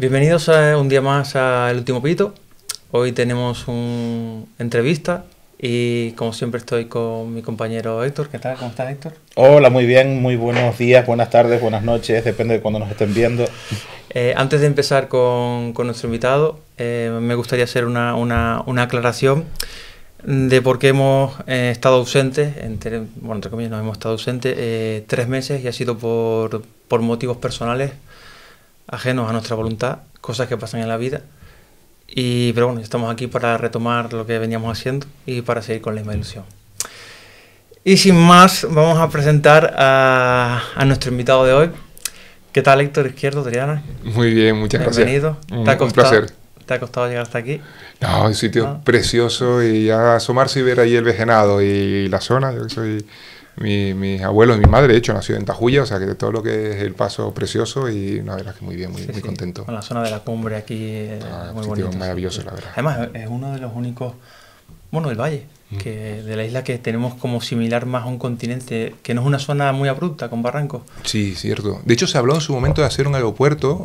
Bienvenidos un día más a El Último Pito. Hoy tenemos una entrevista y como siempre estoy con mi compañero Héctor. ¿Qué tal? ¿Cómo estás, Héctor? Hola, muy bien, muy buenos días, buenas tardes, buenas noches, depende de cuando nos estén viendo. Antes de empezar con nuestro invitado, me gustaría hacer una aclaración de por qué hemos estado ausentes, entre comillas, nos hemos estado ausentes 3 meses y ha sido por motivos personales ajenos a nuestra voluntad, cosas que pasan en la vida. Pero bueno, estamos aquí para retomar lo que veníamos haciendo y para seguir con la misma ilusión. Y sin más, vamos a presentar a nuestro invitado de hoy. ¿Qué tal, Héctor Izquierdo, Triana? Muy bien, muchas gracias. Bienvenido. Un placer. ¿Te ha costado llegar hasta aquí? No, un sitio precioso y ya asomarse y ver ahí el Vejenado y la zona. Yo soy mis abuelos y mi madre, de hecho, nació en Tajuya, o sea que de todo lo que es el paso precioso y la verdad que muy bien, muy contento. Con la zona de la cumbre aquí muy bonito. Un sitio maravilloso, la verdad. Además, es uno de los únicos, del valle, que de la isla que tenemos como similar más a un continente, que no es una zona muy abrupta, con barrancos. Sí, cierto. De hecho, se habló en su momento de hacer un aeropuerto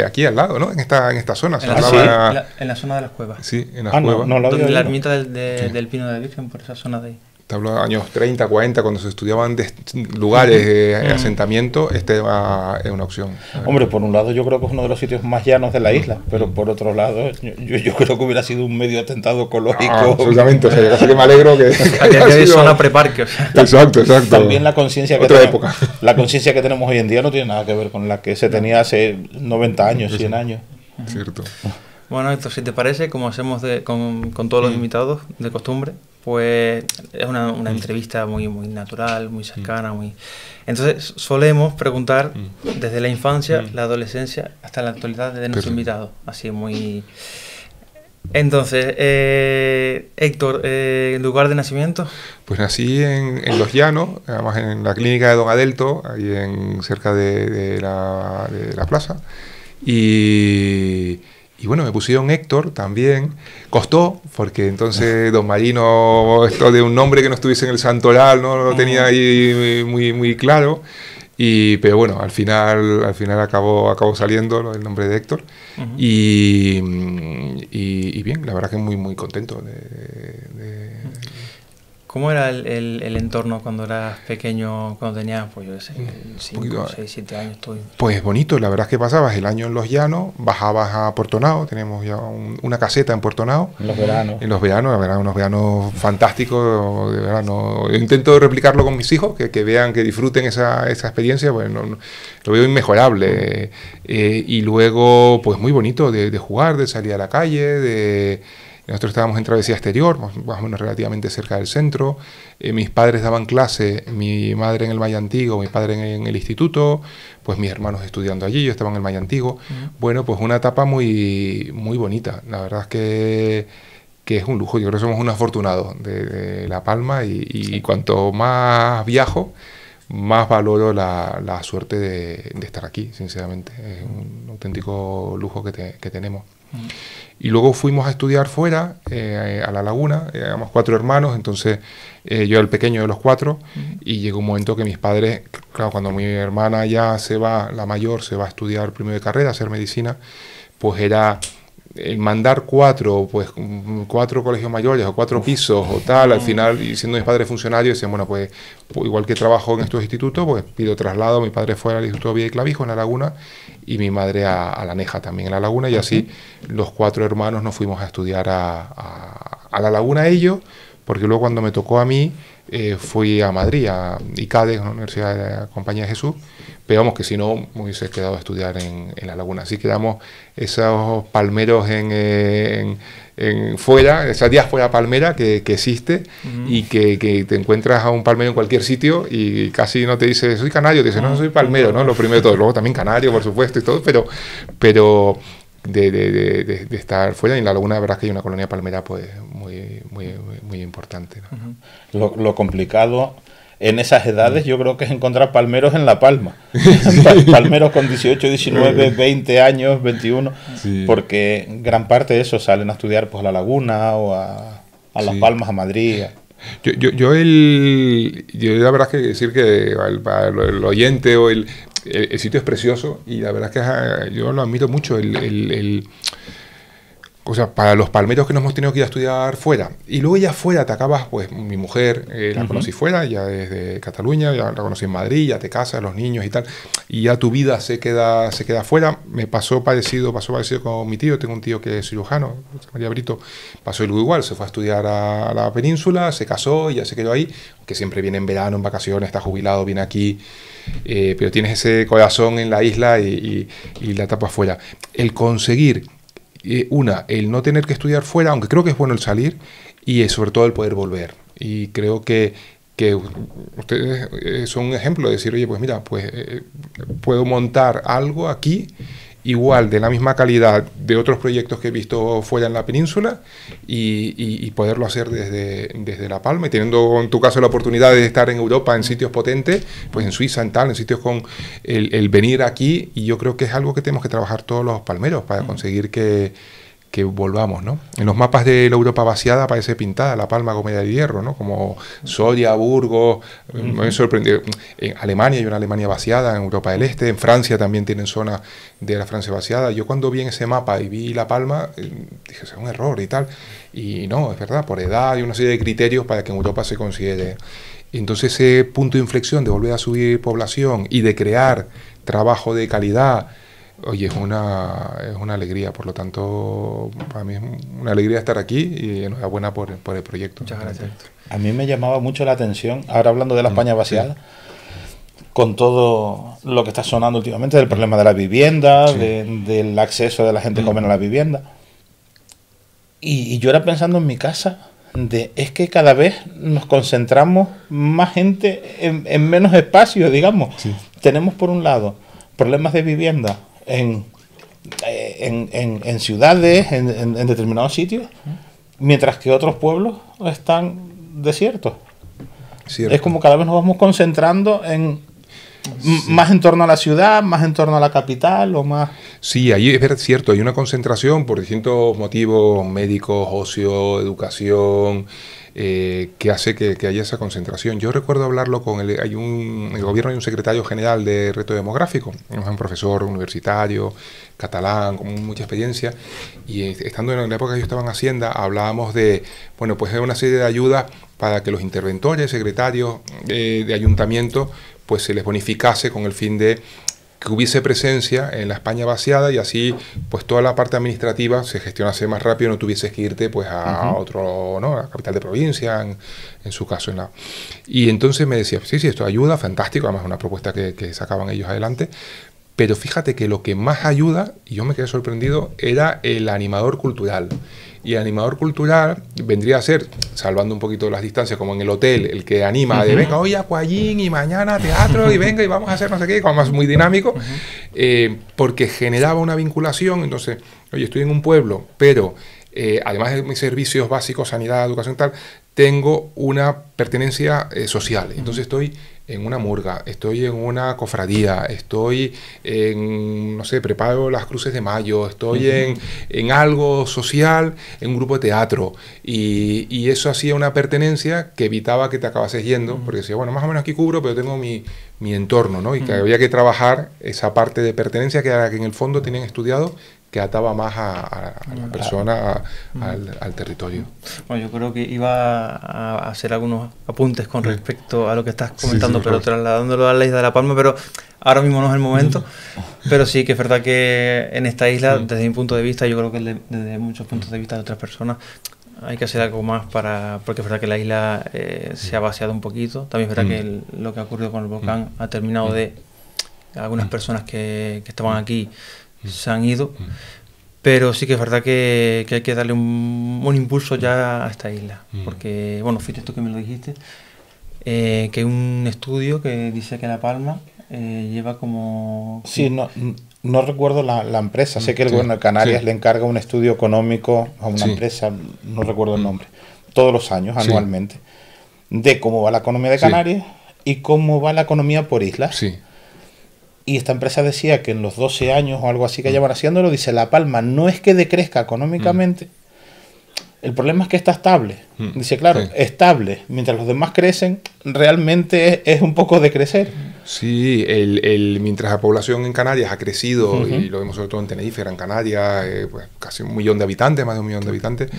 aquí al lado, ¿no? En esta zona. En la zona de las cuevas. Sí, en las cuevas. Donde la ermita del Pino de la Virgen, por esa zona de ahí. Te hablo de años 30, 40, cuando se estudiaban lugares de asentamiento, era una opción. Hombre, por un lado yo creo que es uno de los sitios más llanos de la isla, pero por otro lado yo creo que hubiera sido un medio atentado ecológico. Absolutamente, o sea, casi que me alegro que... Aquella zona preparque, o sea. Exacto. También la conciencia que la conciencia que tenemos hoy en día no tiene nada que ver con la que se tenía hace 90 años, 100 años. Cierto. Bueno, Héctor, si te parece, como hacemos con todos los invitados de costumbre, pues es una entrevista muy natural, muy cercana, Entonces solemos preguntar desde la infancia, la adolescencia, hasta la actualidad de nuestro invitado, así muy... Entonces, Héctor, ¿lugar de nacimiento? Pues nací en Los Llanos, además en la clínica de Don Adelto, ahí cerca de la plaza, y bueno, me pusieron Héctor también. Costó, porque entonces Don Marino, esto de un nombre que no estuviese en el santoral, no lo tenía ahí muy claro. Pero bueno, al final acabó saliendo el nombre de Héctor. Y bien, la verdad que muy contento ¿Cómo era el entorno cuando eras pequeño, cuando tenías, pues yo sé, 5, 6, 7 años? Pues bonito, la verdad es que pasabas el año en Los Llanos, bajabas a Puerto Nao, tenemos ya una caseta en Puerto Nao. En los veranos. En los veranos, la verdad, unos veranos fantásticos, de verano. Yo intento replicarlo con mis hijos, que vean, que disfruten esa experiencia, pues lo veo inmejorable. Y luego, pues muy bonito de jugar, de salir a la calle, Nosotros estábamos en travesía exterior, más o menos relativamente cerca del centro. Mis padres daban clase, mi madre en el Maya Antiguo, mi padre en el instituto, pues mis hermanos estudiando allí, yo estaba en el Maya Antiguo. Bueno, pues una etapa muy bonita. La verdad es que es un lujo. Yo creo que somos unos afortunados de La Palma y cuanto más viajo, más valoro la suerte de estar aquí, sinceramente. Es un auténtico lujo que tenemos. Y luego fuimos a estudiar fuera, a La Laguna, éramos 4 hermanos, entonces yo era el pequeño de los 4, y llegó un momento que mis padres, claro, cuando mi hermana ya la mayor, se va a estudiar primero de carrera, a hacer medicina, pues era el mandar 4 colegios mayores o 4 pisos o tal, al final, y siendo mis padres funcionarios, decían, bueno, pues igual que trabajo en estos institutos, pues pido traslado. Mi padre fue al Instituto Villa y Clavijo en La Laguna y mi madre a La Neja también en La Laguna, y así los 4 hermanos nos fuimos a estudiar a La Laguna ellos, porque luego cuando me tocó a mí fui a Madrid, a ICADE, la Universidad de la Compañía de Jesús, pero vamos, que si no me hubiese quedado a estudiar en La Laguna. Así que éramos esos palmeros fuera, esa diáspora palmera que existe, y que te encuentras a un palmero en cualquier sitio y casi no te dice soy canario, te dice no, soy palmero, ¿no? Lo primero de todo, luego también canario, por supuesto, y todo, pero de estar fuera. Y en La Laguna, la verdad es que hay una colonia palmera pues muy importante, ¿no? Lo complicado en esas edades yo creo que es encontrar palmeros en La Palma. Palmeros con 18, 19, 20 años, 21, porque gran parte de esos salen a estudiar pues a La Laguna o a Las Palmas, a Madrid. Yo la verdad es que decir que para el oyente o el sitio es precioso y la verdad es que yo lo admiro mucho, o sea, para los palmeros que nos hemos tenido que ir a estudiar fuera. Y luego ya fuera te acabas, pues mi mujer la conocí fuera, ya desde Cataluña, ya la conocí en Madrid, ya te casas, los niños y tal. Y ya tu vida se queda fuera. Me pasó parecido con mi tío. Tengo un tío que es cirujano, María Brito. Pasó algo igual, se fue a estudiar a la península, se casó y ya se quedó ahí. Que siempre viene en verano, en vacaciones, está jubilado, viene aquí. Pero tienes ese corazón en la isla y la etapa afuera. El conseguir... el no tener que estudiar fuera, aunque creo que es bueno el salir, y sobre todo el poder volver. Y creo que ustedes son un ejemplo de decir, oye, pues mira, pues puedo montar algo aquí, igual, de la misma calidad de otros proyectos que he visto fuera en la península, y poderlo hacer desde La Palma, y teniendo en tu caso la oportunidad de estar en Europa en sitios potentes, pues en Suiza, en sitios con el venir aquí, y yo creo que es algo que tenemos que trabajar todos los palmeros para conseguir que volvamos, ¿no? En los mapas de la Europa vaciada aparece pintada La Palma como medalla de hierro, ¿no? Como Soria, Burgos, me sorprendió. En Alemania hay una Alemania vaciada, en Europa del Este, en Francia también tienen zonas de la Francia vaciada. Yo cuando vi en ese mapa y vi La Palma, dije, es un error y tal. Y no, es verdad, por edad hay una serie de criterios para que en Europa se considere. Entonces ese punto de inflexión de volver a subir población y de crear trabajo de calidad, oye, es una alegría. Por lo tanto, para mí es una alegría estar aquí y enhorabuena por el proyecto. Muchas gracias. A mí me llamaba mucho la atención, ahora hablando de la España vaciada, con todo lo que está sonando últimamente, del problema de la vivienda, del acceso de la gente joven a la vivienda. Y yo era pensando en mi casa, es que cada vez nos concentramos más gente en menos espacio, digamos. Sí. Tenemos por un lado problemas de vivienda en ciudades, en determinados sitios, mientras que otros pueblos están desiertos. Cierto. Es como cada vez nos vamos concentrando más en torno a la ciudad, más en torno a la capital o más... Sí, ahí es cierto, hay una concentración por distintos motivos médicos, ocio, educación, que hace que haya esa concentración. Yo recuerdo hablarlo con en el gobierno hay un secretario general de reto demográfico, es un profesor universitario, catalán, con mucha experiencia, y estando en la época que yo estaba en Hacienda, hablábamos de, bueno, pues una serie de ayudas para que los interventores, secretarios de ayuntamiento, pues se les bonificase con el fin de que hubiese presencia en la España vaciada y así pues toda la parte administrativa se gestionase más rápido, no tuvieses que irte pues a otro, ¿no? A la capital de provincia, en su caso. Y entonces me decía, sí, esto ayuda, fantástico, además una propuesta que sacaban ellos adelante, pero fíjate que lo que más ayuda, y yo me quedé sorprendido, era el animador cultural. Y el animador cultural vendría a ser, salvando un poquito las distancias, como en el hotel, el que anima de venga, hoy acuallín y mañana teatro y venga y vamos a hacer no sé qué, como más muy dinámico, porque generaba una vinculación. Entonces, oye, estoy en un pueblo, pero además de mis servicios básicos, sanidad, educación y tal, tengo una pertenencia social. Entonces estoy en una murga, estoy en una cofradía, estoy en, no sé, preparo las cruces de mayo, estoy en algo social, en un grupo de teatro, y eso hacía una pertenencia que evitaba que te acabases yendo, porque decía, bueno, más o menos aquí cubro, pero tengo mi entorno, ¿no? Y que había que trabajar esa parte de pertenencia que en el fondo tenían estudiado, que ataba más a la persona, al territorio. Bueno, yo creo que iba a hacer algunos apuntes con respecto a lo que estás comentando, pero trasladándolo a la isla de La Palma, pero ahora mismo no es el momento. Pero sí que es verdad que en esta isla, desde mi punto de vista, yo creo que desde muchos puntos de vista de otras personas, hay que hacer algo más porque es verdad que la isla se ha vaciado un poquito. También es verdad que lo que ha ocurrido con el volcán ha terminado de... Algunas personas que estaban aquí se han ido, pero sí que es verdad que hay que darle un impulso ya a esta isla, porque, bueno, fíjate tú que me lo dijiste, que hay un estudio que dice que La Palma lleva como... Sí, no recuerdo la empresa, sé que el gobierno de Canarias le encarga un estudio económico a una empresa, no recuerdo el nombre, todos los años, anualmente, de cómo va la economía de Canarias y cómo va la economía por islas. Sí. Y esta empresa decía que en los 12 años o algo así que llevan haciéndolo, dice, La Palma no es que decrezca económicamente, el problema es que está estable. Dice, claro, estable, mientras los demás crecen, realmente es un poco decrecer. Sí, mientras la población en Canarias ha crecido, y lo vemos sobre todo en Tenerife, Gran Canaria, pues casi 1 millón de habitantes, más de 1 millón de habitantes,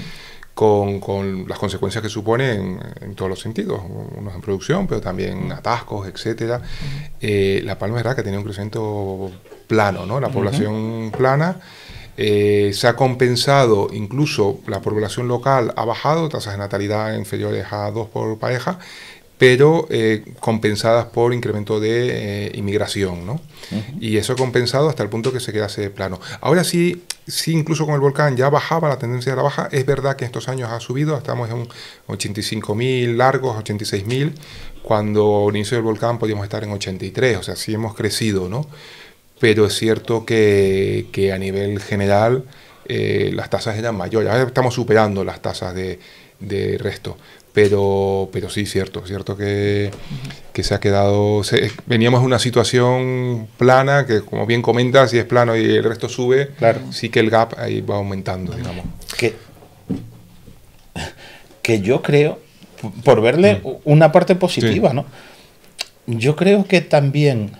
con las consecuencias que supone en todos los sentidos, unos en producción, pero también atascos, etcétera. La Palma es verdad que tenía un crecimiento plano, ¿no? La población plana. Se ha compensado, incluso la población local ha bajado, tasas de natalidad inferiores a 2 por pareja, pero compensadas por incremento de inmigración, ¿no? Y eso ha compensado hasta el punto que se quedase plano. Ahora sí, incluso con el volcán ya bajaba la tendencia de la baja. Es verdad que estos años ha subido, estamos en 85.000 largos, 86.000, cuando al inicio del volcán podíamos estar en 83, o sea, sí hemos crecido, ¿no? Pero es cierto que a nivel general las tasas eran mayores. Ahora estamos superando las tasas de resto. Pero sí, cierto que se ha quedado... veníamos en una situación plana, que como bien comentas, si es plano y el resto sube, claro, sí que el gap ahí va aumentando, digamos. Que yo creo, por verle una parte positiva, ¿no? Yo creo que también...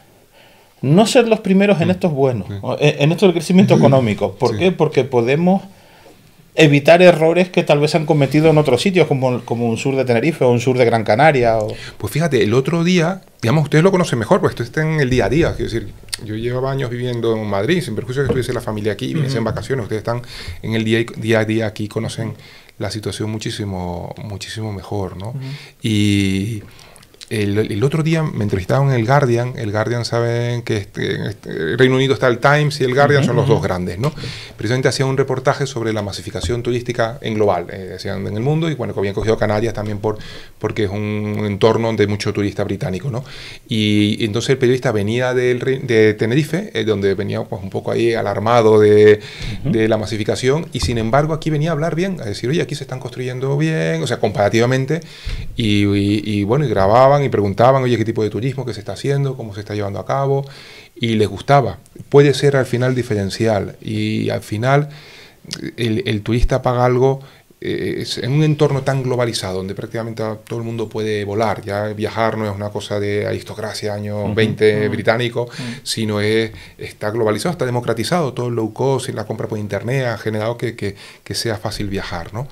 no ser los primeros en esto es bueno, en esto del crecimiento económico. ¿Por qué? Porque podemos evitar errores que tal vez se han cometido en otros sitios, como un sur de Tenerife o un sur de Gran Canaria. Pues fíjate, el otro día, digamos, ustedes lo conocen mejor, porque esto está en el día a día. Quiero decir, yo llevaba años viviendo en Madrid, sin perjuicio que estuviese la familia aquí, viniese en vacaciones. Ustedes están en el día a día aquí, conocen la situación muchísimo mejor, ¿no? Y... El otro día me entrevistaron en el Guardian, saben que en el Reino Unido está el Times y el Guardian, son los dos grandes, ¿no? Precisamente hacían un reportaje sobre la masificación turística en global, decían en el mundo, y bueno, que habían cogido Canarias también porque es un entorno de mucho turista británico, ¿no? Y entonces el periodista venía de Tenerife, donde venía pues un poco ahí alarmado de la masificación, y sin embargo aquí venía a hablar bien, a decir, oye, aquí se están construyendo bien, o sea, comparativamente, y bueno, y grababan y preguntaban, oye, qué tipo de turismo que se está haciendo, cómo se está llevando a cabo, y les gustaba. Puede ser al final diferencial, y al final el turista paga algo en un entorno tan globalizado, donde prácticamente todo el mundo puede volar. Ya viajar no es una cosa de aristocracia años 20 británico, sino está globalizado, está democratizado, todo el low cost y la compra por internet ha generado que sea fácil viajar, ¿no?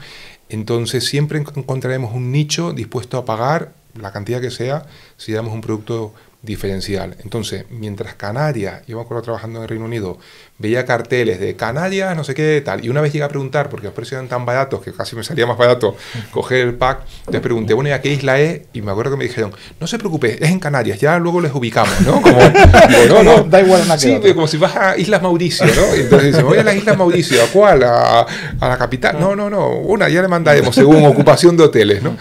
Entonces siempre encontraremos un nicho dispuesto a pagar la cantidad que sea si damos un producto diferencial. Entonces, mientras Canarias, yo me acuerdo trabajando en el Reino Unido, veía carteles de Canarias, no sé qué, tal, y una vez llegué a preguntar, porque los precios eran tan baratos que casi me salía más barato coger el pack, les pregunté, bueno, ¿y a qué isla es? Y me acuerdo que me dijeron, no se preocupe, es en Canarias, ya luego les ubicamos, ¿no? Como, no, da igual una que otra. Como si vas a Islas Mauricio, ¿no? Y entonces dice, voy a las Islas Mauricio, ¿a cuál? ¿A la capital? No, una ya le mandaremos según ocupación de hoteles, ¿no?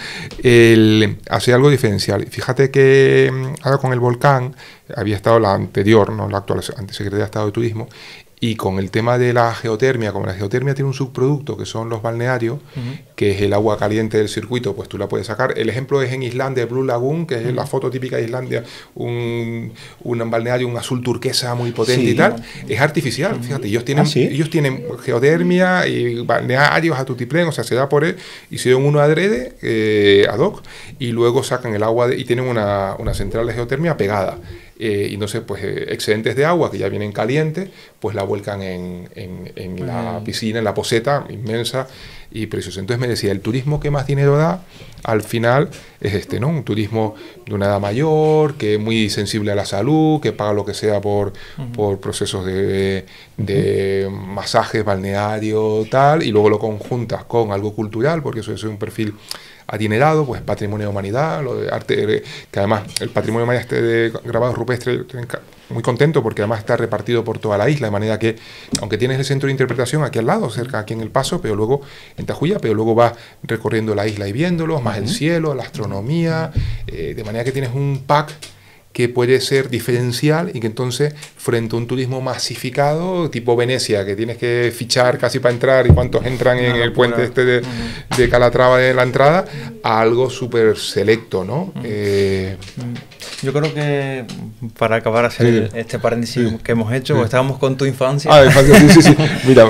Hace algo diferencial. Fíjate que ahora con el volcán, había estado la anterior, no la actual, antesecretaria de Estado de Turismo, y con el tema de la geotermia, como la geotermia tiene un subproducto que son los balnearios, que es el agua caliente del circuito, pues tú la puedes sacar. El ejemplo es en Islandia, Blue Lagoon, que es la foto típica de Islandia, un balneario, un azul turquesa muy potente y tal. Es artificial, fíjate, ellos tienen geotermia y balnearios a tutiplén, o sea, se da por él, hicieron uno adrede, ad hoc, y luego sacan el agua y tienen una central de geotermia pegada. Y entonces, pues, excedentes de agua que ya vienen calientes, pues la vuelcan en la piscina, en la poseta inmensa y preciosa. Entonces me decía, el turismo que más dinero da, al final, es ¿no? Un turismo de una edad mayor, que es muy sensible a la salud, que paga lo que sea por procesos de masajes, balneario, tal, y luego lo conjuntas con algo cultural, porque eso es un perfil adinerado, pues patrimonio de humanidad, lo de arte, que además el patrimonio de humanidad de grabados rupestres, muy contento porque además está repartido por toda la isla, de manera que, aunque tienes el centro de interpretación aquí al lado, cerca aquí en El Paso, pero luego en Tajuya, pero luego vas recorriendo la isla y viéndolos, más el cielo, la astronomía, de manera que tienes un pack que puede ser diferencial y que entonces, frente a un turismo masificado, tipo Venecia, que tienes que fichar casi para entrar y cuántos entran en el puente este de Calatrava de la entrada, a algo súper selecto, ¿no? Yo creo que, para acabar hacer este paréntesis que hemos hecho, pues estábamos con tu infancia. Infancia, sí. Mira,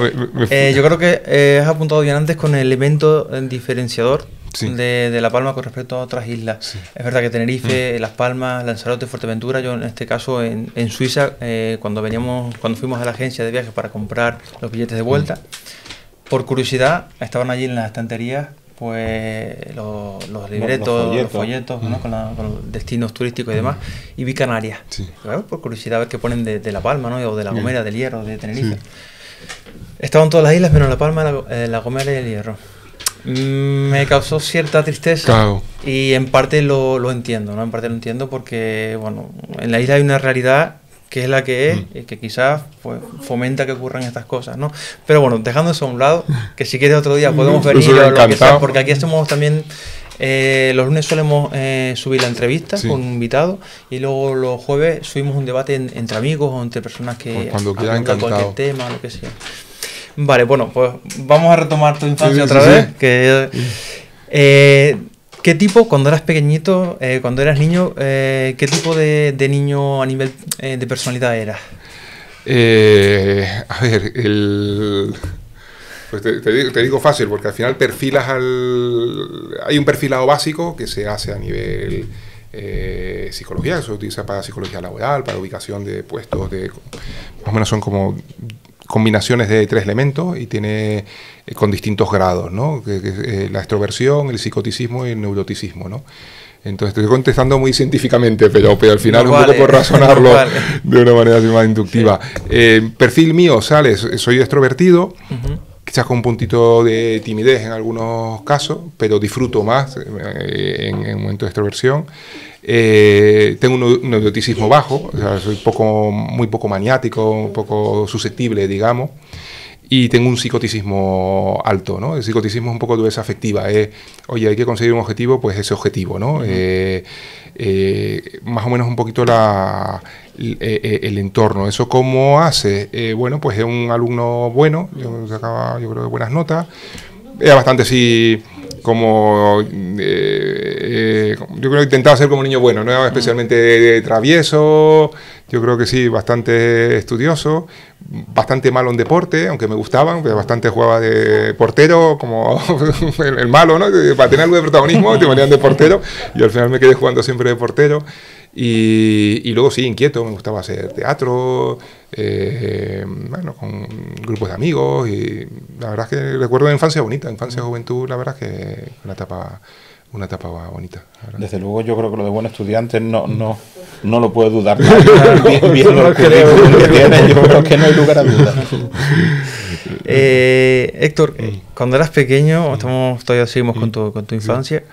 yo creo que has apuntado bien antes con el elemento diferenciador. de La Palma con respecto a otras islas. Sí. Es verdad que Tenerife, Las Palmas, Lanzarote, Fuerteventura, yo en este caso en Suiza, cuando fuimos a la agencia de viajes para comprar los billetes de vuelta, por curiosidad, estaban allí en las estanterías pues los libretos, los folletos, ¿no? con los destinos turísticos y demás, y vi Canarias. Sí. Bueno, por curiosidad, a ver qué ponen de La Palma, ¿no? O de La Gomera, del Hierro, de Tenerife. Sí. Estaban todas las islas menos La Palma, la Gomera y el Hierro. Me causó cierta tristeza, claro. Y en parte lo entiendo, ¿no? En parte lo entiendo porque, bueno, en la isla hay una realidad que es la que es y que quizás pues, fomenta que ocurran estas cosas, ¿no? Pero bueno, dejando eso a un lado, que si quieres otro día podemos venir o lo que sea, porque aquí hacemos también, los lunes solemos subir la entrevista con un invitado y luego los jueves subimos un debate entre amigos o entre personas que hablan de cualquier tema, lo que sea. Vale, bueno, pues vamos a retomar tu infancia otra vez. ¿Qué tipo, cuando eras pequeñito, cuando eras niño, qué tipo de niño a nivel de personalidad eras? A ver, pues te digo fácil, porque al final perfilas hay un perfilado básico que se hace a nivel psicología, que se utiliza para psicología laboral, para ubicación de puestos, más o menos son como combinaciones de 3 elementos y tiene con distintos grados, ¿no? La extroversión, el psicoticismo y el neuroticismo, ¿no? Entonces estoy contestando muy científicamente, pero al final un poco por razonarlo de una manera así más inductiva. Sí. Perfil mío, soy extrovertido, quizás con un puntito de timidez en algunos casos, pero disfruto más en el momento de extroversión. Tengo un neuroticismo bajo, o sea, soy muy poco maniático, un poco susceptible, digamos, y tengo un psicoticismo alto, ¿no? El psicoticismo es un poco dureza afectiva, oye, hay que conseguir un objetivo, pues ese objetivo, ¿no? Más o menos un poquito el entorno. ¿Eso cómo hace? Bueno, pues es un alumno bueno, yo sacaba, yo creo, buenas notas, era bastante así como yo creo que intentaba ser como un niño bueno, no era especialmente travieso, yo creo que sí, bastante estudioso, bastante malo en deporte, aunque me gustaban, pero bastante jugaba de portero, como el malo, ¿no? Para tener algo de protagonismo te ponían de portero, y al final me quedé jugando siempre de portero. Y luego sí, inquieto, me gustaba hacer teatro, bueno, con grupos de amigos, y la verdad es que recuerdo una infancia bonita, infancia, juventud, la verdad es que una etapa bonita. Desde luego yo creo que lo de buen estudiante no lo puedo dudar. Bien lo que tiene, yo creo que no hay lugar a dudas. Héctor, cuando eras pequeño, todavía seguimos con tu infancia,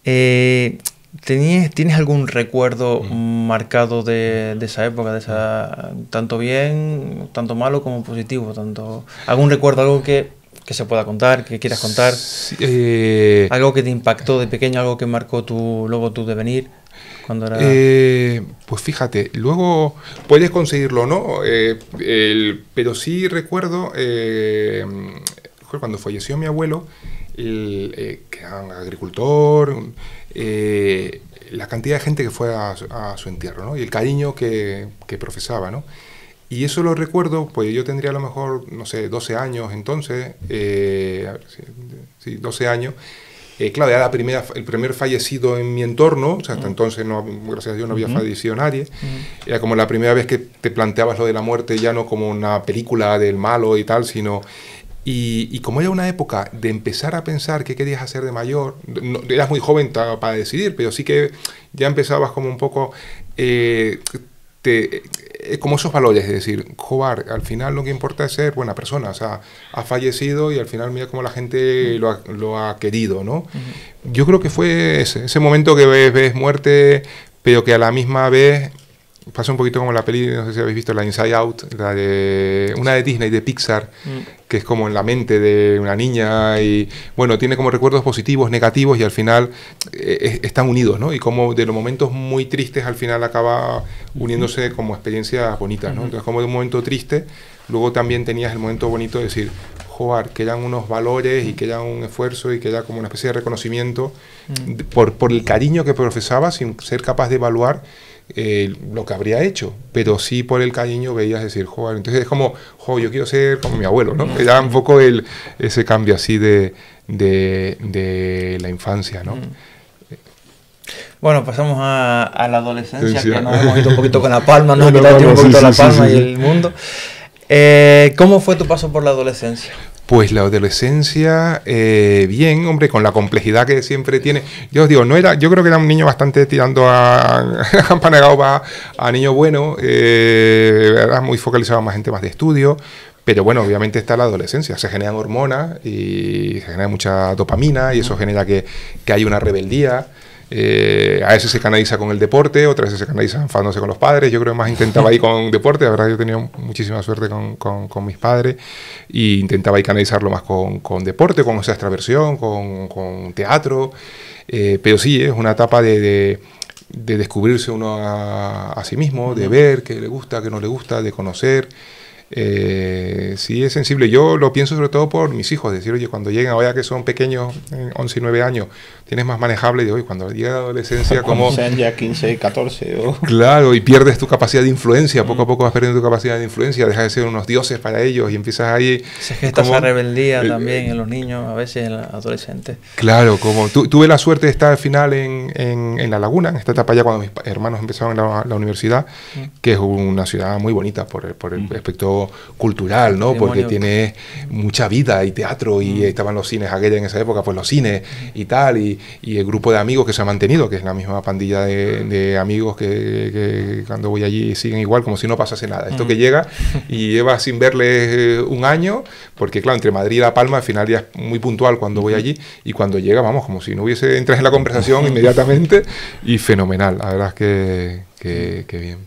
¿tienes algún recuerdo marcado de esa época, tanto bien, tanto malo como positivo? ¿Algún recuerdo, algo que se pueda contar, que quieras contar? ¿Algo que te impactó de pequeño, algo que marcó luego tu devenir? Cuando era... pues fíjate, luego puedes conseguirlo, ¿no? Pero sí recuerdo, cuando falleció mi abuelo, que era un agricultor, la cantidad de gente que fue a su entierro, ¿no? Y el cariño que profesaba, ¿no? Y eso lo recuerdo, pues yo tendría a lo mejor, no sé, 12 años entonces, 12 años. Claro, era el primer fallecido en mi entorno, o sea, hasta entonces, gracias a Dios, no había fallecido nadie. Era como la primera vez que te planteabas lo de la muerte, ya no como una película del malo y tal, sino... Y como era una época de empezar a pensar qué querías hacer de mayor, eras muy joven para decidir, pero sí que ya empezabas como un poco... como esos valores, es decir, joder, al final lo que importa es ser buena persona, o sea, ha fallecido y al final mira cómo la gente lo ha querido, ¿no? Yo creo que fue ese momento que ves muerte, pero que a la misma vez pasa un poquito como la peli, no sé si habéis visto, la Inside Out, una de Disney, de Pixar, que es como en la mente de una niña y, bueno, tiene como recuerdos positivos, negativos y al final están unidos, ¿no? Y como de los momentos muy tristes al final acaba uniéndose como experiencias bonitas, ¿no? Entonces, como de un momento triste, luego también tenías el momento bonito de decir, joder, que eran unos valores y que era un esfuerzo y que era como una especie de reconocimiento por el cariño que profesaba sin ser capaz de evaluar lo que habría hecho, pero sí por el cariño veías decir, joder, entonces es como, joder, yo quiero ser como mi abuelo, ¿no? Era un poco ese cambio así de la infancia, ¿no? Bueno, pasamos a la adolescencia, que nos hemos ido un poquito con La Palma, nos hemos quitado un poquito La Palma y el mundo. ¿Cómo fue tu paso por la adolescencia? Pues la adolescencia, bien, hombre, con la complejidad que siempre tiene. Yo os digo, yo creo que era un niño bastante tirando a campanegado a niño bueno, era muy focalizado más en temas de estudio. Pero bueno, obviamente está la adolescencia, se generan hormonas y se genera mucha dopamina y eso genera que hay una rebeldía. A veces se canaliza con el deporte, otras veces se canaliza enfadándose con los padres. Yo creo que más intentaba ir con deporte, la verdad yo tenía muchísima suerte con mis padres y intentaba ir canalizarlo más con deporte, con esa extraversión, con teatro. Pero sí, es una etapa de descubrirse uno a sí mismo, de ver qué le gusta, qué no le gusta, de conocer. Sí es sensible. Yo lo pienso sobre todo por mis hijos, decir, oye, cuando lleguen, ahora que son pequeños, 11 y 9 años, tienes más manejable, y digo, oye, cuando llega la adolescencia, como sean ya 15, 14 o... Claro, y pierdes tu capacidad de influencia, poco a poco vas perdiendo tu capacidad de influencia, dejas de ser unos dioses para ellos y empiezas ahí... Se gesta esa rebeldía también en los niños, a veces en los adolescentes. Claro, como tuve la suerte de estar al final en La Laguna, en esta etapa ya cuando mis hermanos empezaron la universidad, que es una ciudad muy bonita por el aspecto cultural, ¿no? Porque tiene mucha vida y teatro y estaban los cines aquella en esa época, pues los cines y tal, y el grupo de amigos que se ha mantenido, que es la misma pandilla de amigos que cuando voy allí siguen igual, como si no pasase nada. Esto que llega y lleva sin verles un año, porque claro, entre Madrid y La Palma al final ya es muy puntual cuando voy allí, y cuando llega, vamos, como si no hubiese, entras en la conversación inmediatamente y fenomenal, la verdad es que bien.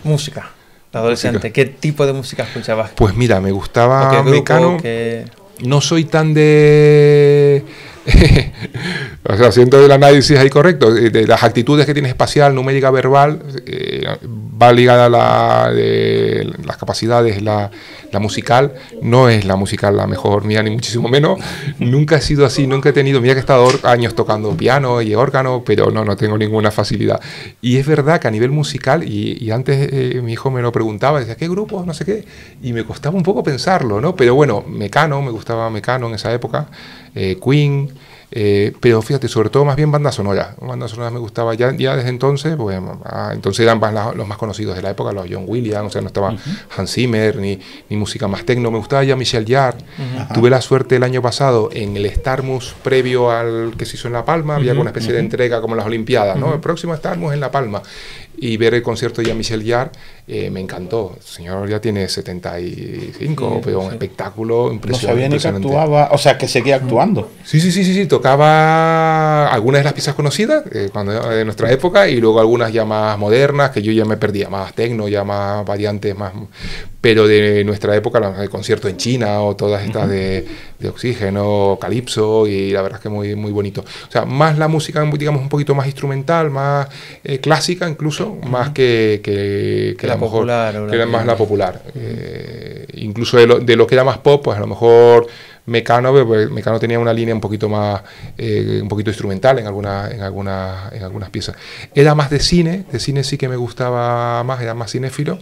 Música. Adolescente, ¿qué tipo de música escuchabas? Pues mira, me gustaba Mecano. No soy tan de... o sea, siento el análisis ahí correcto, de las actitudes que tiene espacial, numérica, verbal, va ligada a las capacidades, la musical. No es la musical la mejor mía, ni muchísimo menos. Nunca he sido así, nunca he tenido... Mira que he estado años tocando piano y órgano, pero no tengo ninguna facilidad. Y es verdad que a nivel musical, y antes mi hijo me lo preguntaba, decía, ¿qué grupos? No sé qué. Y me costaba un poco pensarlo, ¿no? Pero bueno, Mecano, me gustaba Mecano en esa época, Queen... pero fíjate, sobre todo más bien bandas sonoras. Bandas sonoras me gustaba ya desde entonces, pues entonces eran los más conocidos de la época, los John Williams, o sea, no estaba Hans Zimmer, ni música más tecno. Me gustaba ya Michel Jarre. Tuve la suerte el año pasado en el Starmus previo al que se hizo en La Palma, había una especie de entrega como en las Olimpiadas, ¿no? El próximo Starmus en La Palma. Y ver el concierto de Michel Jarre me encantó. El señor ya tiene 75, pero un espectáculo impresionante. No sabía ni que actuaba, o sea, que seguía actuando. Sí, tocaba algunas de las piezas conocidas de nuestra época y luego algunas ya más modernas, que yo ya me perdía, más tecno, ya más variantes, más... Pero de nuestra época, el concierto en China o todas estas de Oxígeno, Calipso, y la verdad es que muy, muy bonito. O sea, más la música, digamos, un poquito más instrumental, más clásica incluso, más que la mejor, popular. Que era más la popular. Incluso de lo que era más pop, pues a lo mejor Mecano tenía una línea un poquito más, un poquito instrumental en algunas piezas. Era más de cine sí que me gustaba más, era más cinéfilo.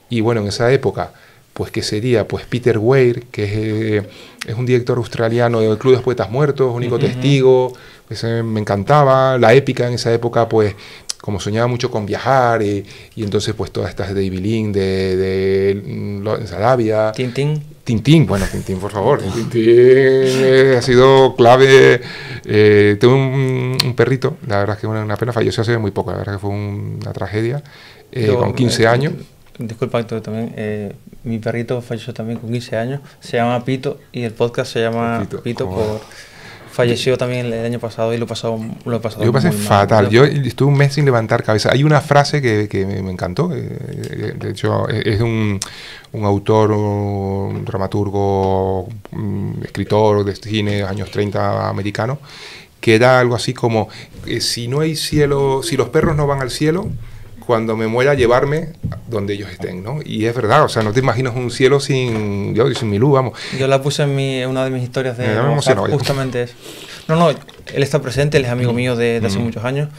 Y bueno, en esa época, pues que sería pues Peter Weir, que es un director australiano del Club de los Poetas Muertos, Único Testigo, pues, me encantaba. La épica en esa época, pues como soñaba mucho con viajar, y entonces pues todas estas de David Lynch, de Sarabia. Tintín, por favor. Tintín ha sido clave. Tengo un perrito, la verdad es que una pena, falleció hace muy poco, la verdad que fue una tragedia, con 15 años. Disculpa, Héctor, también mi perrito falleció también con 15 años, se llama Pito, y el podcast se llama Pito falleció también el año pasado y lo he pasado yo pasé fatal. Yo estuve un mes sin levantar cabeza. Hay una frase que me encantó, de hecho es un autor, un dramaturgo, escritor de cine años 30 americano, que era algo así como si no hay cielo, si los perros no van al cielo, cuando me muera llevarme donde ellos estén, ¿no? Y es verdad, o sea, no te imaginas un cielo sin Milú, vamos. Yo la puse en una de mis historias de WhatsApp, justamente eso. No, él está presente, él es amigo mío de hace muchos años.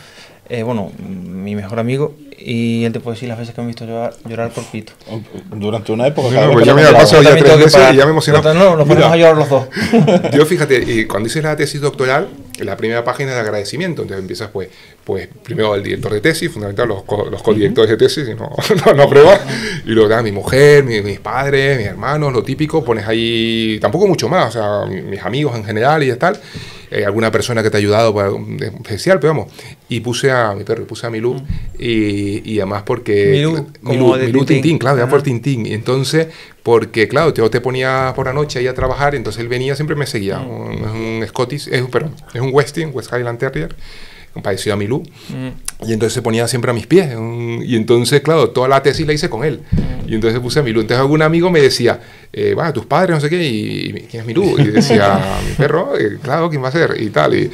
Bueno, mi mejor amigo, y él te puede decir las veces que me he visto llorar por Pito. Durante una época, pues yo me la paso ya 3 meses y ya me he emocionado. No, nos ponemos a llorar los dos. Yo, fíjate, cuando hice la tesis doctoral, la primera página es de agradecimiento, entonces empiezas pues primero el director de tesis, fundamental, los codirectores de tesis, y no apruebas, y luego mi mujer, mis padres, mis hermanos, lo típico, pones ahí, tampoco mucho más, o sea, mis amigos en general y tal, alguna persona que te ha ayudado especial, pero vamos, y puse a mi perro, puse a Milú, y además porque Milú Tintín, claro, ya por Tintín, y entonces, porque claro, yo te ponía por la noche ahí a trabajar, entonces él venía, siempre me seguía, es un Scottish, es un West Highland Terrier, parecido a Milú, y entonces se ponía siempre a mis pies, y entonces, claro, toda la tesis la hice con él, y entonces puse a Milú. Entonces algún amigo me decía, tus padres, no sé qué, y ¿quién es Milú? Y decía, mi perro, claro, ¿quién va a ser? Y tal, y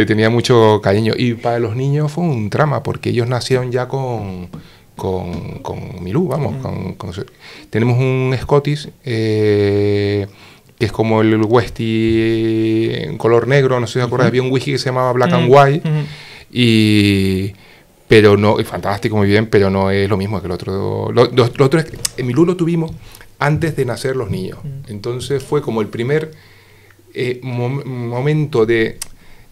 tenía mucho cariño. Y para los niños fue un trama, porque ellos nacieron ya con Milú, vamos, tenemos un Scottish, que es como el whisky en color negro, no sé si te acuerdas, había un whisky que se llamaba Black and White, pero no, es fantástico, muy bien, pero no es lo mismo que el otro. Lo otro es que Milú lo tuvimos antes de nacer los niños, entonces fue como el primer momento de,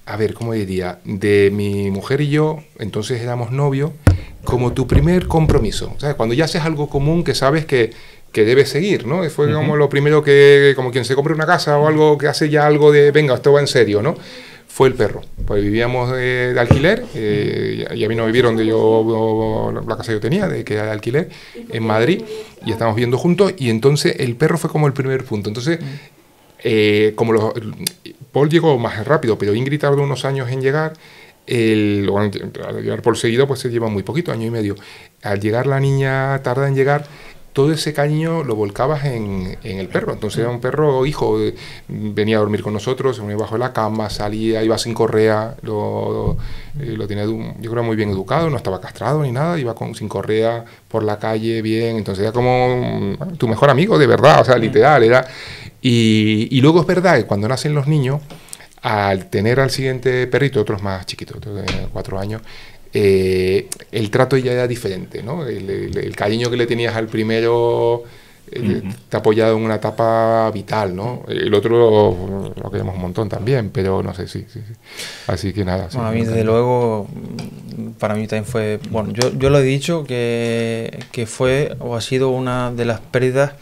a ver, ¿cómo diría?, de mi mujer y yo, entonces éramos novios, como tu primer compromiso, ¿sabes? Cuando ya haces algo común que sabes que debes seguir, ¿no? Fue como lo primero que, como quien se compra una casa o algo, que hace ya algo de, venga, esto va en serio, ¿no? Fue el perro. Pues vivíamos de alquiler, y a mí no vivir donde la casa que yo tenía, que era de alquiler, en Madrid, y estábamos viviendo juntos, y entonces el perro fue como el primer punto. Entonces, Paul llegó más rápido, pero Ingrid tardó unos años en llegar. Al llegar por seguido, pues se lleva muy poquito, año y medio. Al llegar la niña tarda en llegar, todo ese cariño lo volcabas en el perro. Entonces era un perro hijo, venía a dormir con nosotros, se ponía bajo de la cama, salía, iba sin correa, lo tenía, yo creo, muy bien educado, no estaba castrado ni nada, iba sin correa por la calle, bien, entonces era como tu mejor amigo de verdad, o sea, literal, era. Y luego es verdad que cuando nacen los niños, al tener al siguiente perrito, otros más chiquitos, otros de 4 años, el trato ya era diferente, ¿no? El cariño que le tenías al primero te ha apoyado en una etapa vital, ¿no? El otro lo queremos un montón también, pero no sé, sí. Así que nada. Bueno, a mí, desde luego, para mí también fue... Bueno, yo lo he dicho, que fue o ha sido una de las pérdidas,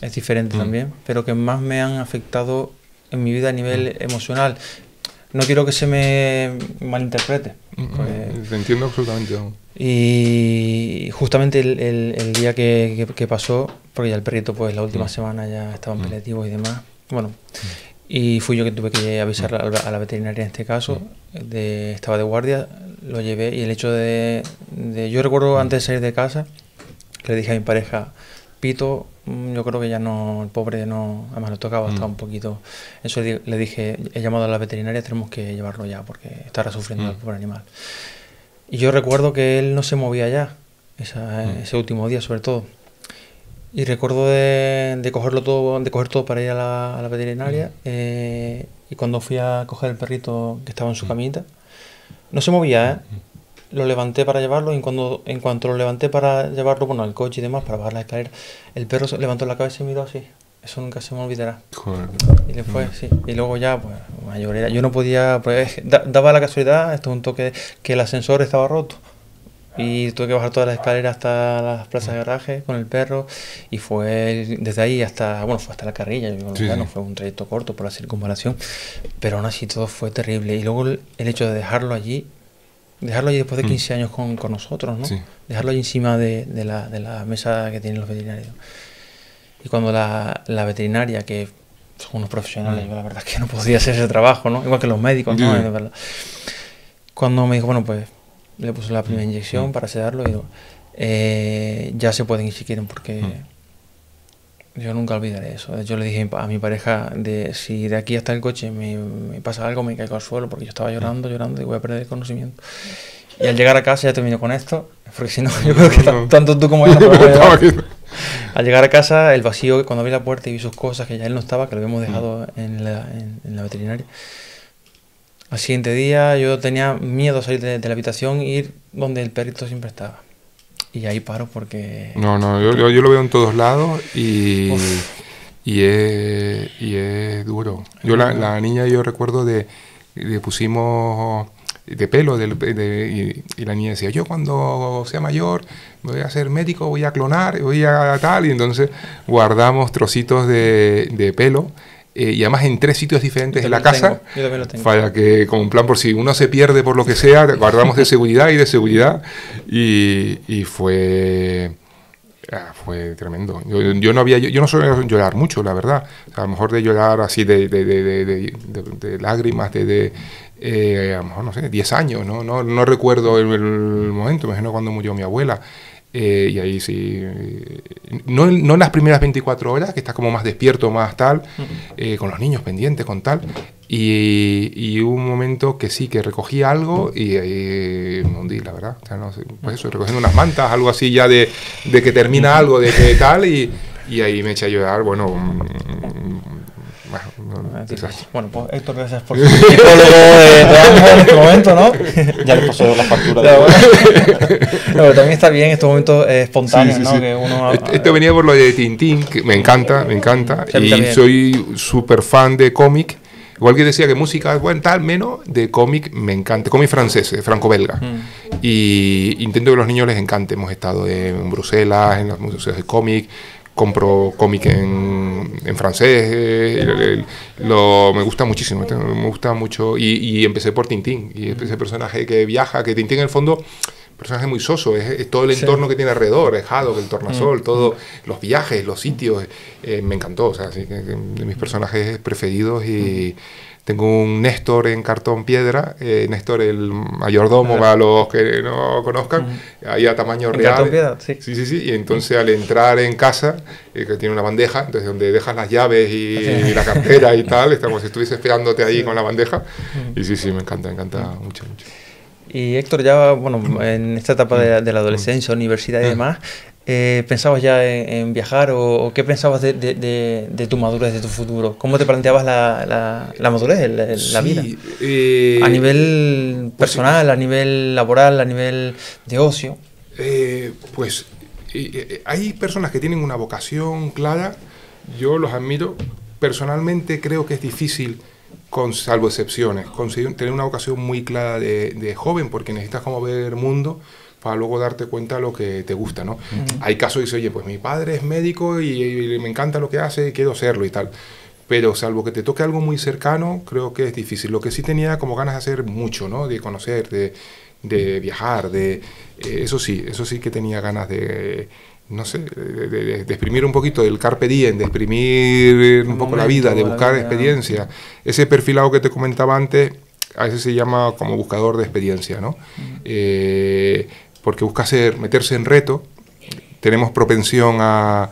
es diferente también, pero que más me han afectado en mi vida a nivel emocional. No quiero que se me malinterprete. Pues, te entiendo absolutamente. Y justamente el día que pasó, porque ya el perrito, pues la última semana ya estaba en paliativos y demás, bueno, y fui yo que tuve que avisar a la veterinaria en este caso, estaba de guardia, lo llevé, y el hecho de yo recuerdo antes de salir de casa, que le dije a mi pareja, Pito, yo creo que ya no, el pobre no, además le tocaba, estaba un poquito, eso le dije, he llamado a la veterinaria, tenemos que llevarlo ya porque estará sufriendo el pobre animal. Y yo recuerdo que él no se movía ya, ese último día sobre todo, y recuerdo de coger todo para ir a la veterinaria, y cuando fui a coger el perrito que estaba en su camita, no se movía, lo levanté para llevarlo, y en cuanto lo levanté para llevarlo, bueno, al coche y demás, para bajar la escalera, el perro se levantó la cabeza y miró así. Eso nunca se me olvidará. Joder. Y le fue, sí. Y luego ya, pues, mayorera. Yo no podía, pues, daba la casualidad, esto es un toque, que el ascensor estaba roto. Y tuve que bajar todas las escaleras hasta las plazas de garaje con el perro, y fue desde ahí hasta, bueno, fue hasta la Carrilla, no fue un trayecto corto por la circunvalación, pero aún así todo fue terrible. Y luego el hecho de dejarlo allí después de 15 años con nosotros, ¿no? Sí. Dejarlo allí encima de la mesa que tienen los veterinarios. Y cuando la veterinaria, que son unos profesionales, yo la verdad es que no podía hacer ese trabajo, ¿no? Igual que los médicos, ¿no? Cuando me dijo, bueno, pues le puso la primera inyección para sedarlo, y digo, ya se pueden ir si quieren, porque yo nunca olvidaré eso. Yo le dije a mi pareja, si de aquí hasta el coche me pasa algo, me caigo al suelo, porque yo estaba llorando, y voy a perder el conocimiento. Y al llegar a casa ya termino con esto, porque si no, yo creo que tanto tú como él Al llegar a casa, el vacío, cuando abrí la puerta y vi sus cosas, que ya él no estaba, que lo habíamos dejado en la veterinaria. Al siguiente día yo tenía miedo a salir de la habitación e ir donde el perrito siempre estaba. Y ahí paro porque... No, yo lo veo en todos lados y es duro. Yo la niña, yo recuerdo le pusimos de pelo y la niña decía, yo cuando sea mayor me voy a hacer médico, voy a clonar, voy a tal, y entonces guardamos trocitos de pelo. Y además en 3 sitios diferentes de la casa, yo también lo tengo. Para que, como un plan por si uno se pierde por lo que sea, guardamos de seguridad y fue tremendo. Yo no suelo llorar mucho, la verdad. O sea, a lo mejor de llorar así de lágrimas, a lo mejor, no sé, 10 años, no recuerdo el momento, me imagino cuando murió mi abuela. Y ahí sí, no en las primeras 24 horas, que estás como más despierto, más tal, con los niños pendientes, con tal, y hubo un momento que sí, que recogí algo y ahí me hundí, la verdad. O sea, no sé, pues eso, recogiendo unas mantas, algo así ya de que termina algo, de que tal, y ahí me eché a llorar, bueno, pues Héctor, gracias por su psicólogo de ambos en este momento, ¿no? Ya le pasó la factura. Pero también está bien estos momentos espontáneos, sí, ¿no? Sí. Que uno... Esto venía por lo de Tintín, que me encanta, sí, y soy súper fan de cómic. Igual que decía que música, bueno, tal, menos de cómic, me encanta. Cómic francés, franco-belga. Y intento que a los niños les encante. Hemos estado en Bruselas, en los museos de cómic. Compro cómic en francés, me gusta muchísimo, me gusta mucho, y empecé por Tintín, y ese personaje que viaja, que Tintín en el fondo, personaje muy soso, es todo el entorno que tiene alrededor, es Haddock, el tornasol, todos los viajes, los sitios, me encantó, o sea, así que de mis personajes preferidos. Y tengo un Néstor en cartón piedra, Néstor el mayordomo, para los que no conozcan, ahí a tamaño real. ¿Cartón piedra? Sí. Sí, y entonces al entrar en casa, que tiene una bandeja, entonces donde dejas las llaves y la cartera y tal, es como si estuviese esperándote ahí con la bandeja, y sí, me encanta mucho. Y Héctor, ya, bueno, en esta etapa de la adolescencia, universidad y demás, ¿pensabas ya en viajar o qué pensabas de tu madurez, de tu futuro? ¿Cómo te planteabas la madurez, la vida? A nivel personal, a nivel laboral, a nivel de ocio. Hay personas que tienen una vocación clara, yo los admiro. Personalmente creo que es difícil, salvo excepciones, conseguir tener una vocación muy clara de joven, porque necesitas como ver mundo para luego darte cuenta de lo que te gusta, ¿no? Hay casos que dicen, oye, pues mi padre es médico y me encanta lo que hace y quiero serlo y tal. Pero salvo que te toque algo muy cercano, creo que es difícil. Lo que sí tenía como ganas de hacer mucho, ¿no? De conocer, de viajar, eso sí que tenía ganas de... no sé, de exprimir un poquito del carpe diem, de exprimir un poco la vida, de buscar experiencia. Ese perfilado que te comentaba antes, a veces se llama como buscador de experiencia, ¿no? Porque busca meterse en reto, tenemos propensión a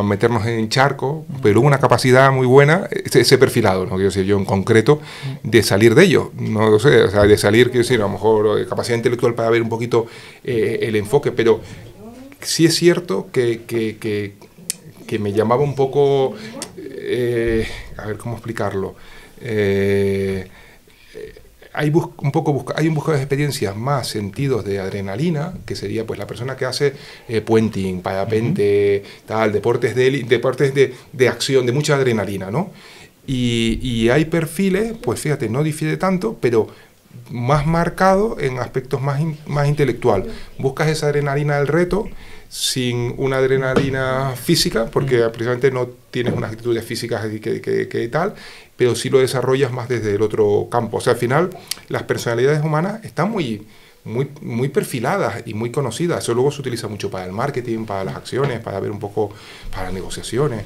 meternos en charco, pero una capacidad muy buena, ese perfilado, no quiero decir yo en concreto, de salir de ello, no lo sé, o sea, de salir, quiero decir, a lo mejor capacidad intelectual para ver un poquito el enfoque, pero sí es cierto que me llamaba un poco, a ver cómo explicarlo, hay un buscador de experiencias más sentidos de adrenalina, que sería pues la persona que hace puenting, parapente, tal, deportes de acción, de mucha adrenalina, ¿no? Y hay perfiles, pues fíjate, no difiere tanto, pero más marcado en aspectos más intelectual. Buscas esa adrenalina del reto sin una adrenalina física, porque precisamente no tienes unas actitudes físicas que tal, pero sí lo desarrollas más desde el otro campo. O sea, al final, las personalidades humanas están muy perfiladas y muy conocidas. Eso luego se utiliza mucho para el marketing, para las acciones, para ver un poco, para las negociaciones,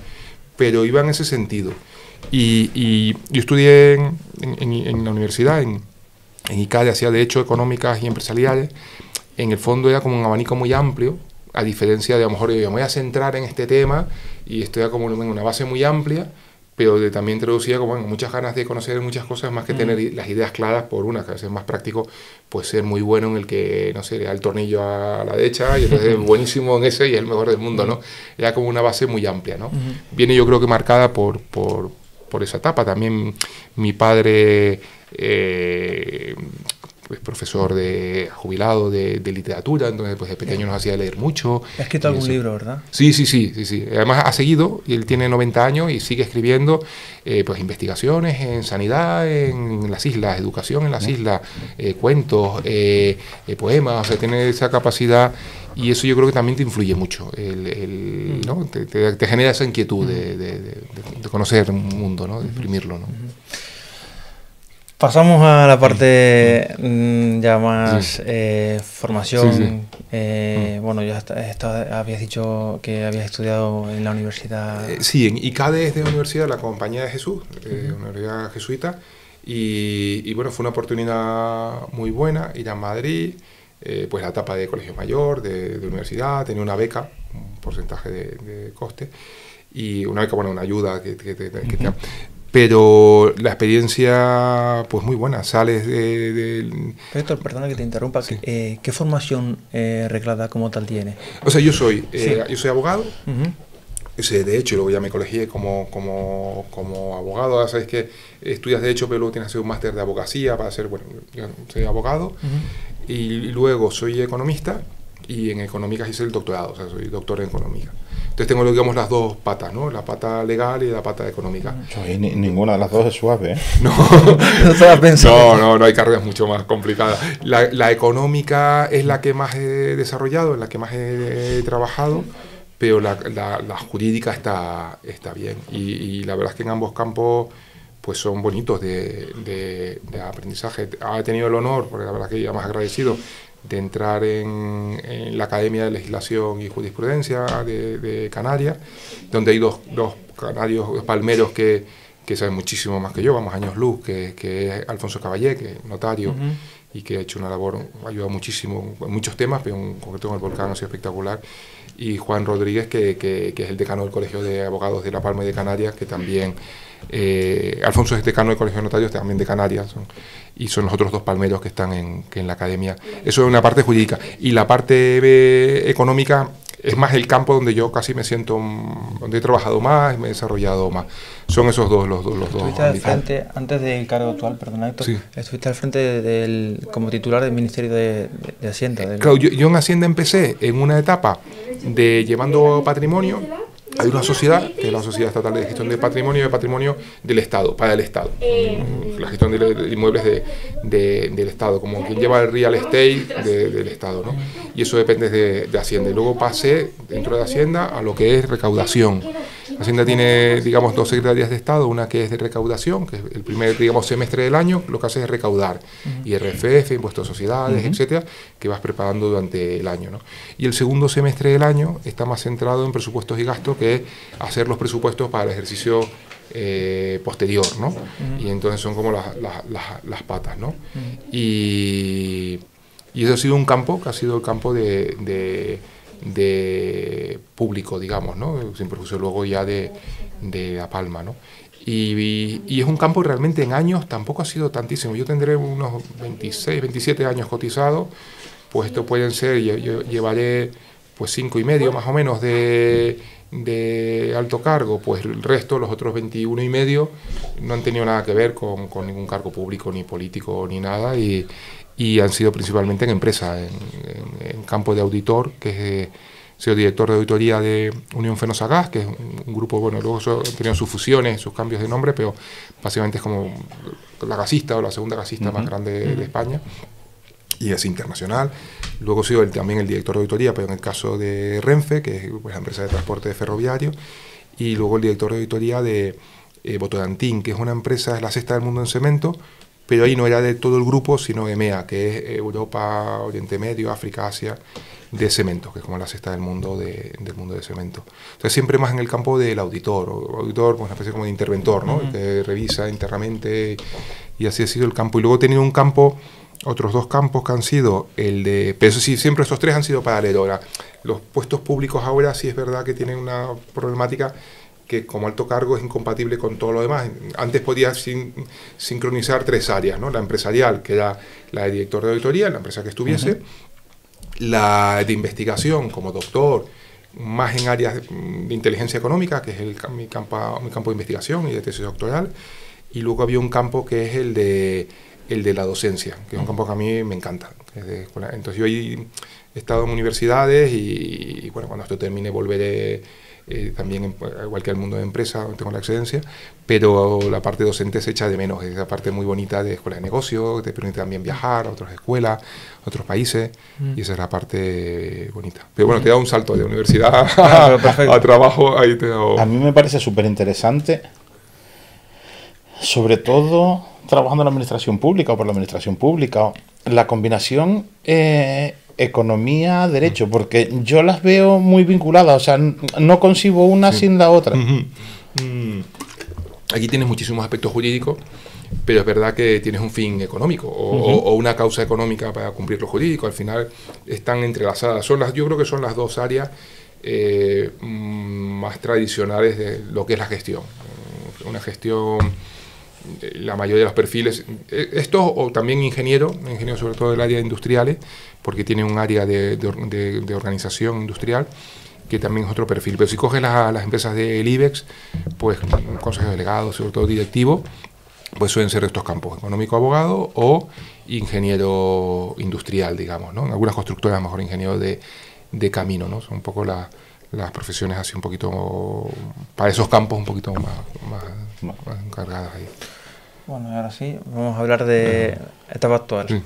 pero iba en ese sentido. Y yo estudié en la universidad, en ICADE, hacía de hecho económicas y empresariales. En el fondo era como un abanico muy amplio, a diferencia de a lo mejor yo me voy a centrar en este tema y estoy como en una base muy amplia, pero también traducía como muchas ganas de conocer muchas cosas más que tener las ideas claras por una, que a veces es más práctico pues ser muy bueno en el que, no sé, le da el tornillo a la derecha y entonces es buenísimo en ese y es el mejor del mundo, ¿no? Era como una base muy amplia, ¿no? Viene yo creo que marcada por esa etapa. También mi padre pues profesor jubilado de literatura, entonces pues de pequeño nos hacía leer mucho. ¿Ha escrito algún libro, verdad? Sí. Además ha seguido, y él tiene 90 años y sigue escribiendo pues investigaciones en sanidad en las islas, educación en las islas, cuentos, poemas, o sea, tiene esa capacidad y eso yo creo que también te influye mucho, ¿no? Te genera esa inquietud de conocer un mundo, ¿no? De exprimirlo, ¿no? Pasamos a la parte ya más formación. Bueno, ya habías dicho que habías estudiado en la universidad. Sí, en ICADE es de la Universidad de la Compañía de Jesús, una universidad jesuita, y bueno, fue una oportunidad muy buena ir a Madrid, pues la etapa de colegio mayor, de universidad, tenía una beca, un porcentaje de coste, y una beca, bueno, una ayuda que te pero la experiencia pues muy buena, sales Héctor, perdona que te interrumpa, sí. ¿Qué formación reglada como tal tiene? O sea, yo soy abogado, de hecho luego ya me colegié como abogado. Ahora sabes que estudias derecho pero luego tienes que hacer un máster de abogacía para ser, bueno, yo soy abogado, y luego soy economista, y en económicas hice el doctorado, o sea, soy doctor en económica. Entonces tengo, digamos, las dos patas, ¿no? La pata legal y la pata económica. Ninguna de las dos es suave, ¿eh? No hay carreras mucho más complicadas. La económica es la que más he desarrollado, en la que más he trabajado, pero la jurídica está bien. Y la verdad es que en ambos campos pues son bonitos de aprendizaje. He tenido el honor, porque la verdad que ya más agradecido, de entrar en la Academia de Legislación y Jurisprudencia de Canarias, donde hay dos canarios, dos palmeros que saben muchísimo más que yo, vamos años luz, que es Alfonso Caballé, que es notario, y que ha hecho una labor, ha ayudado muchísimo en muchos temas, pero en concreto en el volcán ha sido espectacular, y Juan Rodríguez, que es el decano del Colegio de Abogados de La Palma y de Canarias, que también... Alfonso es decano del Colegio de Notarios, también de Canarias, y son los otros dos palmeros que están en la academia. Eso es una parte jurídica. Y la parte económica es más el campo donde yo casi me siento, donde he trabajado más y me he desarrollado más. Son esos dos los dos. Estuviste al frente, antes del cargo actual, perdona Héctor, sí. Estuviste al frente como titular del Ministerio de Hacienda. Claro, yo en Hacienda empecé en una etapa de llevando patrimonio. Hay una sociedad, que es la Sociedad Estatal de Gestión de Patrimonio del Estado, para el Estado. La gestión de inmuebles del Estado, como quien lleva el real estate del Estado, ¿no? Y eso depende de Hacienda. Y luego pasé dentro de Hacienda a lo que es recaudación. Hacienda tiene, digamos, dos secretarías de Estado, una que es de recaudación, que es el primer, digamos, semestre del año, lo que hace es recaudar, IRPF, impuestos a sociedades, etcétera, que vas preparando durante el año, ¿no? Y el segundo semestre del año está más centrado en presupuestos y gastos, que es hacer los presupuestos para el ejercicio posterior, ¿no? Y entonces son como las patas, ¿no? Y eso ha sido un campo, que ha sido el campo de público, digamos, ¿no? Sin perjuicio luego ya de La Palma, ¿no? Y es un campo realmente en años tampoco ha sido tantísimo. Yo tendré unos 26, 27 años cotizados, pues esto pueden ser, yo llevaré pues 5 y medio más o menos de alto cargo, pues el resto, los otros 21 y medio, no han tenido nada que ver con ningún cargo público, ni político, ni nada, y han sido principalmente en empresa, en campo de auditor, que he sido director de auditoría de Unión Fenosa Gas, que es un grupo, bueno, luego han tenido sus fusiones, sus cambios de nombre, pero básicamente es como la gasista o la segunda gasista más grande de España, y es internacional. Luego he sido también el director de auditoría, pero en el caso de Renfe, que es pues, la empresa de transporte ferroviario, y luego el director de auditoría de Votorantim, que es una empresa, es la sexta del mundo en cemento, pero ahí no era de todo el grupo, sino EMEA, que es Europa, Oriente Medio, África, Asia, de cemento, que es como la sexta del mundo de cemento. Entonces siempre más en el campo del auditor, pues una especie como de interventor, ¿no? Que revisa internamente, y así ha sido el campo. Y luego he tenido un campo, otros dos campos que han sido el de... Pero eso sí, siempre estos tres han sido paralelos. Ahora, los puestos públicos ahora sí es verdad que tienen una problemática que como alto cargo es incompatible con todo lo demás. Antes podías sincronizar 3 áreas, ¿no? La empresarial, que era la de director de auditoría, la empresa que estuviese, la de investigación como doctor, más en áreas de inteligencia económica, que es mi campo de investigación y de tesis doctoral, y luego había un campo que es el de la docencia, que es un campo que a mí me encanta. Entonces yo he estado en universidades y bueno, cuando esto termine volveré también, igual que al mundo de empresa, donde tengo la excedencia, pero la parte docente se echa de menos, es la parte muy bonita de escuela de negocio, te permite también viajar a otras escuelas, a otros países, y esa es la parte bonita. Pero bueno, te da un salto de universidad a trabajo, ahí te da... A mí me parece súper interesante, sobre todo trabajando en la administración pública o por la administración pública, la combinación economía, derecho, porque yo las veo muy vinculadas, o sea, no concibo una sin la otra. Aquí tienes muchísimos aspectos jurídicos, pero es verdad que tienes un fin económico o una causa económica para cumplir lo jurídico. Al final están entrelazadas. Yo creo que son las 2 áreas más tradicionales de lo que es la gestión. Una gestión, la mayoría de los perfiles, esto o también ingeniero sobre todo del área de industriales, porque tiene un área de organización industrial, que también es otro perfil. Pero si coges las empresas del IBEX, pues consejeros delegados, sobre todo directivos, pues suelen ser estos campos, económico, abogado o ingeniero industrial, digamos, ¿no? En algunas constructoras, a lo mejor ingeniero de camino, ¿no? Son un poco las profesiones así un poquito, para esos campos un poquito más encargadas ahí. Bueno, ahora sí, vamos a hablar de etapa actual. Sí.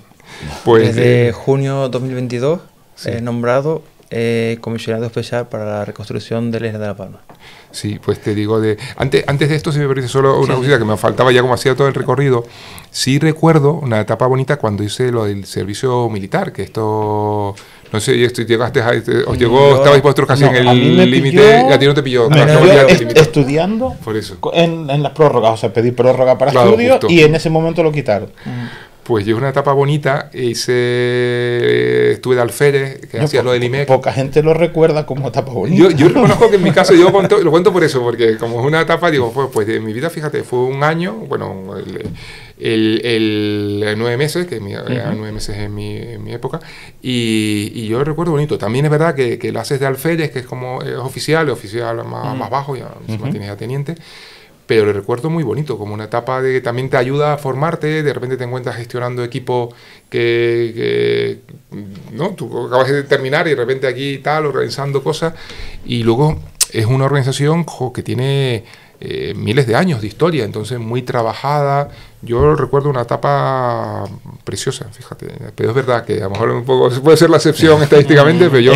Pues, desde junio 2022 sí. Nombrado comisionado especial para la reconstrucción de la isla de La Palma. Sí, pues te digo, antes de esto, si me permite solo una cosita que me faltaba ya como hacía todo el recorrido, sí recuerdo una etapa bonita cuando hice lo del servicio militar, que esto... No sé, llegaste os llegó, estabais vosotros casi en el límite, a ti no te pilló. Estudiando por eso. En las prórrogas, o sea, pedí prórroga para estudio justo. Y en ese momento lo quitaron. Pues yo una etapa bonita, estuve de alférez, que hacía lo del IMEC. Poca gente lo recuerda como etapa bonita. Yo reconozco que en mi caso, lo cuento por eso, porque como es una etapa, digo, pues de mi vida, fíjate, fue un año, bueno, el 9 meses, que 9 meses en mi época, y yo recuerdo bonito. También es verdad que lo haces de alférez, que es como es oficial más bajo, ya encima tienes a teniente, pero lo recuerdo muy bonito, como una etapa que también te ayuda a formarte, de repente te encuentras gestionando equipos que ¿no? Tú acabas de terminar y de repente aquí tal, organizando cosas, y luego es una organización que tiene miles de años de historia, entonces muy trabajada. Yo recuerdo una etapa preciosa, fíjate, pero es verdad que a lo mejor un poco puede ser la excepción estadísticamente, pero yo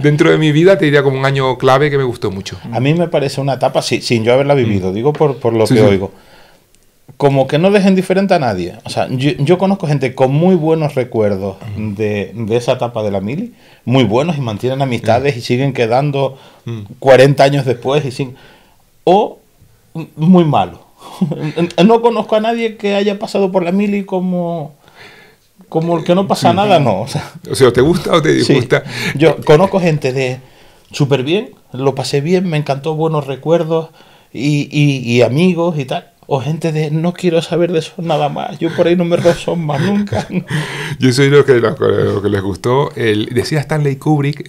dentro de mi vida te diría como un año clave que me gustó mucho. A mí me parece una etapa, sin yo haberla vivido, digo por lo que oigo, como que no dejen diferente a nadie. O sea, yo conozco gente con muy buenos recuerdos de esa etapa de la mili, muy buenos, y mantienen amistades y siguen quedando 40 años después o muy malo. No conozco a nadie que haya pasado por la mili como el que no pasa nada, no. O sea, ¿te gusta o te disgusta? Sí. Yo conozco gente de súper bien, lo pasé bien, me encantó, buenos recuerdos y amigos y tal. O gente de no quiero saber de eso nada más, yo por ahí no me rozo más nunca. Yo soy lo que les gustó. Decía Stanley Kubrick,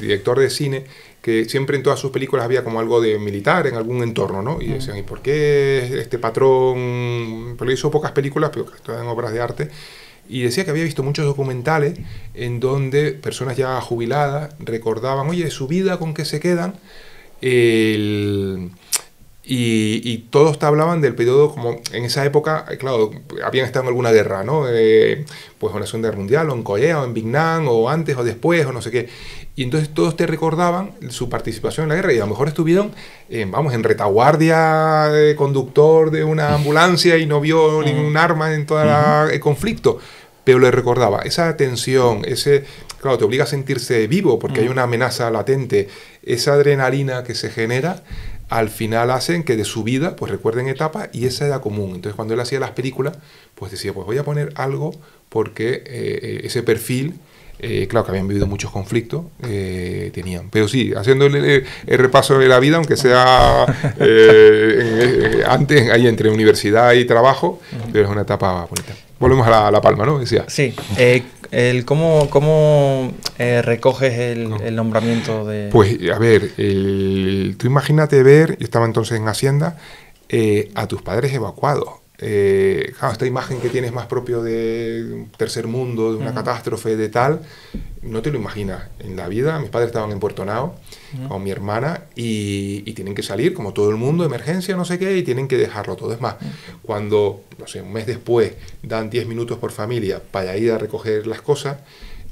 director de cine, que siempre en todas sus películas había como algo de militar en algún entorno, ¿no? Y decían, ¿y por qué este patrón? Pero hizo pocas películas, pero todas en obras de arte. Y decía que había visto muchos documentales en donde personas ya jubiladas recordaban, oye, su vida, ¿con qué se quedan? Y todos te hablaban del periodo, como en esa época, claro, habían estado en alguna guerra, ¿no? Pues en la Segunda Guerra Mundial, o en Corea, o en Vietnam, o antes o después, o no sé qué. Y entonces todos te recordaban su participación en la guerra, y a lo mejor estuvieron, en retaguardia de conductor de una ambulancia y no vio ningún arma en todo el conflicto, pero le recordaba esa tensión, claro, te obliga a sentirse vivo porque hay una amenaza latente, esa adrenalina que se genera, al final hacen que de su vida pues recuerden etapas, y esa era común. Entonces cuando él hacía las películas, pues decía, pues voy a poner algo porque ese perfil claro que habían vivido muchos conflictos, tenían. Pero sí, haciendo el repaso de la vida, aunque sea antes, ahí entre universidad y trabajo, pero es una etapa bonita. Volvemos a La Palma, ¿no? Decía. Sí. ¿Cómo recoges el nombramiento de...? Pues, a ver, tú imagínate ver, yo estaba entonces en Hacienda, a tus padres evacuados. Claro, esta imagen que tienes más propio de un tercer mundo, de una catástrofe, de tal, no te lo imaginas. En la vida, mis padres estaban en Puerto Nao con mi hermana y tienen que salir, como todo el mundo, emergencia, no sé qué, y tienen que dejarlo todo. Es más, cuando, no sé, un mes después dan 10 minutos por familia para ir a recoger las cosas,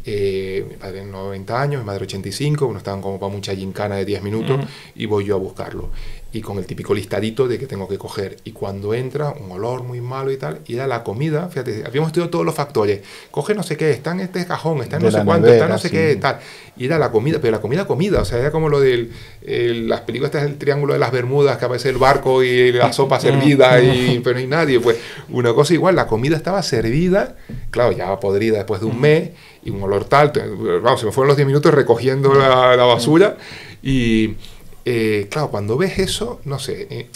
mi padre 90 años, mi madre 85, bueno, estaban como para mucha gincana de 10 minutos y voy yo a buscarlo. Y con el típico listadito de que tengo que coger. Y cuando entra, un olor muy malo y tal, y era la comida, fíjate, habíamos estudiado todos los factores. Coge no sé qué, está en este cajón, está en no sé cuánto, está en no sé qué, tal. Y era la comida, pero la comida, o sea, era como lo de las películas, este es el Triángulo de las Bermudas, que aparece el barco y la sopa servida, pero no hay nadie. Pues una cosa igual, la comida estaba servida, claro, ya podrida después de un mes, y un olor tal, vamos, se me fueron los 10 minutos recogiendo la basura, y... claro, cuando ves eso, no sé,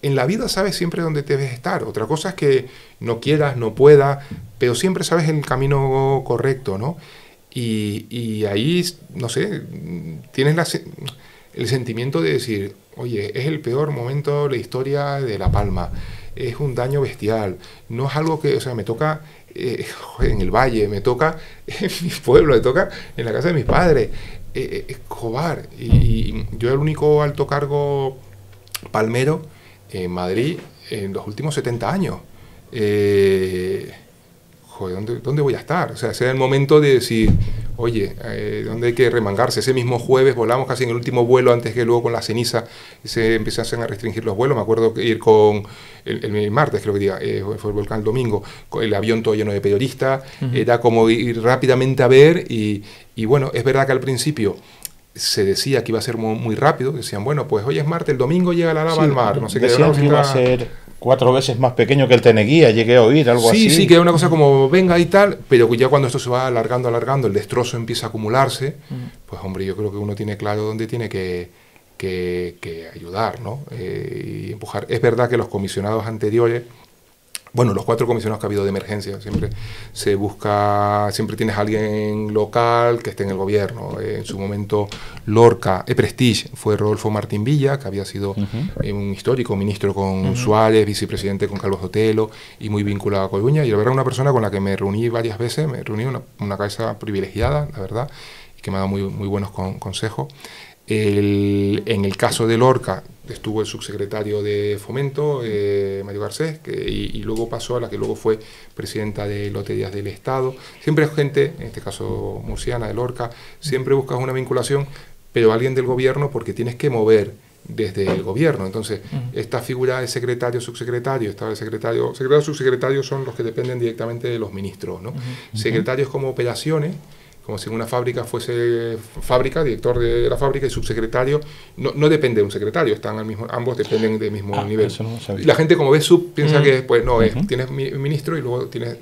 en la vida sabes siempre dónde debes estar. Otra cosa es que no quieras, no puedas, pero siempre sabes el camino correcto, ¿no? Y ahí, no sé, tienes el sentimiento de decir, oye, es el peor momento de la historia de La Palma, es un daño bestial, no es algo que, o sea, me toca en el valle, me toca en mi pueblo, me toca en la casa de mis padres. Escobar, y yo era el único alto cargo palmero en Madrid en los últimos 70 años. Joder, ¿dónde voy a estar? O sea, ese era el momento de decir, oye, ¿dónde hay que remangarse? Ese mismo jueves volamos casi en el último vuelo antes que luego con la ceniza se empezasen a restringir los vuelos. Me acuerdo que ir con el martes, creo que diga, fue el volcán el domingo, con el avión todo lleno de periodistas. Era como ir rápidamente a ver y bueno, es verdad que al principio se decía que iba a ser muy rápido. Decían, bueno, pues hoy es martes, el domingo llega la lava al mar. No sé qué. Decían que iba a ser 4 veces más pequeño que el Teneguía, llegué a oír algo así. Sí, que era una cosa como venga y tal, pero ya cuando esto se va alargando, el destrozo empieza a acumularse, pues hombre, yo creo que uno tiene claro dónde tiene que ayudar, ¿no? Y empujar. Es verdad que los comisionados anteriores, bueno, los 4 comisionados que ha habido de emergencia, siempre se busca, siempre tienes a alguien local que esté en el gobierno. En su momento, Lorca, Prestige, fue Rodolfo Martín Villa, que había sido un histórico ministro con Suárez, vicepresidente con Calvo Sotelo y muy vinculado a Coruña. Y la verdad, una persona con la que me reuní varias veces, me reuní una cabeza privilegiada, la verdad, y que me ha dado muy buenos consejos. En el caso de Lorca estuvo el subsecretario de Fomento, Mario Garcés, y luego pasó a la que luego fue presidenta de Loterías del Estado. Siempre es gente, en este caso murciana, de Lorca, siempre buscas una vinculación, pero alguien del gobierno, porque tienes que mover desde el gobierno. Entonces, esta figura de secretario, subsecretario, estaba el secretario, subsecretario son los que dependen directamente de los ministros, ¿no? Secretarios como operaciones, como si en una fábrica fuese director de la fábrica, y subsecretario, no depende de un secretario, están ambos dependen del mismo nivel. Y la gente, como ve sub, piensa que pues no es, tienes ministro y luego tienes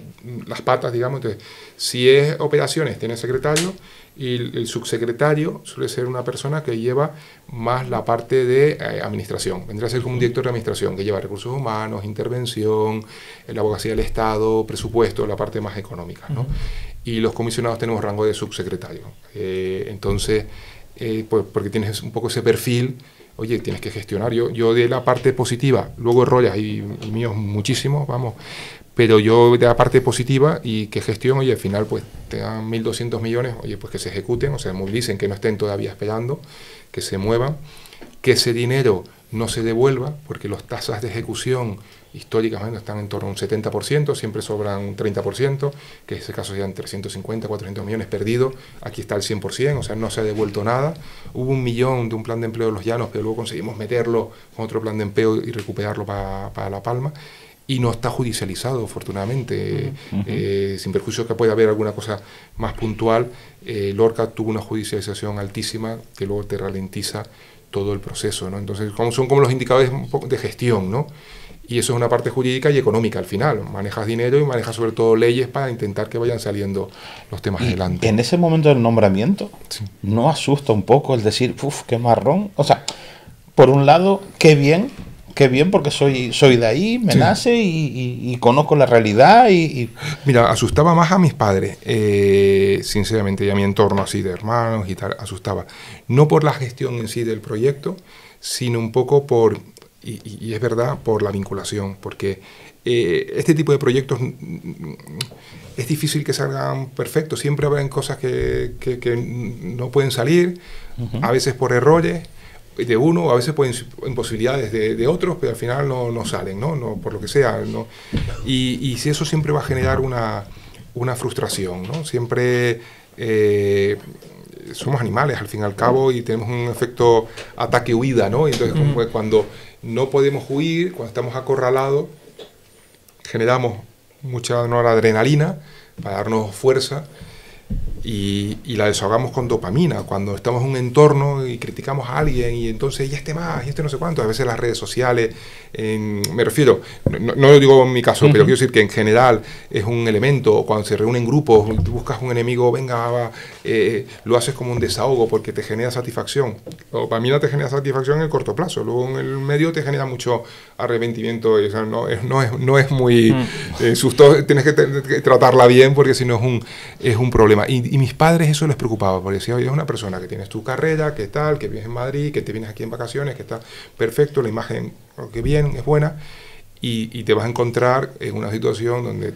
las patas, digamos. Entonces, si es operaciones, tienes secretario, y el subsecretario suele ser una persona que lleva más la parte de administración. Vendría a ser como un director de administración, que lleva recursos humanos, intervención, la abogacía del Estado, presupuesto, la parte más económica, ¿no? Y los comisionados tenemos rango de subsecretario. Entonces, pues porque tienes un poco ese perfil, oye, tienes que gestionar. Yo de la parte positiva, luego Rollas y míos muchísimos, vamos, pero yo de la parte positiva y que gestión, oye, al final pues te dan 1.200 millones, oye, pues que se ejecuten, o sea, movilicen, que no estén todavía esperando, que se muevan, que ese dinero no se devuelva, porque las tasas de ejecución históricamente están en torno a un 70%, siempre sobran un 30%, que en ese caso serían 350, 400 millones perdidos, aquí está el 100%, o sea, no se ha devuelto nada. Hubo 1 millón de un plan de empleo de Los Llanos, pero luego conseguimos meterlo con otro plan de empleo y recuperarlo para La Palma, y no está judicializado, afortunadamente, sin perjuicio que pueda haber alguna cosa más puntual. Lorca tuvo una judicialización altísima que luego te ralentiza todo el proceso, ¿no? Entonces, son como los indicadores un poco de gestión, ¿no? Y eso es una parte jurídica y económica al final. Manejas dinero y manejas sobre todo leyes para intentar que vayan saliendo los temas adelante. En ese momento del nombramiento, ¿no asusta un poco el decir, uff, qué marrón? O sea, por un lado, qué bien porque soy de ahí, me nace y conozco la realidad Mira, asustaba más a mis padres, sinceramente, y a mi entorno así de hermanos y tal, asustaba. No por la gestión en sí del proyecto, sino un poco por... Y es verdad, por la vinculación, porque este tipo de proyectos es difícil que salgan perfectos, siempre habrá cosas que no pueden salir, a veces por errores de uno, a veces por imposibilidades de otros, pero al final no salen, ¿no? Por lo que sea, ¿no? Y si eso siempre va a generar una frustración, ¿no? Siempre... somos animales al fin y al cabo y tenemos un efecto ataque-huida, ¿no? Entonces, cuando no podemos huir, cuando estamos acorralados, generamos mucha noradrenalina para darnos fuerza y la desahogamos con dopamina. Cuando estamos en un entorno y criticamos a alguien y entonces, y este más, y este no sé cuánto, a veces las redes sociales, me refiero, no lo digo en mi caso, pero quiero decir que en general es un elemento, cuando se reúnen grupos, tú buscas un enemigo, venga, lo haces como un desahogo porque te genera satisfacción. La dopamina te genera satisfacción en el corto plazo, luego en el medio te genera mucho arrepentimiento, o sea, no es muy susto, tienes que tratarla bien porque si no es un problema. Y mis padres eso les preocupaba, porque decía, oye, es una persona que tienes tu carrera, que tal, que vives en Madrid, que te vienes aquí en vacaciones, que está perfecto, la imagen, que bien, es buena, y te vas a encontrar en una situación donde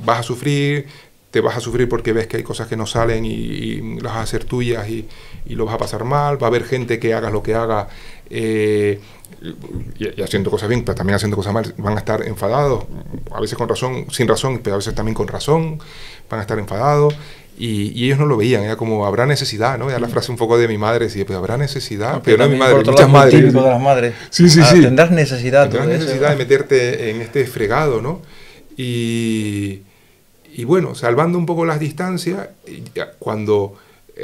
vas a sufrir, te vas a sufrir porque ves que hay cosas que no salen y las vas a hacer tuyas y lo vas a pasar mal, va a haber gente que hagas lo que haga y haciendo cosas bien, pero también haciendo cosas mal, van a estar enfadados, a veces con razón, sin razón, pero a veces también con razón, van a estar enfadados. Y ellos no lo veían, era como, habrá necesidad, ¿no? Era la frase un poco de mi madre, decía, pues habrá necesidad, no, pero no de mi madre, muchas madres. Típico de las madres. Sí. Tendrás necesidad. Tendrás necesidad de meterte en este fregado, ¿no? Y bueno, salvando un poco las distancias, cuando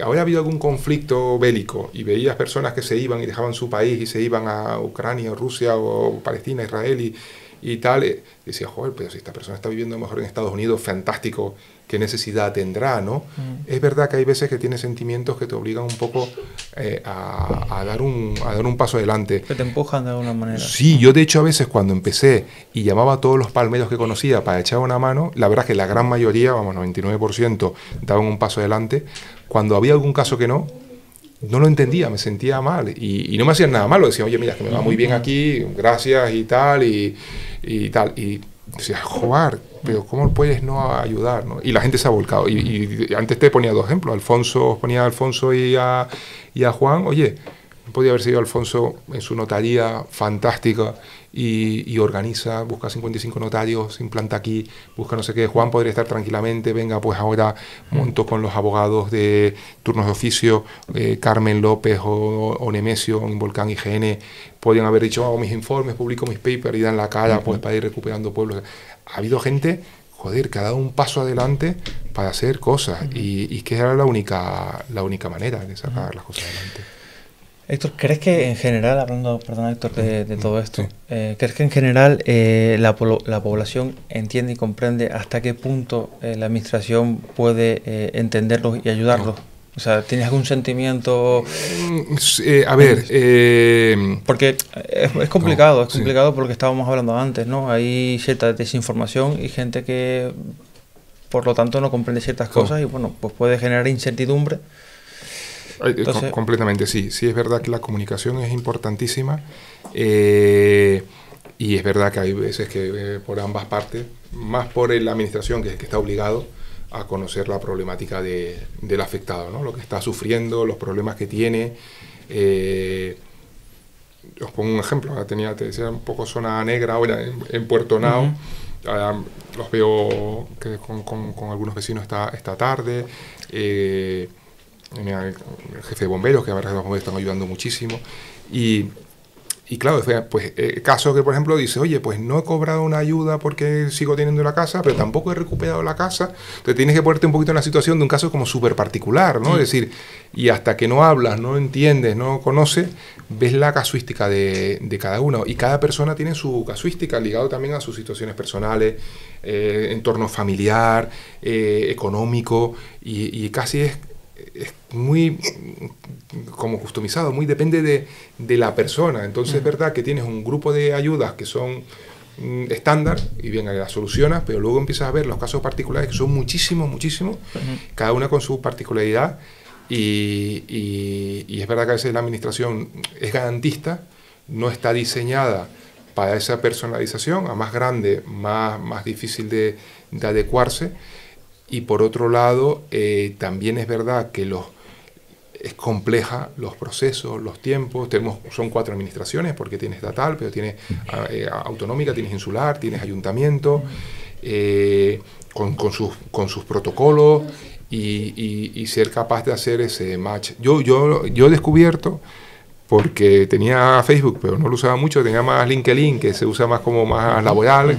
había habido algún conflicto bélico y veías personas que se iban y dejaban su país y se iban a Ucrania, o Rusia, o Palestina, Israel y tal, decía, joder, pero si esta persona está viviendo mejor en Estados Unidos, fantástico, ¿qué necesidad tendrá, no? Es verdad que hay veces que tienes sentimientos que te obligan un poco a dar un paso adelante. Que te empujan de alguna manera. Sí, yo de hecho a veces cuando empecé y llamaba a todos los palmeros que conocía para echar una mano, la verdad es que la gran mayoría, vamos, 99%, daban un paso adelante. Cuando había algún caso que no lo entendía, me sentía mal y no me hacían nada malo, decían, oye, mira, que me va muy bien aquí, gracias y tal, y tal, y decía, joder, pero ¿cómo puedes no ayudar, no? Y la gente se ha volcado, y antes te ponía dos ejemplos, ponía a Alfonso y a Juan, oye, podía haber sido Alfonso en su notaría fantástica y organiza, busca 55 notarios, implanta aquí, busca no sé qué. Juan podría estar tranquilamente, venga, pues ahora monto con los abogados de turnos de oficio, Carmen López o Nemesio en Volcán IGN, podrían haber dicho, hago mis informes, publico mis papers y dan la cara pues para ir recuperando pueblos. Ha habido gente, joder, que ha dado un paso adelante para hacer cosas y que era la única manera de sacar las cosas adelante. Héctor, ¿crees que en general, hablando, perdón Héctor, de todo esto, ¿crees que en general la población entiende y comprende hasta qué punto la administración puede entenderlos y ayudarlos? O sea, ¿tienes algún sentimiento? A ver... porque es complicado, es complicado por lo que estábamos hablando antes, ¿no? Hay cierta desinformación y gente que, por lo tanto, no comprende ciertas cosas y, bueno, pues puede generar incertidumbre. Entonces, completamente, sí. Sí, es verdad que la comunicación es importantísima y es verdad que hay veces que por ambas partes, más por la administración que está obligado a conocer la problemática del afectado, ¿no? Lo que está sufriendo, los problemas que tiene. Os pongo un ejemplo, te decía un poco zona negra ahora en Puerto Nao. Los veo que con algunos vecinos esta tarde. El jefe de bomberos, que ahora los bomberos están ayudando muchísimo, y Y claro, pues casos que, por ejemplo, dice, oye, pues no he cobrado una ayuda porque sigo teniendo la casa, pero tampoco he recuperado la casa. Entonces tienes que ponerte un poquito en la situación de un caso como súper particular, ¿no? Es decir, y hasta que no hablas, no entiendes, no conoces, ves la casuística de cada uno. Y cada persona tiene su casuística ligado también a sus situaciones personales, entorno familiar, económico, y casi es muy como customizado, muy depende de la persona. Entonces es verdad que tienes un grupo de ayudas que son estándar y bien las solucionas, pero luego empiezas a ver los casos particulares que son muchísimos, cada una con su particularidad y es verdad que a veces la administración es garantista, no está diseñada para esa personalización, a más grande, más difícil de adecuarse. Y por otro lado, también es verdad que es compleja los procesos, los tiempos. Son 4 administraciones, porque tienes estatal, pero tienes autonómica, tienes insular, tienes ayuntamiento, con sus protocolos y ser capaz de hacer ese match. Yo he descubierto, porque tenía Facebook, pero no lo usaba mucho, tenía más LinkedIn, que se usa más como más laboral.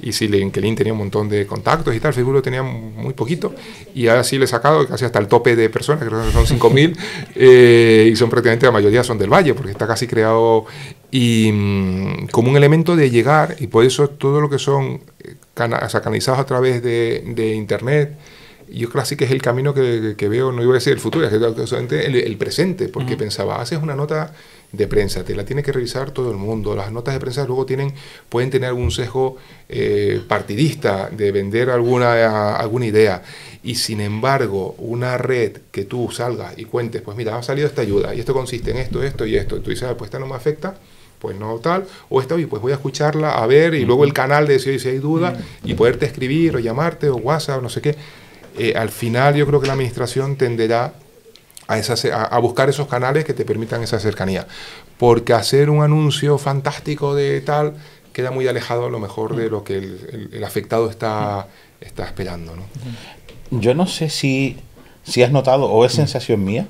Y si LinkedIn tenía un montón de contactos y tal, Facebook lo tenía muy poquito, y ahora sí le he sacado casi hasta el tope de personas, creo que son 5.000, y son prácticamente, la mayoría son del Valle, porque está casi creado, y como un elemento de llegar, y por eso todo lo que son canalizados a través de Internet, yo creo que es el camino que veo, no iba a decir el futuro, es solamente el presente, porque pensaba, haces una nota de prensa, te la tiene que revisar todo el mundo, las notas de prensa luego pueden tener algún sesgo partidista de vender alguna idea, y sin embargo una red que tú salgas y cuentes, pues mira, ha salido esta ayuda y esto consiste en esto y esto, y tú dices, pues esta no me afecta, pues no tal, o esta, y pues voy a escucharla, a ver, y luego el canal de si hay duda, y poderte escribir o llamarte o WhatsApp, no sé qué. Al final yo creo que la administración tenderá a buscar esos canales que te permitan esa cercanía, porque hacer un anuncio fantástico de tal queda muy alejado a lo mejor de lo que el afectado está esperando, ¿no? Yo no sé si has notado, o es sensación mía,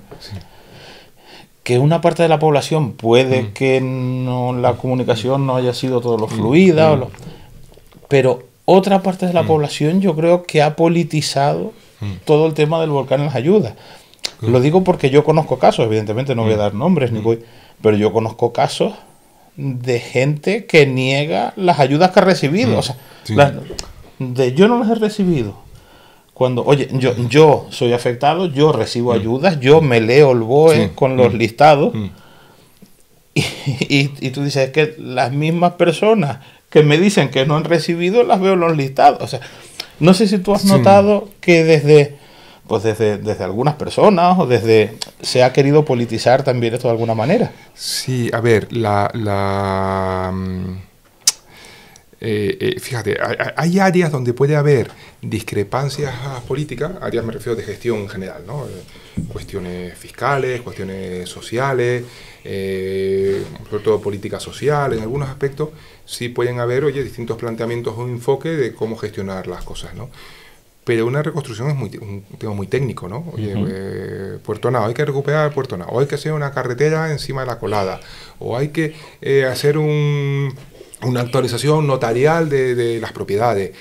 que una parte de la población puede que la comunicación no haya sido todo lo fluida, pero otra parte de la población yo creo que ha politizado todo el tema del volcán en las ayudas. Lo digo porque yo conozco casos, evidentemente no voy a dar nombres, pero yo conozco casos de gente que niega las ayudas que ha recibido. O sea, yo no las he recibido. Cuando, oye, yo soy afectado, yo recibo ayudas, yo me leo el BOE con los listados, y tú dices que las mismas personas que me dicen que no han recibido las veo en los listados. O sea, no sé si tú has notado que desde algunas personas o se ha querido politizar también esto de alguna manera. Sí, a ver, fíjate, hay áreas donde puede haber discrepancias políticas, áreas me refiero de gestión en general, ¿no? Cuestiones fiscales, cuestiones sociales, sobre todo política social, en algunos aspectos sí pueden haber, distintos planteamientos o enfoque de cómo gestionar las cosas, ¿no? Pero una reconstrucción es un tema muy técnico, ¿no? Puerto Nao, hay que recuperar Puerto Nao, o hay que hacer una carretera encima de la colada, o hay que hacer una actualización notarial de las propiedades.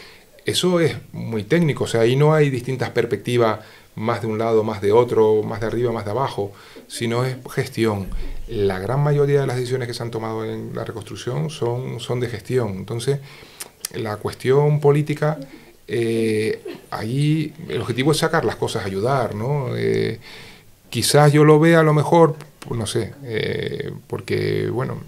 Eso es muy técnico, o sea, ahí no hay distintas perspectivas, más de un lado, más de otro, más de arriba, más de abajo, sino es gestión. La gran mayoría de las decisiones que se han tomado en la reconstrucción son de gestión. Entonces, la cuestión política, ahí el objetivo es sacar las cosas, ayudar, ¿no? Quizás yo lo vea a lo mejor, pues no sé, porque, bueno,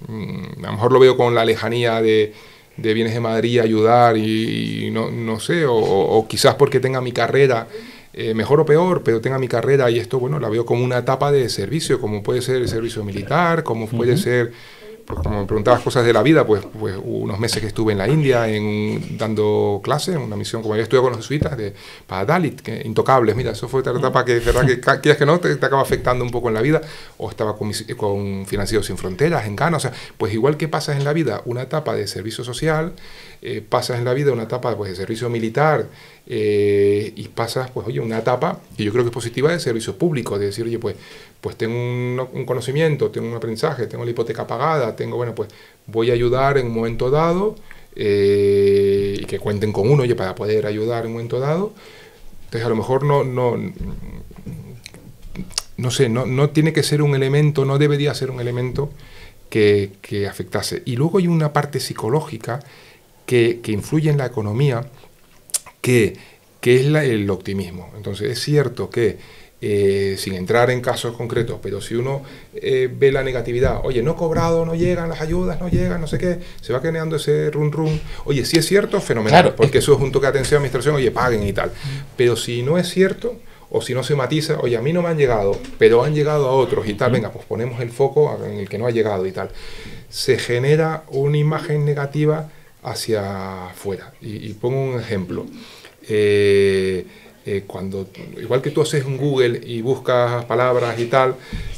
a lo mejor lo veo con la lejanía de Bienes de Madrid, ayudar y no sé, o quizás porque tenga mi carrera, mejor o peor, pero tenga mi carrera y esto, bueno, la veo como una etapa de servicio, como puede ser el servicio militar, como puede ser, pues como me preguntabas cosas de la vida, pues unos meses que estuve en la India dando clases, en una misión como había estudiado con los jesuitas para Dalit, intocables, mira, eso fue otra etapa que es verdad que quieras que no, te acaba afectando un poco en la vida, o estaba con Financieros Sin Fronteras en Ghana, o sea, pues igual que pasas en la vida una etapa de servicio social, pasas en la vida una etapa pues, de servicio militar y pasas, pues, oye, una etapa que yo creo que es positiva de servicio público, de decir, oye, pues tengo un conocimiento, tengo un aprendizaje, tengo la hipoteca pagada, tengo, bueno, pues voy a ayudar en un momento dado y que cuenten con uno, oye, para poder ayudar en un momento dado. Entonces, a lo mejor no sé, no tiene que ser un elemento, no debería ser un elemento que afectase. Y luego hay una parte psicológica que influye en la economía, que es el optimismo. Entonces, es cierto que, sin entrar en casos concretos, pero si uno ve la negatividad, oye, no he cobrado, no llegan las ayudas, no llegan, no sé qué, se va creando ese run. Oye, si es cierto, fenomenal, claro, porque eso es un toque de atención a la administración, oye, paguen y tal. Pero si no es cierto, o si no se matiza, oye, a mí no me han llegado, pero han llegado a otros y tal, venga, pues ponemos el foco en el que no ha llegado y tal. Se genera una imagen negativa hacia afuera. Y pongo un ejemplo. Cuando, igual que tú haces un Google y buscas palabras y tal,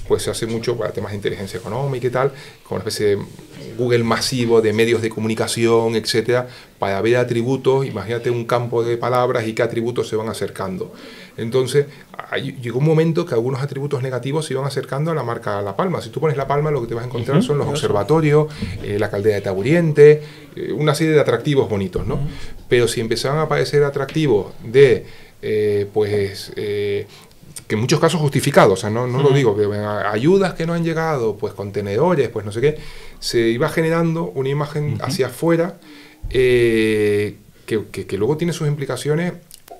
pues se hace mucho para temas de inteligencia económica y tal, con una especie de Google masivo de medios de comunicación, etcétera, para ver atributos. Imagínate un campo de palabras y qué atributos se van acercando. Entonces, llegó un momento que algunos atributos negativos se iban acercando a la marca La Palma. Si tú pones La Palma, lo que te vas a encontrar son los observatorios, la caldera de Taburiente, una serie de atractivos bonitos, ¿no? Pero si empezaban a aparecer atractivos de que en muchos casos justificados, o sea, no lo digo, que ayudas que no han llegado, pues contenedores, pues no sé qué, se iba generando una imagen hacia afuera que luego tiene sus implicaciones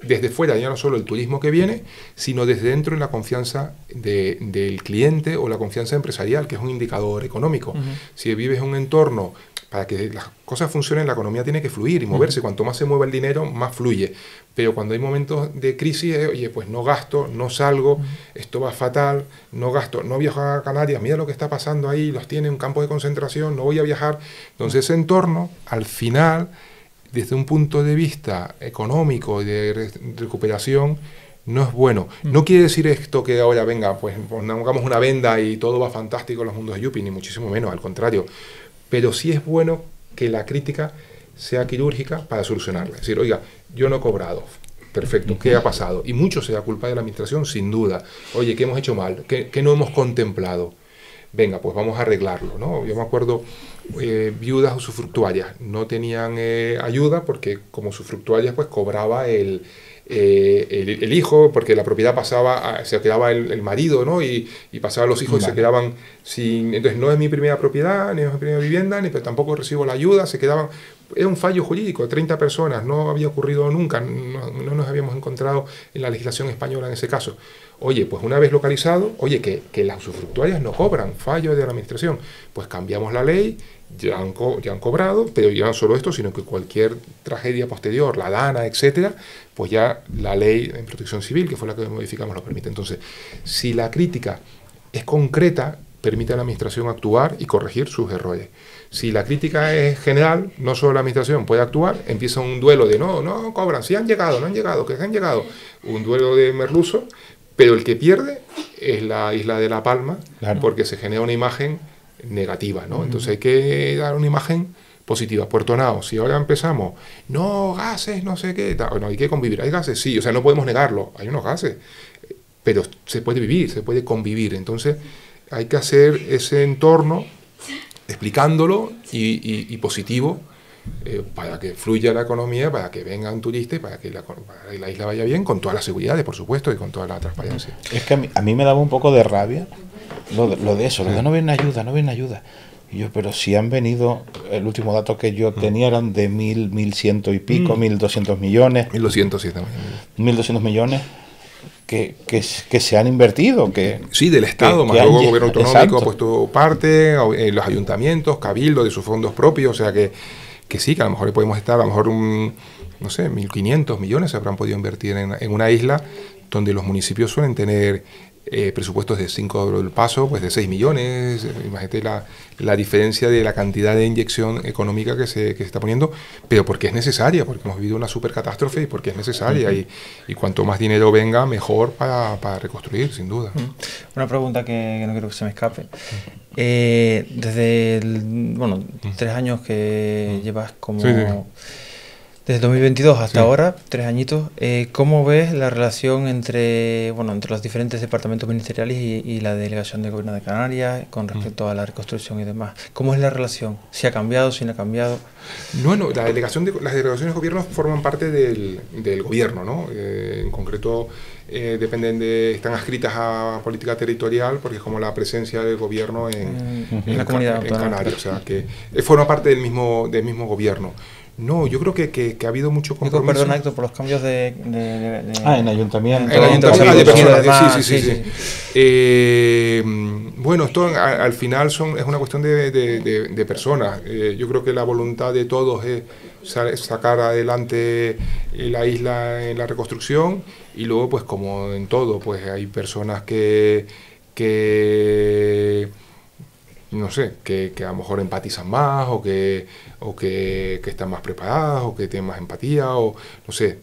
desde fuera, ya no solo el turismo que viene, sino desde dentro en la confianza del cliente o la confianza empresarial, que es un indicador económico. Si vives en un entorno, para que las cosas funcionen, la economía tiene que fluir y moverse. Cuanto más se mueva el dinero, más fluye. Pero cuando hay momentos de crisis, oye, pues no gasto, no salgo, esto va fatal, no gasto, no viajo a Canarias, mira lo que está pasando ahí, los tiene en un campo de concentración, no voy a viajar. Entonces ese entorno, al final, desde un punto de vista económico y de recuperación, no es bueno. No quiere decir esto que ahora venga, pues pongamos una venda y todo va fantástico en los mundos de Yupi, ni muchísimo menos, al contrario. Pero sí es bueno que la crítica sea quirúrgica para solucionarla. Es decir, oiga, yo no he cobrado, perfecto, ¿qué ha pasado? Y mucho sea culpa de la administración, sin duda. Oye, ¿qué hemos hecho mal? ¿Qué no hemos contemplado? Venga, pues vamos a arreglarlo, ¿no? Yo me acuerdo, viudas usufructuarias no tenían ayuda porque como usufructuarias pues cobraba el hijo, porque la propiedad pasaba, se quedaba el marido, ¿no? Y pasaban los hijos y se quedaban sin... Entonces no es mi primera propiedad, ni es mi primera vivienda, pero tampoco recibo la ayuda, se quedaban... Era un fallo jurídico de 30 personas, no había ocurrido nunca, no nos habíamos encontrado en la legislación española en ese caso. Oye, pues una vez localizado, oye, que las usufructuarias no cobran, fallo de la administración, pues cambiamos la ley, ya han cobrado, pero ya no solo esto, sino que cualquier tragedia posterior, la DANA, etcétera, pues ya la ley de protección civil, que fue la que modificamos, lo permite. Entonces, si la crítica es concreta, permite a la administración actuar y corregir sus errores. Si la crítica es general, no solo la administración puede actuar, empieza un duelo de no cobran, si han llegado, no han llegado, que han llegado, un duelo de merluzo, pero el que pierde es la isla de La Palma, claro, porque se genera una imagen negativa, ¿no? Entonces hay que dar una imagen positiva. Puerto Nao, si ahora empezamos, no, gases, no sé qué, bueno, hay que convivir, hay gases, sí, o sea, no podemos negarlo, hay unos gases, pero se puede vivir, se puede convivir. Entonces hay que hacer ese entorno explicándolo y positivo, para que fluya la economía, para que vengan turistas, para que la isla vaya bien, con todas las seguridades, por supuesto, y con toda la transparencia. Es que a mí me daba un poco de rabia lo de eso, lo de no viene ayuda. Y yo, pero si han venido, el último dato que yo tenía eran de 1.100 y pico, 1.200 millones. 1.200, sí, también. 1.200 millones que se han invertido. Sí, del Estado, más luego el gobierno autonómico ha puesto parte, los ayuntamientos, cabildo de sus fondos propios, o sea que sí, que a lo mejor podemos estar, a lo mejor no sé, 1.500 millones se habrán podido invertir en una isla donde los municipios suelen tener presupuestos de 5 euros el paso, pues de 6 millones. Imagínate la diferencia de la cantidad de inyección económica que se está poniendo, pero porque es necesaria, porque hemos vivido una supercatástrofe y porque es necesaria. Y cuanto más dinero venga, mejor para reconstruir, sin duda. Una pregunta que no quiero que se me escape. Desde 3 años que llevas como... Sí. Desde 2022 hasta ahora, 3 añitos, ¿cómo ves la relación entre los diferentes departamentos ministeriales y la delegación del Gobierno de Canarias con respecto a la reconstrucción y demás? ¿Cómo es la relación? ¿Si ha cambiado, si no ha cambiado? Bueno, las delegaciones de gobierno forman parte del gobierno, ¿no? En concreto, están adscritas a política territorial porque es como la presencia del gobierno en la comunidad en Canarias, o sea, que forma parte del mismo gobierno. No, yo creo que ha habido mucho compromiso. Perdón, Héctor, por los cambios en ayuntamiento. En ayuntamiento de personas, sí. Bueno, esto al final es una cuestión de personas. Yo creo que la voluntad de todos es sacar adelante la isla en la reconstrucción, y luego, pues como en todo, pues hay personas que no sé, que a lo mejor empatizan más o que están más preparadas o que tienen más empatía o no sé,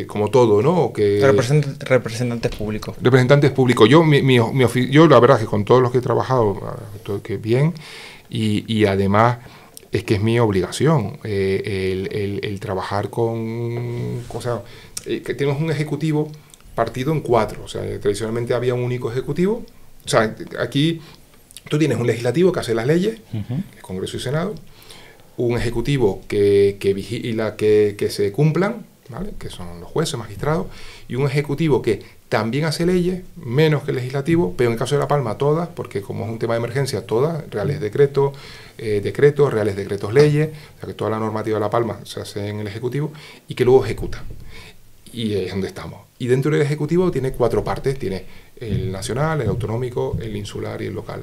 como todo, ¿no? O que representantes públicos. Representantes públicos. Yo la verdad es que con todos los que he trabajado, que bien, y además es que es mi obligación el trabajar que tenemos un ejecutivo partido en 4, o sea, tradicionalmente había un único ejecutivo, o sea, aquí tú tienes un legislativo que hace las leyes, el Congreso y Senado, un ejecutivo que vigila que se cumplan, ¿vale?, que son los jueces, magistrados, y un ejecutivo que también hace leyes, menos que el legislativo, pero en el caso de La Palma todas, porque como es un tema de emergencia, todas, reales decretos, reales decretos leyes, o sea que toda la normativa de La Palma se hace en el ejecutivo y que luego ejecuta. Y es donde estamos. Y dentro del ejecutivo tiene 4 partes, tiene el nacional, el autonómico, el insular y el local.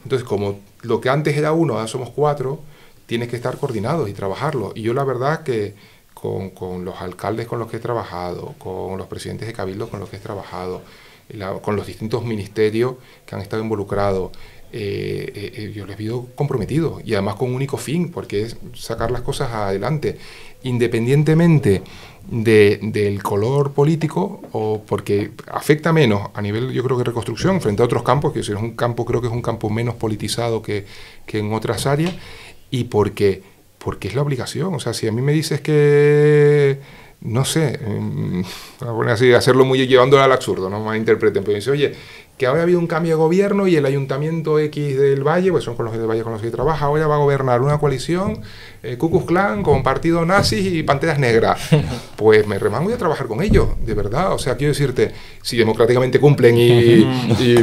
Entonces, como lo que antes era uno, ahora somos 4, tienes que estar coordinados y trabajarlo. Y yo la verdad que con los alcaldes con los que he trabajado, con los presidentes de cabildos con los que he trabajado, con los distintos ministerios que han estado involucrados, yo les veo comprometidos y además con un único fin, porque es sacar las cosas adelante, independientemente del color político, o porque afecta menos a nivel, yo creo que reconstrucción, frente a otros campos, que es un campo, creo que es un campo menos politizado que en otras áreas, y porque es la obligación. O sea, si a mí me dices que, no sé, voy a poner así, hacerlo muy llevándolo al absurdo, no me interpreten, pero dice, oye, que ahora ha habido un cambio de gobierno y el ayuntamiento X del Valle, pues son con los del Valle con los que trabaja, ahora va a gobernar una coalición, Ku Klux Klan con partidos nazis y panteras negras. Pues me remango y a trabajar con ellos, de verdad. O sea, quiero decirte, si democráticamente cumplen y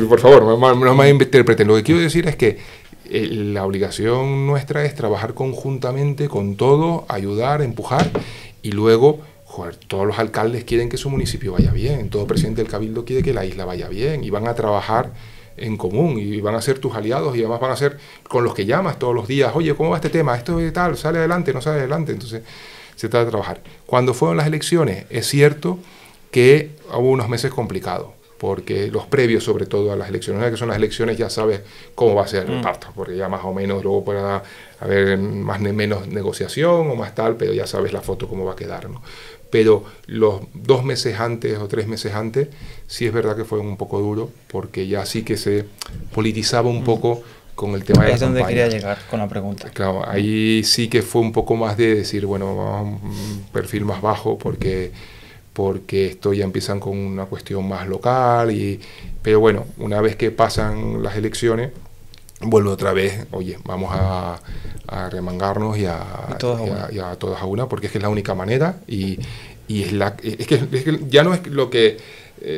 por favor, no me interpreten. Lo que quiero decir es que la obligación nuestra es trabajar conjuntamente con todos, ayudar, empujar, y luego, joder, todos los alcaldes quieren que su municipio vaya bien, todo presidente del cabildo quiere que la isla vaya bien, y van a trabajar en común, y van a ser tus aliados, y además van a ser con los que llamas todos los días, oye, ¿cómo va este tema? Esto es tal, sale adelante, no sale adelante. Entonces se trata de trabajar. Cuando fueron las elecciones, es cierto que hubo unos meses complicados, porque los previos, sobre todo a las elecciones, que son las elecciones, ya sabes cómo va a ser el reparto, porque ya más o menos luego pueda haber menos negociación o más tal, pero ya sabes la foto cómo va a quedar, ¿no? Pero los 2 meses antes o 3 meses antes, sí es verdad que fue un poco duro, porque ya sí que se politizaba un poco con el tema de la campaña. Es donde quería llegar con la pregunta. Claro, ahí sí que fue un poco más de decir, bueno, vamos a un perfil más bajo, porque esto ya empiezan con una cuestión más local, pero bueno, una vez que pasan las elecciones, vuelve otra vez, oye, vamos a remangarnos y a todas a una, porque es que es la única manera, y es que ya no es lo que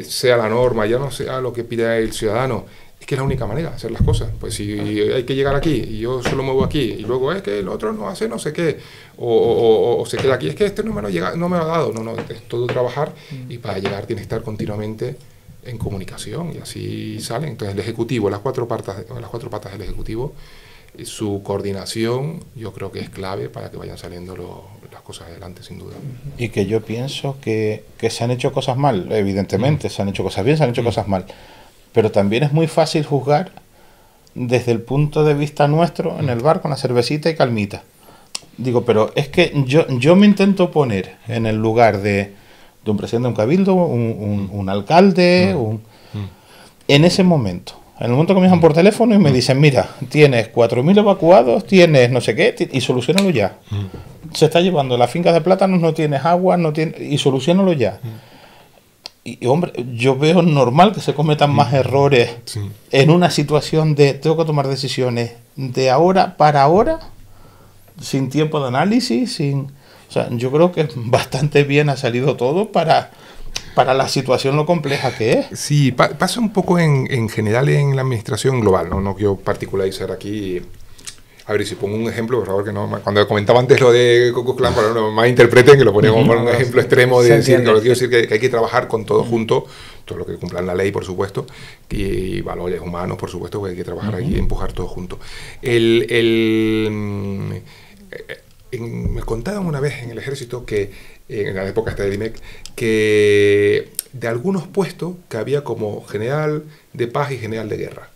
sea la norma, ya no sea lo que pida el ciudadano, es que es la única manera de hacer las cosas. Pues si hay que llegar aquí y yo solo muevo aquí y luego es que el otro no hace no sé qué o se queda aquí, es que este no me lo ha dado. No, es todo trabajar, y para llegar tienes que estar continuamente en comunicación, y así salen. Entonces el Ejecutivo, las cuatro patas del Ejecutivo, su coordinación yo creo que es clave para que vayan saliendo las cosas adelante, sin duda. Y que yo pienso que se han hecho cosas mal, evidentemente, se han hecho cosas bien, se han hecho cosas mal, pero también es muy fácil juzgar desde el punto de vista nuestro en el bar con la cervecita y calmita. Digo, pero es que yo me intento poner en el lugar de un presidente de un cabildo, un alcalde, en ese momento. En el momento que me llaman por teléfono y me dicen, mira, tienes 4.000 evacuados, tienes no sé qué, y solucionalo ya. Se está llevando las fincas de plátanos, no tienes agua, y solucionalo ya. Y hombre, yo veo normal que se cometan más errores en una situación de tengo que tomar decisiones de ahora para ahora, sin tiempo de análisis, o sea, yo creo que bastante bien ha salido todo para la situación lo compleja que es. Sí, pasa un poco en general en la administración global, no quiero particularizar aquí. A ver, si pongo un ejemplo, por favor, que no, cuando comentaba antes lo de Ku Klux Klan, para no más interpreten, que lo ponía como un ejemplo extremo de decir, que lo quiero decir que hay que trabajar con todo junto, todo lo que cumplan la ley, por supuesto, y valores humanos, por supuesto, que hay que trabajar aquí y empujar todo junto. Me contaban una vez en el ejército que, en la época esta de DIMEC, que de algunos puestos que había como general de paz y general de guerra.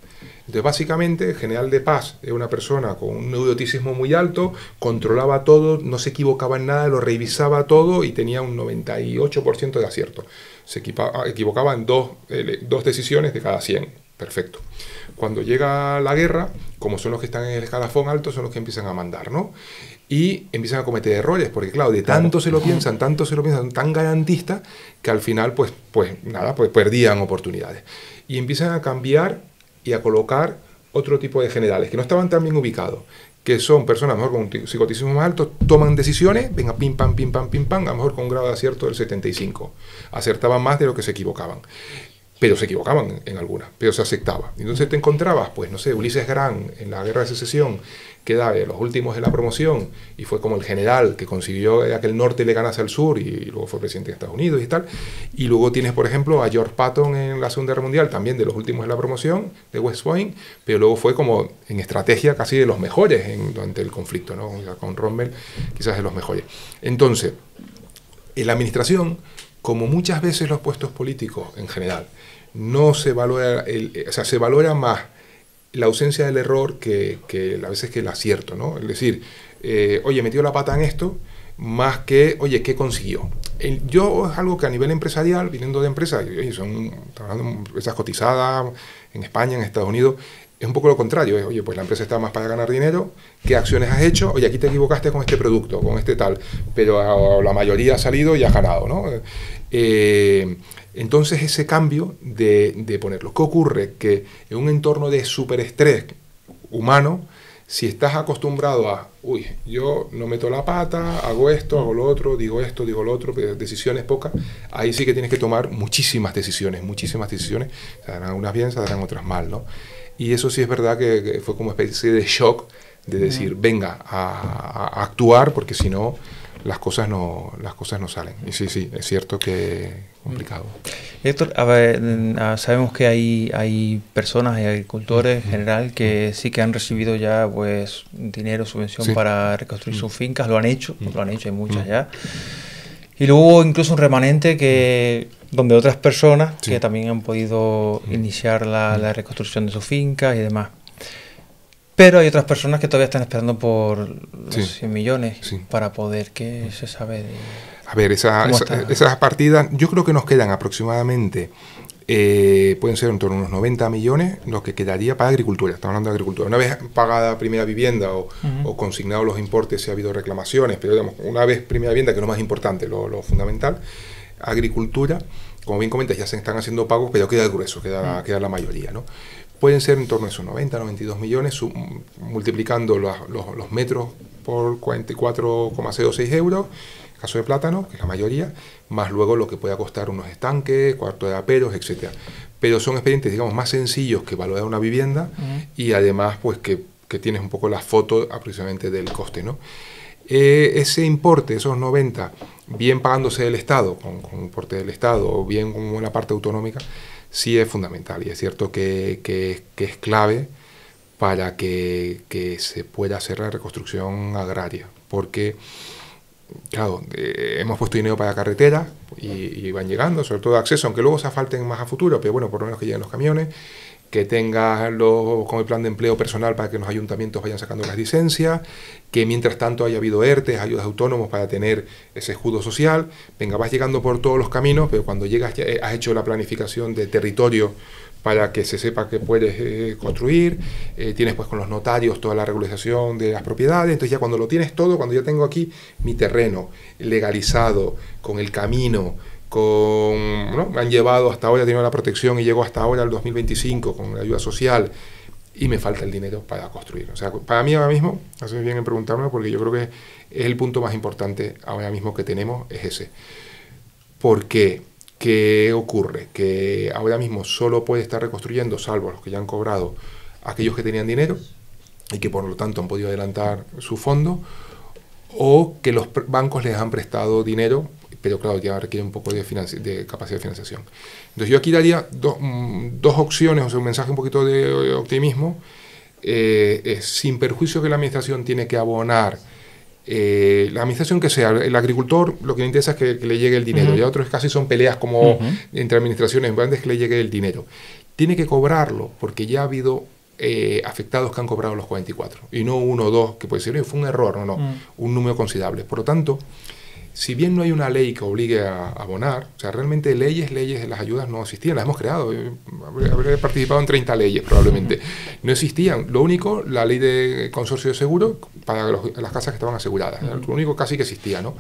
Entonces, básicamente, el general de paz es una persona con un neuroticismo muy alto, controlaba todo, no se equivocaba en nada, lo revisaba todo y tenía un 98% de acierto. Se equivocaba en dos decisiones de cada 100. Perfecto. Cuando llega la guerra, como son los que están en el escalafón alto, son los que empiezan a mandar, ¿no? Y empiezan a cometer errores, porque claro, de tanto se lo piensan, tan garantista, que al final, pues perdían oportunidades. Y empiezan a cambiar y a colocar otro tipo de generales, que no estaban tan bien ubicados, que son personas a lo mejor con un psicoticismo más alto, toman decisiones, venga, pim, pam, a lo mejor con un grado de acierto del 75. Acertaban más de lo que se equivocaban. Pero se equivocaban en algunas, pero se aceptaba. Entonces te encontrabas, pues no sé, Ulises Grant en la Guerra de Secesión, que era de los últimos de la promoción, y fue como el general que consiguió que el norte le ganase al sur, y luego fue presidente de Estados Unidos y tal. Y luego tienes, por ejemplo, a George Patton en la Segunda Guerra Mundial, también de los últimos de la promoción, de West Point, pero luego fue como en estrategia casi de los mejores durante el conflicto, ¿no? O sea, con Rommel quizás de los mejores. Entonces, en la administración, como muchas veces los puestos políticos en general, no se valora, se valora más la ausencia del error que a veces que el acierto, ¿no? Es decir, oye, metió la pata en esto, más que, oye, ¿qué consiguió? Yo es algo que a nivel empresarial, viniendo de empresas, son empresas cotizadas en España, en Estados Unidos, es un poco lo contrario. Oye, pues la empresa está más para ganar dinero, ¿qué acciones has hecho? Oye, aquí te equivocaste con este producto, con este tal, pero la mayoría ha salido y ha ganado, ¿no? Entonces ese cambio de ponerlo. ¿Qué ocurre? Que en un entorno de superestrés humano, si estás acostumbrado a, yo no meto la pata, hago esto, hago lo otro, digo esto, digo lo otro, pero decisiones pocas, ahí sí que tienes que tomar muchísimas decisiones, se darán algunas bien, se darán otras mal, ¿no? Y eso sí es verdad que fue como una especie de shock de decir, venga a actuar, porque si no las cosas no salen. Y sí, es cierto que es complicado. Héctor, a ver, sabemos que hay personas, hay agricultores en general que sí que han recibido ya pues dinero, subvención para reconstruir sus fincas, lo han hecho, hay muchas ya. Y luego hubo incluso un remanente donde otras personas que también han podido iniciar la reconstrucción de sus fincas y demás. Pero hay otras personas que todavía están esperando por los 100 millones para poder, ¿qué se sabe de...? A ver, esas partidas, yo creo que nos quedan aproximadamente, pueden ser en torno a unos 90 millones, lo que quedaría para agricultura. Estamos hablando de agricultura. Una vez pagada primera vivienda o consignados los importes, si ha habido reclamaciones, pero digamos, una vez primera vivienda, que es lo más importante, lo fundamental, agricultura, como bien comentas, ya se están haciendo pagos, pero queda el grueso, queda la mayoría, ¿no? Pueden ser en torno a esos 90, 92 millones, multiplicando los metros por 44,06 euros, en caso de plátano, que es la mayoría, más luego lo que pueda costar unos estanques, cuarto de aperos, etcétera. Pero son expedientes, digamos, más sencillos que valorar una vivienda y además, pues, que tienes un poco la foto aproximadamente del coste, ¿no? Ese importe, esos 90, bien pagándose del Estado, con importe del Estado, o bien como en la parte autonómica, sí es fundamental y es cierto que es clave para que se pueda hacer la reconstrucción agraria, porque claro, hemos puesto dinero para carreteras y van llegando, sobre todo de acceso, aunque luego se falten más a futuro, pero bueno, por lo menos que lleguen los camiones, que tenga como el plan de empleo personal para que los ayuntamientos vayan sacando las licencias, que mientras tanto haya habido ERTES, ayudas a autónomos para tener ese escudo social. Venga, vas llegando por todos los caminos, pero cuando llegas ya has hecho la planificación de territorio para que se sepa que puedes construir, tienes pues con los notarios toda la regularización de las propiedades, entonces ya cuando lo tienes todo, cuando ya tengo aquí mi terreno legalizado, con el camino, ¿no? Me han llevado hasta ahora, he tenido la protección y llego hasta ahora al 2025 con la ayuda social y me falta el dinero para construir. O sea, para mí ahora mismo, hace bien en preguntarme, porque yo creo que es el punto más importante ahora mismo que tenemos, es ese. ¿Por qué? ¿Qué ocurre? Que ahora mismo solo puede estar reconstruyendo, salvo los que ya han cobrado, aquellos que tenían dinero y que por lo tanto han podido adelantar su fondo, o que los bancos les han prestado dinero, pero claro, ya requiere un poco de capacidad de financiación. Entonces yo aquí daría dos opciones, o sea, un mensaje un poquito de optimismo, sin perjuicio que la administración tiene que abonar, la administración que sea, el agricultor lo que le interesa es que le llegue el dinero, y a otros casi son peleas como entre administraciones grandes, que le llegue el dinero. Tiene que cobrarlo, porque ya ha habido afectados que han cobrado los 44, y no uno o dos, que puede ser, fue un error, un número considerable. Por lo tanto, si bien no hay una ley que obligue a abonar, o sea, realmente leyes de las ayudas no existían, las hemos creado, habré participado en 30 leyes probablemente, no existían. Lo único, la ley de consorcio de seguro para las casas que estaban aseguradas, lo único casi que existía, ¿no?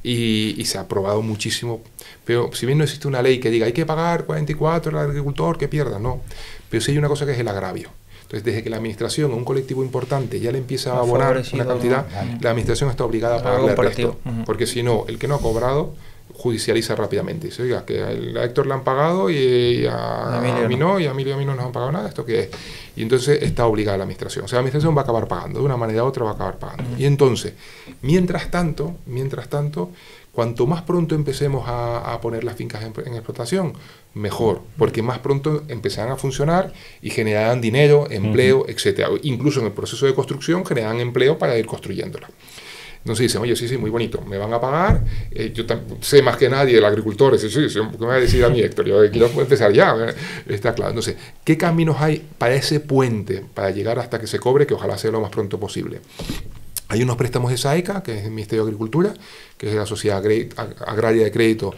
Y se ha aprobado muchísimo, pero si bien no existe una ley que diga hay que pagar 44 al agricultor que pierda, no, pero sí hay una cosa que es el agravio. Entonces, desde que la administración a un colectivo importante ya le empieza a abonar una cantidad, la administración está obligada a pagarle el resto. Porque si no, el que no ha cobrado judicializa rápidamente. Dice, oiga, que a Héctor le han pagado y a mí no, y a Emilio y a mí no nos han pagado nada, ¿esto qué es? Y entonces está obligada la administración. O sea, la administración va a acabar pagando, de una manera u otra va a acabar pagando. Y entonces, mientras tanto, cuanto más pronto empecemos a poner las fincas en explotación, mejor, porque más pronto empezarán a funcionar y generarán dinero, empleo, etcétera. Incluso en el proceso de construcción generarán empleo para ir construyéndola. Entonces dicen, oye, sí, muy bonito, me van a pagar, yo sé más que nadie, el agricultor, sí, ¿qué me va a decir a mí, Héctor? Yo quiero empezar ya, está claro. Entonces, ¿qué caminos hay para ese puente, para llegar hasta que se cobre, que ojalá sea lo más pronto posible? Hay unos préstamos de SAECA, que es el Ministerio de Agricultura, que es la Sociedad Agraria de Crédito,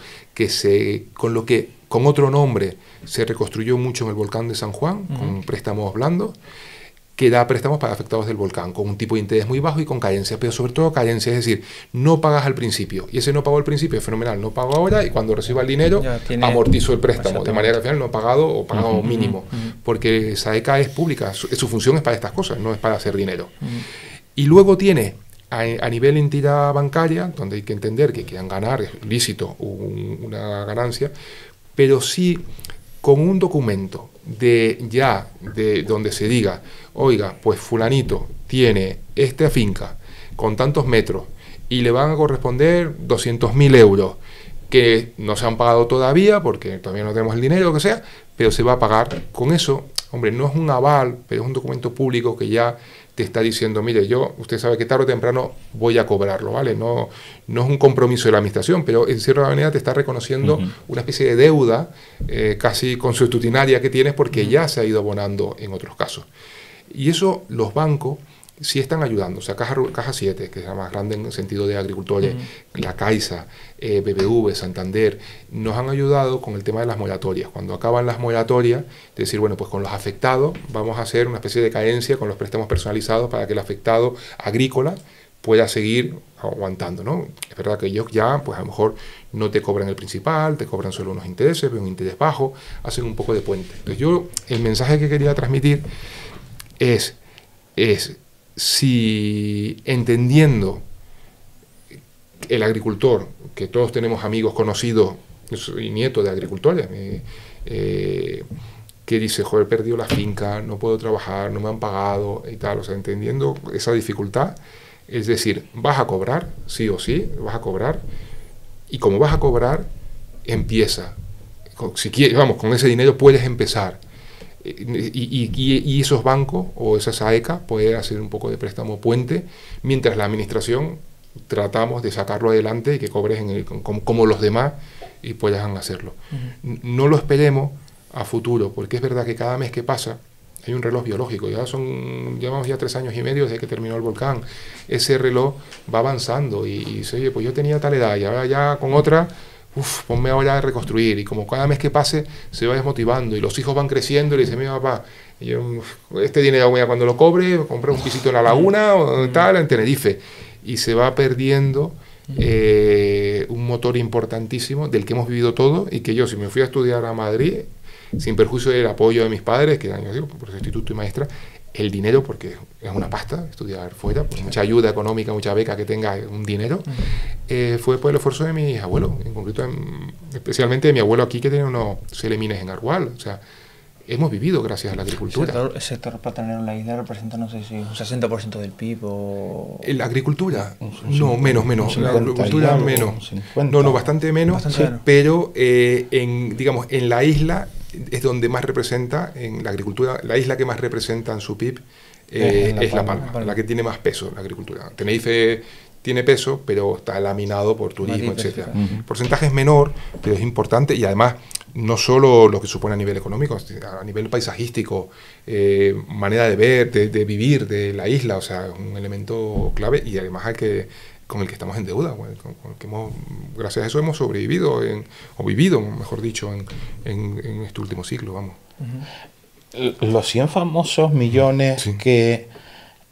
con otro nombre se reconstruyó mucho en el volcán de San Juan, con préstamos blandos, que da préstamos para afectados del volcán, con un tipo de interés muy bajo y con carencia, pero sobre todo carencia, es decir, no pagas al principio, y ese no pago al principio es fenomenal, no pago ahora, y cuando reciba el dinero amortizo el préstamo, de manera que al final no he pagado o pagado mínimo, porque SAECA es pública, su función es para estas cosas, no es para hacer dinero. Y luego tiene, a nivel entidad bancaria, donde hay que entender que quieran ganar, es lícito una ganancia, pero sí con un documento de donde se diga, oiga, pues fulanito tiene esta finca con tantos metros y le van a corresponder 200.000 euros, que no se han pagado todavía porque todavía no tenemos el dinero, lo que sea, pero se va a pagar. Con eso, hombre, no es un aval, pero es un documento público que ya te está diciendo, mire, usted sabe que tarde o temprano voy a cobrarlo, ¿vale? No es un compromiso de la administración, pero en cierta manera te está reconociendo una especie de deuda casi consuetudinaria que tienes, porque ya se ha ido abonando en otros casos. Y eso los bancos sí están ayudando. O sea, Caja 7, que es la más grande en el sentido de agricultores, la Caixa, BBV, Santander, nos han ayudado con el tema de las moratorias. Cuando acaban las moratorias, es decir, bueno, pues con los afectados vamos a hacer una especie de carencia con los préstamos personalizados para que el afectado agrícola pueda seguir aguantando, ¿no? Es verdad que ellos ya, pues a lo mejor no te cobran el principal, te cobran solo unos intereses, un interés bajo, hacen un poco de puente. Entonces el mensaje que quería transmitir es si entendiendo el agricultor, que todos tenemos amigos conocidos, yo soy nieto de agricultores, que dice, joder, he perdido la finca, no puedo trabajar, no me han pagado y tal, o sea, entendiendo esa dificultad, es decir, vas a cobrar, sí o sí, vas a cobrar, y como vas a cobrar, empieza, si quieres, vamos, con ese dinero puedes empezar. Y esos bancos o esa SAECA puede hacer un poco de préstamo puente mientras la administración tratamos de sacarlo adelante y que cobres como los demás y puedan hacerlo. No lo esperemos a futuro, porque es verdad que cada mes que pasa hay un reloj biológico. Llevamos ya 3 años y medio desde que terminó el volcán. Ese reloj va avanzando y dice, oye, pues yo tenía tal edad y ahora ya con otra, ponme ahora a reconstruir. Y como cada mes que pase se va desmotivando y los hijos van creciendo y le dicen, mira papá, este dinero cuando lo cobre, compré un pisito en la laguna o tal, en Tenerife. Y se va perdiendo un motor importantísimo del que hemos vivido todo y que yo, si me fui a estudiar a Madrid, sin perjuicio del apoyo de mis padres, que eran, yo digo, por instituto y maestra, el dinero, porque es una pasta estudiar fuera, por mucha ayuda económica, mucha beca que tenga, un dinero, fue por el esfuerzo de mis abuelos, en concreto, especialmente de mi abuelo aquí, que tenía unos selemines en Argual. O sea, hemos vivido gracias a la agricultura. El sector platanero en la isla representa, no sé si un 60% del PIB o... ¿La agricultura? No, menos. La agricultura menos. No, bastante menos, pero digamos, en la isla es donde más representa, en la agricultura, la isla que más representa en su PIB es La Palma, la que tiene más peso, la agricultura. Tenerife tiene peso, pero está laminado por turismo, etc. El porcentaje es menor, pero es importante, y además no solo lo que supone a nivel económico, a nivel paisajístico, manera de ver, de vivir de la isla, o sea, un elemento clave, y además con el que estamos en deuda, con el que gracias a eso hemos sobrevivido, o vivido, mejor dicho, en este último siglo, vamos. Los 100 famosos millones que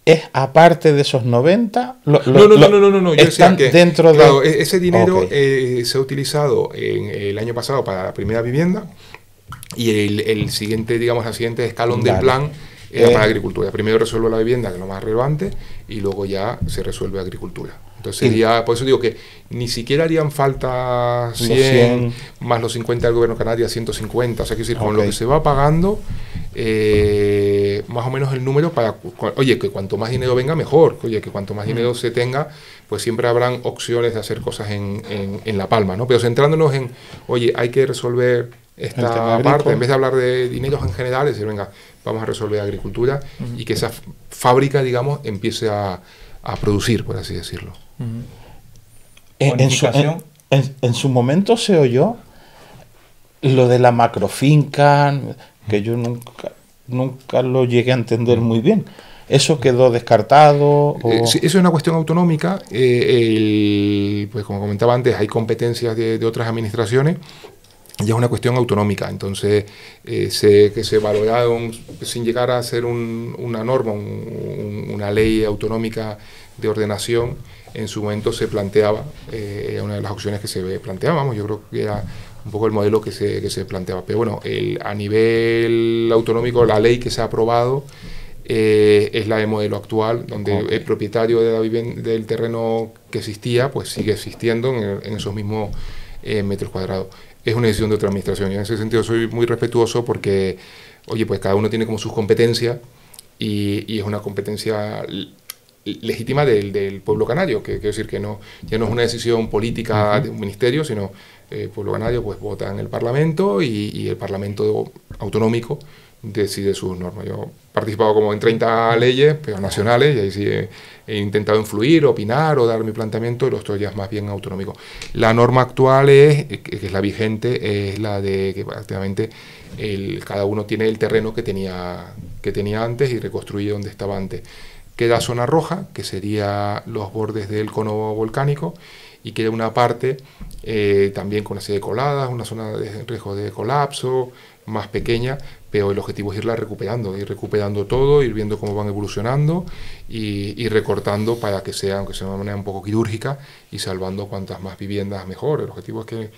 es aparte de esos 90, no, yo están decía que dentro de... Claro, ese dinero se ha utilizado el año pasado para la primera vivienda, y el siguiente, digamos, el siguiente escalón del plan era para agricultura. Primero resuelve la vivienda, que es lo más relevante, y luego ya se resuelve agricultura. Entonces sería, por eso digo que ni siquiera harían falta 100 más los 50 del gobierno canario, 150. O sea, quiero decir, con lo que se va pagando, más o menos el número para... Oye, que cuanto más dinero venga, mejor. Oye, que cuanto más dinero se tenga, pues siempre habrán opciones de hacer cosas en La Palma, ¿no? Pero centrándonos en, oye, hay que resolver esta parte, en vez de hablar de dineros en general, es decir, venga, vamos a resolver agricultura y que esa fábrica, digamos, empiece a producir, por así decirlo. En su momento se oyó lo de la macrofinca, que yo nunca lo llegué a entender muy bien. ¿Eso quedó descartado? Sí, eso es una cuestión autonómica. Pues como comentaba antes, hay competencias de otras administraciones. Ya es una cuestión autonómica, entonces que se valoraron sin llegar a ser una norma, una ley autonómica de ordenación. En su momento se planteaba, una de las opciones que se planteaba, vamos, yo creo que era un poco el modelo que se planteaba. Pero bueno, a nivel autonómico, la ley que se ha aprobado es la de modelo actual, donde el propietario de la del terreno que existía, pues sigue existiendo en esos mismos metros cuadrados. Es una decisión de otra administración, y en ese sentido soy muy respetuoso porque, oye, pues cada uno tiene como sus competencias, y es una competencia legítima del pueblo canario, que quiero decir que ya no es una decisión política de un ministerio, sino el pueblo canario pues vota en el Parlamento, y el Parlamento autonómico decide sus normas. Yo he participado como en 30 leyes, pero nacionales, y ahí sí he intentado influir, opinar o dar mi planteamiento, y lo estoy ya más bien autonómico. La norma actual que es la vigente, es la de que prácticamente cada uno tiene el terreno que tenía antes y reconstruye donde estaba antes. Queda zona roja, que sería los bordes del cono volcánico, y queda una parte también con una serie de coladas, una zona de riesgo de colapso, más pequeña, pero el objetivo es ir recuperando todo, ir viendo cómo van evolucionando y recortando para que sea, aunque sea de una manera un poco quirúrgica, y salvando cuantas más viviendas mejor. El objetivo es que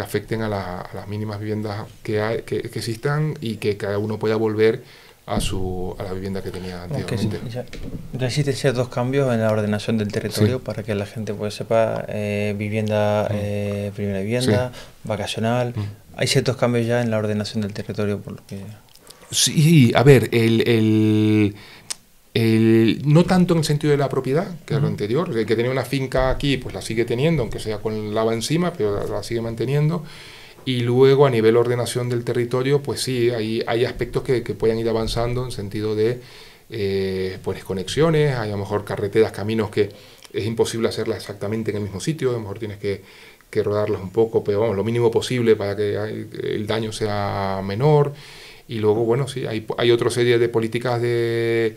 afecten a las mínimas viviendas que existan, y que cada uno pueda volver a la vivienda que tenía anteriormente. Ya existen ciertos cambios en la ordenación del territorio para que la gente pues sepa vivienda, primera vivienda, vacacional. Hay ciertos cambios ya en la ordenación del territorio, por lo que... Sí, a ver, no tanto en el sentido de la propiedad, que es lo anterior. El que tenía una finca aquí, pues la sigue teniendo, aunque sea con lava encima, pero la sigue manteniendo. Y luego a nivel ordenación del territorio, pues sí, hay aspectos que puedan ir avanzando en sentido de pues conexiones, hay a lo mejor carreteras, caminos que es imposible hacerlas exactamente en el mismo sitio, a lo mejor tienes que rodarlas un poco, pero vamos, lo mínimo posible para que el daño sea menor. Y luego, bueno, sí, hay otra serie de políticas de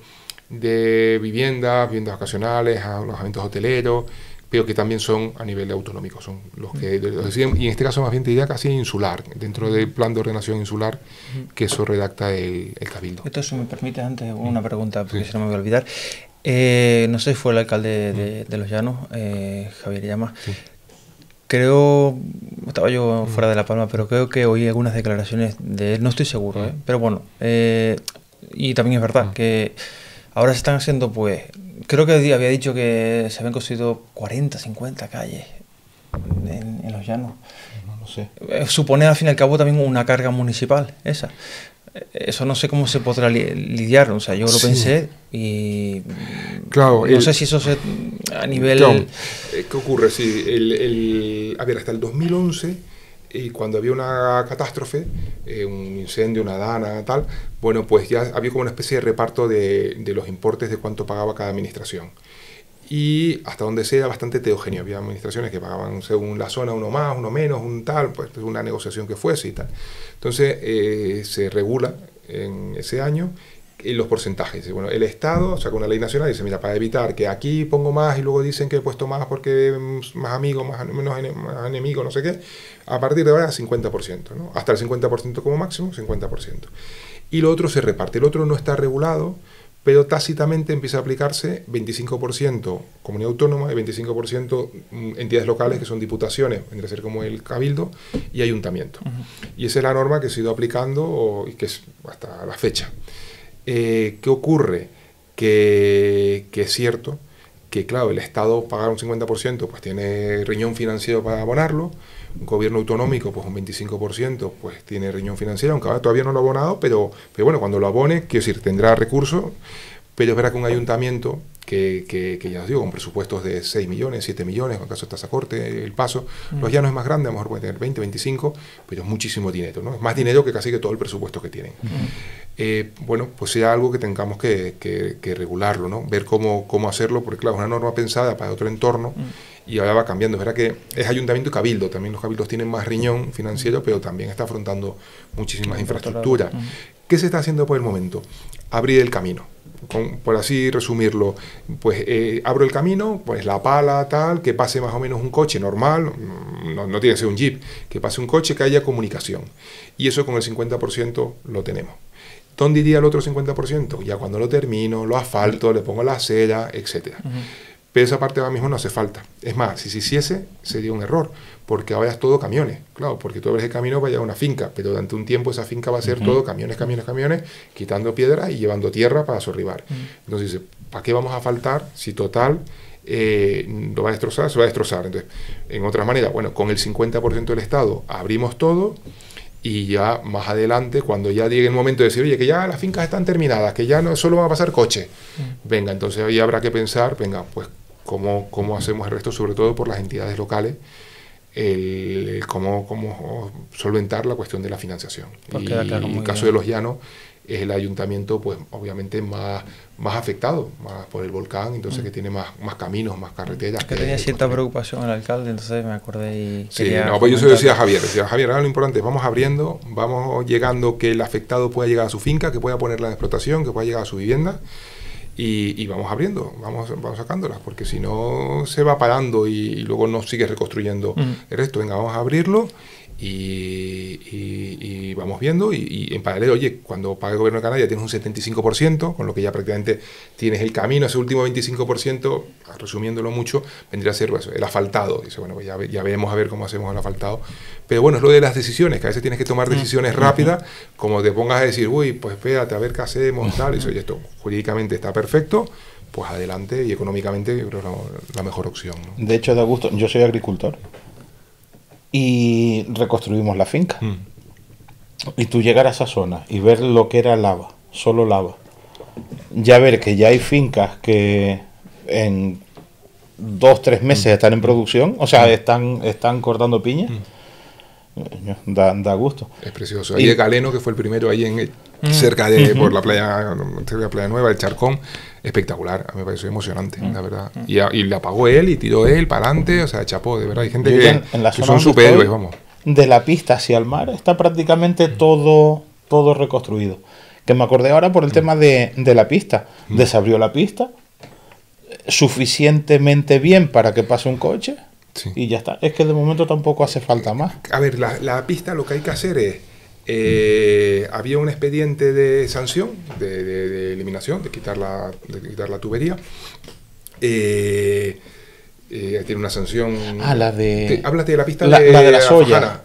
viviendas ocasionales, alojamientos hoteleros, pero que también son a nivel autonómico, son los que deciden, y en este caso más bien te diría casi insular, dentro del plan de ordenación insular, que eso redacta el Cabildo. Esto, si me permite, antes una pregunta, porque si no me voy a olvidar. No sé si fue el alcalde de Los Llanos, Javier Llamas. Sí. Creo, estaba yo fuera de La Palma, pero creo que oí algunas declaraciones de él, no estoy seguro, pero bueno, y también es verdad que ahora se están haciendo, pues, creo que había dicho que se habían construido 40, 50 calles en Los Llanos. No lo sé. Supone al fin y al cabo también una carga municipal, esa. Eso no sé cómo se podrá lidiar, o sea, yo lo pensé y claro, no sé si eso a nivel... Claro, ¿qué ocurre? Sí, a ver, hasta el 2011, cuando había una catástrofe, un incendio, una dana, tal, bueno, pues ya había como una especie de reparto de los importes de cuánto pagaba cada administración. Y hasta donde sea bastante heterogéneo. Había administraciones que pagaban según la zona, uno más, uno menos, un tal, pues una negociación que fuese y tal. Entonces se regula en ese año los porcentajes. Bueno, el Estado saca una ley nacional y dice, mira, para evitar que aquí pongo más y luego dicen que he puesto más porque más amigos, más enemigos, no sé qué, a partir de ahora 50%, ¿no? Hasta el 50% como máximo, 50%. Y lo otro se reparte. El otro no está regulado, pero tácitamente empieza a aplicarse 25% comunidad autónoma y 25% entidades locales, que son diputaciones, vendría a ser como el Cabildo, y ayuntamiento. Y esa es la norma que se ha ido aplicando y que es hasta la fecha. ¿Qué ocurre? Que es cierto que, claro, el Estado pagar un 50% pues tiene riñón financiero para abonarlo, un gobierno autonómico pues un 25% pues tiene riñón financiero, aunque ahora todavía no lo ha abonado, pero bueno, cuando lo abone, quiero decir, tendrá recursos, pero es verdad que un ayuntamiento que ya os digo, con presupuestos de 6 millones, 7 millones, con caso de tasa corte, el Paso, Los Llanos es más grande, a lo mejor puede tener 20, 25, pero es muchísimo dinero, ¿no? Es más dinero que casi que todo el presupuesto que tienen. Bueno, pues sea algo que tengamos que regularlo, ¿no? Ver cómo hacerlo, porque claro, es una norma pensada para otro entorno y ahora va cambiando. Es verdad que es ayuntamiento y cabildo, también los cabildos tienen más riñón financiero, pero también está afrontando muchísimas infraestructuras. ¿Qué se está haciendo por el momento? Abrir el camino. Por así resumirlo, pues abro el camino, pues la pala, tal, que pase más o menos un coche normal, no tiene que ser un jeep, que pase un coche, que haya comunicación. Y eso con el 50% lo tenemos. ¿Dónde iría el otro 50%? Ya cuando lo termino, lo asfalto, le pongo la acera, etc. Pero esa parte ahora mismo no hace falta. Es más, si se hiciese, sería un error, porque ahora es todo camiones. Claro, porque tú abres el camino para llegar a una finca, pero durante un tiempo esa finca va a ser todo camiones, quitando piedras y llevando tierra para sorribar. Entonces, ¿para qué vamos a faltar si total lo va a destrozar? Se va a destrozar. Entonces, en otras maneras, bueno, con el 50% del Estado abrimos todo y ya más adelante, cuando ya llegue el momento de decir, oye, que ya las fincas están terminadas, que ya no solo van a pasar coches, venga, entonces ahí habrá que pensar, venga, pues cómo hacemos el resto, sobre todo por las entidades locales, cómo solventar la cuestión de la financiación. Pues y claro, en el caso de Los Llanos es el ayuntamiento, pues obviamente más afectado más por el volcán, entonces que tiene más caminos, más carreteras. Que tenía cierta preocupación el alcalde, entonces me acordé y sí, no, pues yo se lo decía a Javier, ahora lo importante es vamos abriendo, vamos llegando, que el afectado pueda llegar a su finca, que pueda ponerla en explotación, que pueda llegar a su vivienda, y vamos abriendo, vamos sacándolas, porque si no se va parando y luego no sigue reconstruyendo el resto. Venga, vamos a abrirlo y vamos viendo, y en paralelo, oye, cuando paga el gobierno de Canarias tienes un 75%, con lo que ya prácticamente tienes el camino, ese último 25%, resumiéndolo mucho, vendría a ser eso, el asfaltado. Dice, bueno, pues ya veremos a ver cómo hacemos el asfaltado. Pero bueno, es lo de las decisiones, que a veces tienes que tomar decisiones rápidas, como te pongas a decir, uy, pues espérate, a ver qué hacemos, tal, y eso, y esto jurídicamente está perfecto, pues adelante, y económicamente yo creo que es la mejor opción, ¿no? De hecho, da gusto, yo soy agricultor y reconstruimos la finca. Y tú llegar a esa zona y ver lo que era lava, solo lava, ya ver que ya hay fincas que en 2-3 meses están en producción, o sea, están cortando piña, Da gusto. Es precioso. Ahí de Galeno, que fue el primero ahí cerca de por la playa Nueva, el Charcón, espectacular. A mí me pareció emocionante, la verdad. Y le apagó él y tiró él para adelante, o sea, chapó, de verdad. Hay gente que son superhéroes, vamos. De la pista hacia el mar está prácticamente todo reconstruido. Que me acordé ahora por el tema de la pista. Desabrió la pista suficientemente bien para que pase un coche. Sí. Y ya está. Es que de momento tampoco hace falta más. A ver, la pista lo que hay que hacer es... había un expediente de sanción, de eliminación, de quitar la tubería. Tiene una sanción... la de... Háblate de la pista la de la Soya.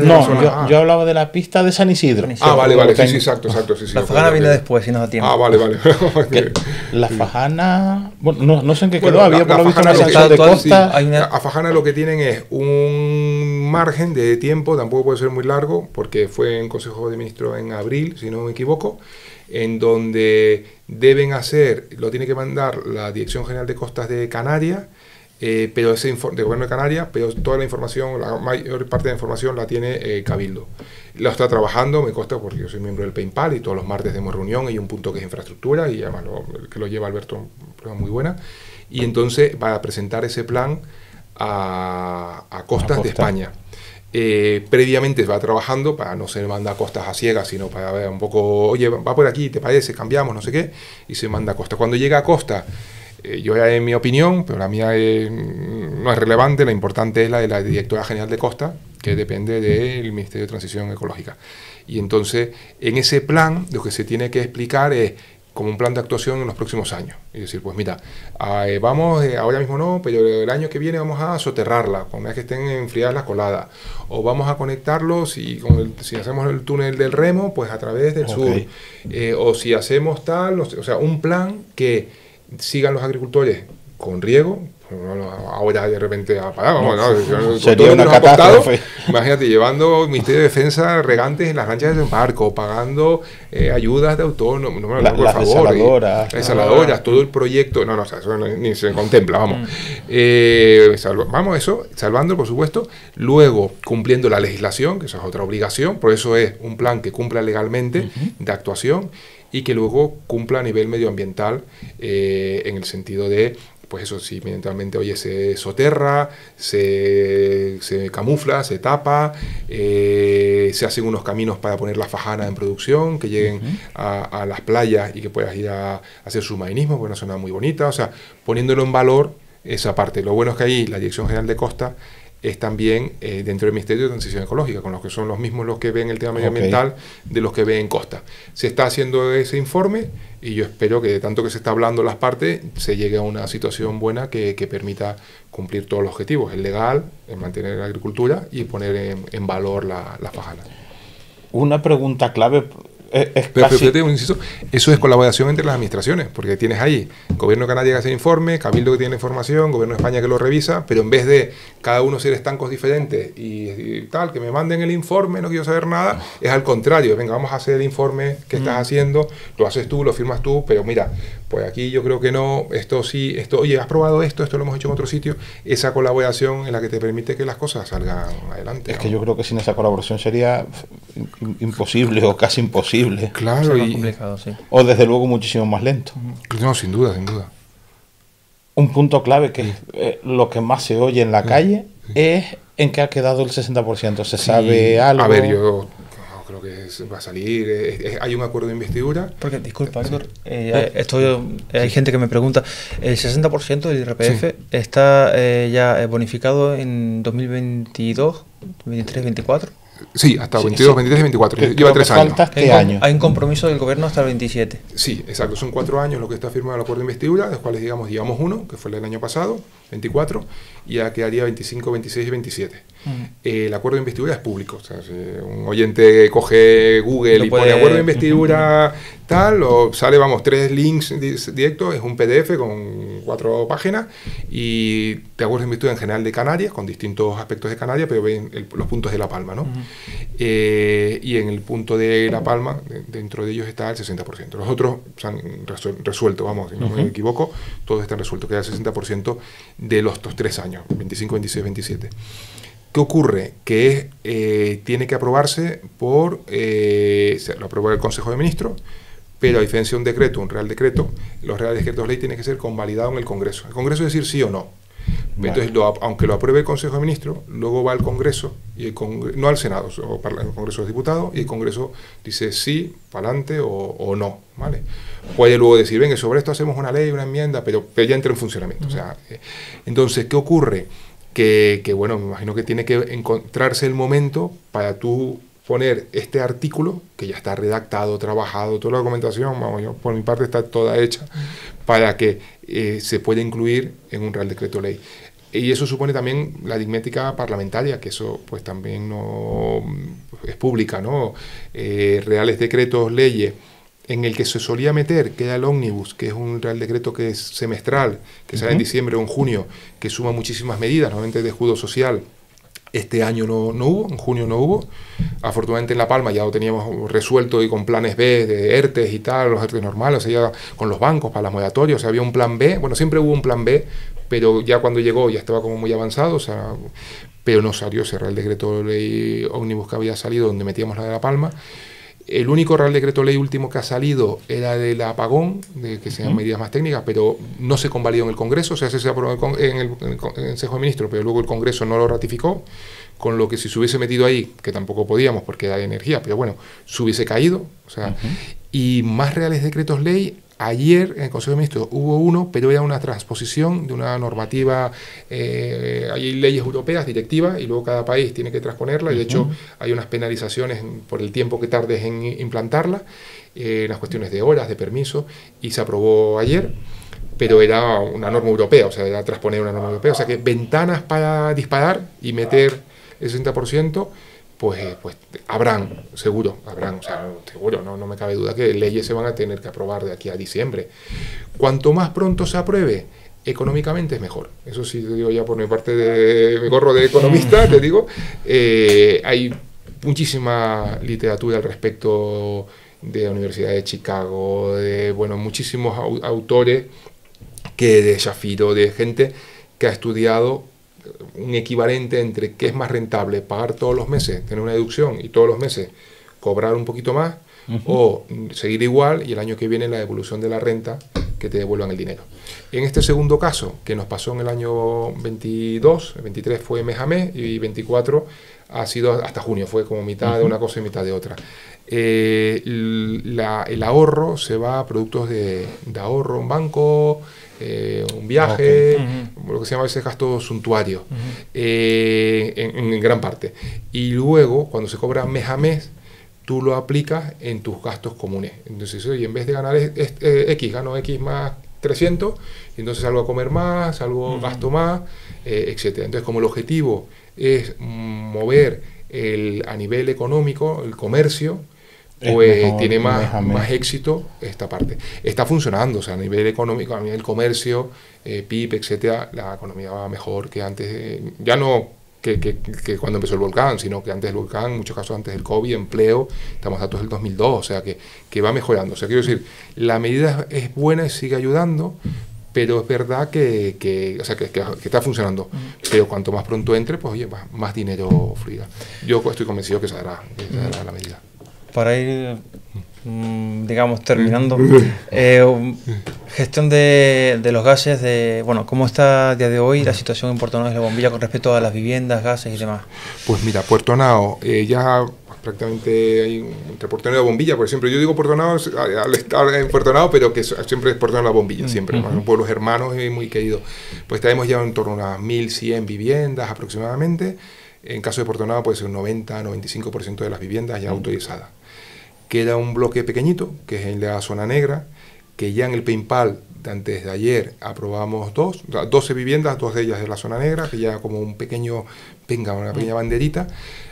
No, yo hablaba de la pista de San Isidro. Vale, sí, exacto. Sí, la Fajana viene después, si nos da tiempo. Vale. La Fajana... Bueno, no sé en qué quedó. Había por lo visto una sanción de costa. A Fajana lo que tienen es un margen de tiempo, tampoco puede ser muy largo, porque fue en Consejo de Ministros en abril, si no me equivoco, en donde deben hacer, lo tiene que mandar la Dirección General de Costas de Canarias, pero ese de Gobierno de Canarias, pero toda la información, la mayor parte de la información la tiene Cabildo. Lo está trabajando, me consta porque yo soy miembro del PayPal y todos los martes tenemos reunión, hay un punto que es infraestructura y además que lo lleva Alberto, una prueba muy buena, y entonces va a presentar ese plan a Costas de España. Previamente va trabajando para no se manda a Costas a ciegas, sino para ver un poco, oye, va por aquí, ¿te parece? Cambiamos, no sé qué, y se manda a Costas. Cuando llega a Costas, yo ya en mi opinión, pero la mía no es relevante, la importante es la de la Directora General de Costas, que depende del Ministerio de Transición Ecológica. Y entonces, en ese plan, lo que se tiene que explicar es como un plan de actuación en los próximos años. Es decir, pues mira, vamos, ahora mismo no, pero el año que viene vamos a soterrarla, una vez que estén enfriadas las coladas, o vamos a conectarlos y si hacemos el túnel del Remo, pues a través del sur, o si hacemos tal, o sea, un plan que sigan los agricultores con riego. Ahora de repente apagamos, ¿no? Sería una catástrofe. Imagínate, llevando Ministerio de Defensa regantes en las lanchas de desembarco, pagando ayudas de autónomos, las desaladoras, todo el proyecto, o sea, eso ni se contempla, vamos. Vamos, eso, salvando, por supuesto, luego cumpliendo la legislación, que eso es otra obligación, por eso es un plan que cumpla legalmente de actuación y que luego cumpla a nivel medioambiental en el sentido de, pues eso, si ambientalmente, oye, se soterra, se camufla, se tapa, se hacen unos caminos para poner la fajana en producción, que lleguen a las playas y que puedas ir a hacer submarinismo, porque es una zona muy bonita, o sea, poniéndolo en valor esa parte. Lo bueno es que ahí la Dirección General de Costas es también dentro del Ministerio de Transición Ecológica, con los que son los mismos los que ven el tema medioambiental de los que ven costa. Se está haciendo ese informe y yo espero que de tanto que se está hablando las partes, se llegue a una situación buena que permita cumplir todos los objetivos, el legal, el mantener la agricultura y poner en valor la fajana. Una pregunta clave... Pero fíjate, un inciso, eso es colaboración entre las administraciones, porque tienes ahí Gobierno de Canarias que hace informe, Cabildo que tiene información, Gobierno de España que lo revisa, pero en vez de cada uno ser estancos diferentes y tal, que me manden el informe, no quiero saber nada, es al contrario, venga, vamos a hacer el informe que estás haciendo, lo haces tú, lo firmas tú, pero mira, pues aquí yo creo que no, esto sí, esto, oye, has probado esto lo hemos hecho en otro sitio, esa colaboración es la que te permite que las cosas salgan adelante. Es que yo creo que sin esa colaboración sería imposible o casi imposible. Claro, complicado, sí. O desde luego muchísimo más lento. No, sin duda. Un punto clave que es lo que más se oye en la calle es en qué ha quedado el 60%. ¿Se sabe algo? A ver, yo creo que va a salir. Hay un acuerdo de investidura. Porque, disculpa, Héctor, hay gente que me pregunta, ¿el 60% del IRPF está ya bonificado en 2022, 2023, 2024? Sí, hasta 22, 23 y 24. Lleva 3 años. Hay un compromiso del gobierno hasta el 27. Sí, exacto. Son 4 años lo que está firmado el acuerdo de investidura, de los cuales digamos uno, que fue el del año pasado, 24, y ya quedaría 25, 26 y 27. El acuerdo de investidura es público. O sea, si un oyente coge Google y pone acuerdo de investidura tal, o sale, 3 links directos, es un PDF con 4 páginas, y de acuerdo de investidura en general de Canarias, con distintos aspectos de Canarias, pero ven los puntos de La Palma, ¿no? Y en el punto de La Palma, dentro de ellos está el 60%. Los otros se han resuelto, si no me equivoco, todos están resueltos, queda el 60% de los 3 años, 25, 26, 27. ¿Qué ocurre? Que tiene que aprobarse lo aprueba el Consejo de Ministros, pero a diferencia de un decreto, un Real Decreto, los Reales Decretos de Ley tienen que ser convalidados en el Congreso. El Congreso es decir sí o no. Vale. Entonces, aunque lo apruebe el Consejo de Ministros, luego va al Congreso, y no al Senado, o para el Congreso de Diputados, y el Congreso dice sí, para adelante o no. ¿Vale? Puede luego decir, venga, sobre esto hacemos una ley, una enmienda, pero ya entra en funcionamiento. O sea, entonces, ¿qué ocurre? Que bueno, me imagino que tiene que encontrarse el momento para tú poner este artículo, que ya está redactado, trabajado, toda la documentación, vamos, yo, por mi parte está toda hecha, para que se pueda incluir en un Real Decreto Ley. Y eso supone también la aritmética parlamentaria, que eso pues también no es pública, ¿no? Reales Decretos, leyes, en el que se solía meter, que era el ómnibus, que es un Real Decreto que es semestral, que sale en diciembre o en junio, que suma muchísimas medidas, normalmente de escudo social. Este año no hubo, en junio no hubo. Afortunadamente en La Palma ya lo teníamos resuelto y con planes B de ERTES y tal, los ERTES normales, o sea, ya con los bancos para las moratorias, o sea, había un plan B. Bueno, siempre hubo un plan B, pero ya cuando llegó ya estaba como muy avanzado, o sea, pero no salió ese Real Decreto Ley ómnibus que había salido, donde metíamos la de La Palma. El único Real Decreto Ley último que ha salido era del apagón, que se llaman medidas más técnicas, pero no se convalidó en el Congreso, o sea, se aprobó en el Consejo de Ministros, pero luego el Congreso no lo ratificó, con lo que si se hubiese metido ahí, que tampoco podíamos porque era de energía, pero bueno, se hubiese caído, o sea, y más Reales Decretos Ley. Ayer en el Consejo de Ministros hubo uno, pero era una transposición de una normativa, hay leyes europeas, directivas, y luego cada país tiene que transponerla, y de hecho hay unas penalizaciones por el tiempo que tardes en implantarla, las cuestiones de horas, de permiso, y se aprobó ayer, pero era una norma europea, o sea, era transponer una norma europea, o sea que ventanas para disparar y meter el 60%, pues habrán, seguro, o sea, seguro, no me cabe duda que leyes se van a tener que aprobar de aquí a diciembre. Cuanto más pronto se apruebe, económicamente es mejor. Eso sí, te digo ya por mi parte de mi gorro de economista, te digo, hay muchísima literatura al respecto de la Universidad de Chicago, de, bueno, muchísimos autores, de Shafiro, de gente que ha estudiado un equivalente entre qué es más rentable, pagar todos los meses, tener una deducción y todos los meses cobrar un poquito más, o seguir igual y el año que viene la devolución de la renta, que te devuelvan el dinero. En este segundo caso, que nos pasó en el año 22, el 23 fue mes a mes y 24 ha sido hasta junio, fue como mitad de una cosa y mitad de otra. El ahorro se va a productos de ahorro, un banco, un viaje, lo que se llama a veces gasto suntuario, en gran parte. Y luego, cuando se cobra mes a mes, tú lo aplicas en tus gastos comunes. Entonces, oye, en vez de ganar X, gano X más 300, y entonces salgo a comer más, salgo gasto más, etcétera. Entonces, como el objetivo es mover a nivel económico, el comercio, pues mejor, tiene más éxito esta parte. Está funcionando, o sea, a nivel económico, a nivel comercio, PIB, etcétera, la economía va mejor que antes, ya no que cuando empezó el volcán, sino que antes del volcán, en muchos casos antes del COVID, empleo, estamos datos del 2002, o sea, que va mejorando. O sea, quiero decir, la medida es buena y sigue ayudando, pero es verdad que está funcionando. Pero cuanto más pronto entre, pues oye, más dinero fluirá. Yo estoy convencido que se dará la medida. Para ir, digamos, terminando, gestión de los gases, bueno, ¿cómo está a día de hoy la situación en Puerto Nao de la Bombilla con respecto a las viviendas, gases y demás? Pues mira, Puerto Nao, ya prácticamente hay entre Puerto Nao y la Bombilla, por ejemplo, yo digo Puerto Nao al estar en Puerto Nao, pero que siempre es Puerto Nao y la Bombilla, siempre, un pueblo hermanos y muy querido. Pues tenemos ya en torno a unas 1.100 viviendas aproximadamente. En caso de Puerto Nao puede ser un 90-95% de las viviendas ya autorizadas. Queda un bloque pequeñito, que es el de la zona negra, que ya en el PEIMPAL, antes de ayer, aprobamos 12 viviendas, 2 de ellas de la zona negra, que ya como una pequeña banderita.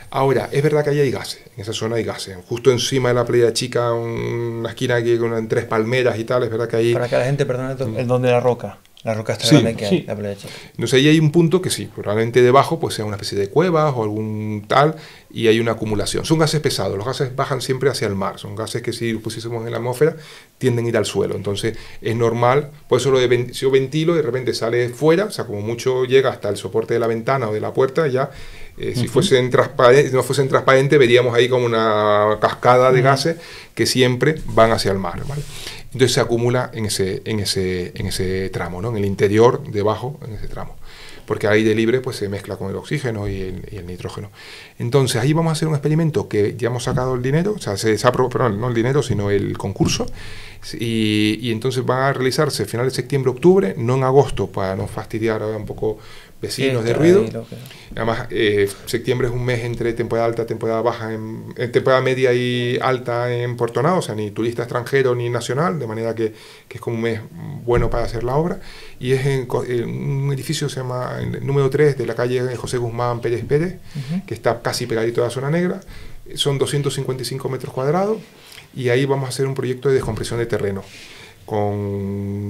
Ahora, es verdad que ahí hay gases, en esa zona hay gases. Justo encima de la Playa Chica, una esquina aquí con 3 palmeras y tal, es verdad que ahí... Para que la gente, perdón, el don de la Roca. La roca está grande que hay, la playa chica. Entonces ahí hay un punto que sí, probablemente debajo pues sea una especie de cuevas o algún tal, y hay una acumulación. Son gases pesados, los gases bajan siempre hacia el mar, son gases que si los pusiésemos en la atmósfera tienden a ir al suelo, entonces es normal, por eso si yo ventilo de repente sale fuera, o sea, como mucho llega hasta el soporte de la ventana o de la puerta, ya si no fuesen transparentes veríamos ahí como una cascada de gases que siempre van hacia el mar, ¿vale? Entonces se acumula en ese tramo, ¿no? En el interior, debajo, en ese tramo. Porque el aire libre pues, se mezcla con el oxígeno y el nitrógeno. Entonces ahí vamos a hacer un experimento que ya hemos sacado el dinero, o sea, perdón, no el dinero, sino el concurso. Y entonces van a realizarse a final de septiembre, octubre, no en agosto, para no fastidiar un poco vecinos de ruido. Además, septiembre es un mes entre temporada alta, temporada baja, temporada media y alta en Portonao, o sea, ni turista extranjero ni nacional, de manera que es como un mes bueno para hacer la obra. Y es en un edificio, se llama el número 3 de la calle José Guzmán Pérez Pérez, que está casi pegadito a la zona negra. Son 255 metros cuadrados y ahí vamos a hacer un proyecto de descompresión de terreno.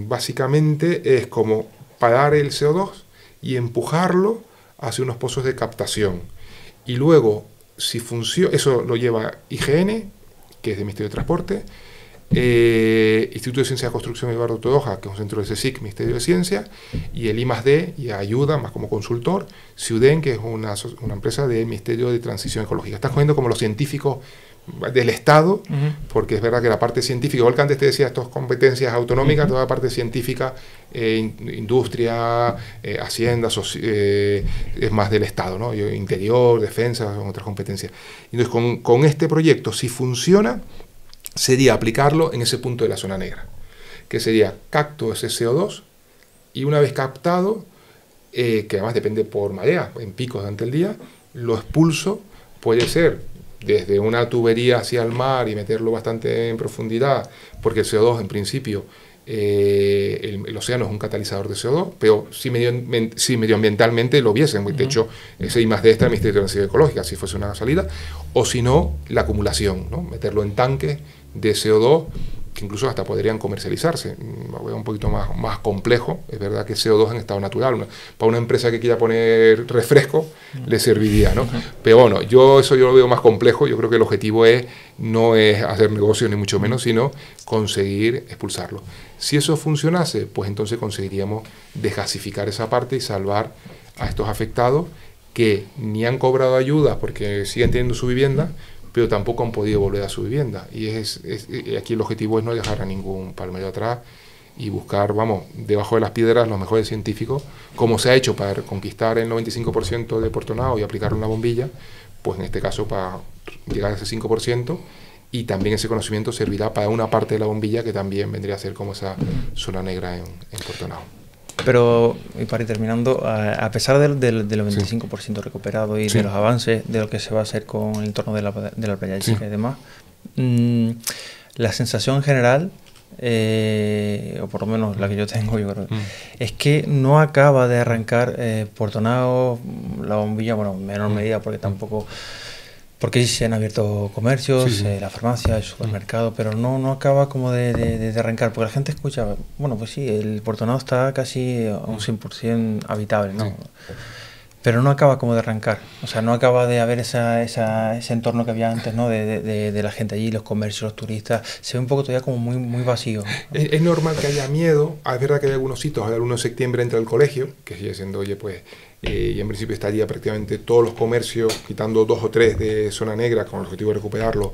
Básicamente es como parar el CO2 y empujarlo hacia unos pozos de captación. Y luego, si funciona, eso lo lleva IGN, que es del Ministerio de Transporte, Instituto de Ciencia de Construcción Eduardo Todoja, que es un centro del CSIC, Ministerio de Ciencia, y el I+D, y ayuda más como consultor, Ciuden, que es una empresa del Ministerio de Transición Ecológica. Estás cogiendo como los científicos del Estado, porque es verdad que la parte científica, igual que antes te decía, estas competencias autonómicas, toda la parte científica, industria, hacienda, es más del Estado, ¿no? Interior, defensa, son otras competencias. Entonces, con este proyecto, si funciona, sería aplicarlo en ese punto de la zona negra, que sería capto ese CO2 y una vez captado, que además depende por marea, en picos durante el día, lo expulso, puede ser desde una tubería hacia el mar y meterlo bastante en profundidad, porque el CO2 en principio, el océano es un catalizador de CO2, pero si medioambientalmente lo viesen, de hecho ese I+D está en el Ministerio de Transición Ecológica, si fuese una salida, o si no, la acumulación, ¿no? Meterlo en tanques de CO2, que incluso hasta podrían comercializarse. Lo veo un poquito más complejo. Es verdad que CO2 en estado natural, para una empresa que quiera poner refresco le serviría, ¿no? Pero bueno, eso yo lo veo más complejo. Yo creo que el objetivo no es hacer negocio ni mucho menos, sino conseguir expulsarlo. Si eso funcionase, pues entonces conseguiríamos desgasificar esa parte y salvar a estos afectados que ni han cobrado ayuda porque siguen teniendo su vivienda, pero tampoco han podido volver a su vivienda. Y aquí el objetivo es no dejar a ningún palmero atrás y buscar, debajo de las piedras los mejores científicos, como se ha hecho para conquistar el 95% de Portonao y aplicarlo en la bombilla, pues en este caso para llegar a ese 5%, y también ese conocimiento servirá para una parte de la bombilla que también vendría a ser como esa zona negra en Portonao. Pero, y para ir terminando, a pesar del 25% recuperado y de los avances de lo que se va a hacer con el entorno de la playa chica y demás, la sensación en general, o por lo menos la que yo tengo, yo creo, es que no acaba de arrancar Portonao, la bombilla, en menor medida, porque tampoco... Porque sí se han abierto comercios, la farmacia, el supermercado, pero no acaba como de arrancar, porque la gente escucha, pues sí, el Portonao está casi a un 100% habitable, ¿no? Sí. Pero no acaba como de arrancar, o sea, no acaba de haber ese entorno que había antes, ¿no? De la gente allí, los comercios, los turistas, se ve un poco todavía como muy vacío, ¿no? Es normal que haya miedo, es verdad que hay algunos hitos, el 1 de septiembre entra el colegio, que sigue siendo, y en principio estaría prácticamente todos los comercios, quitando 2 o 3 de zona negra, con el objetivo de recuperarlo,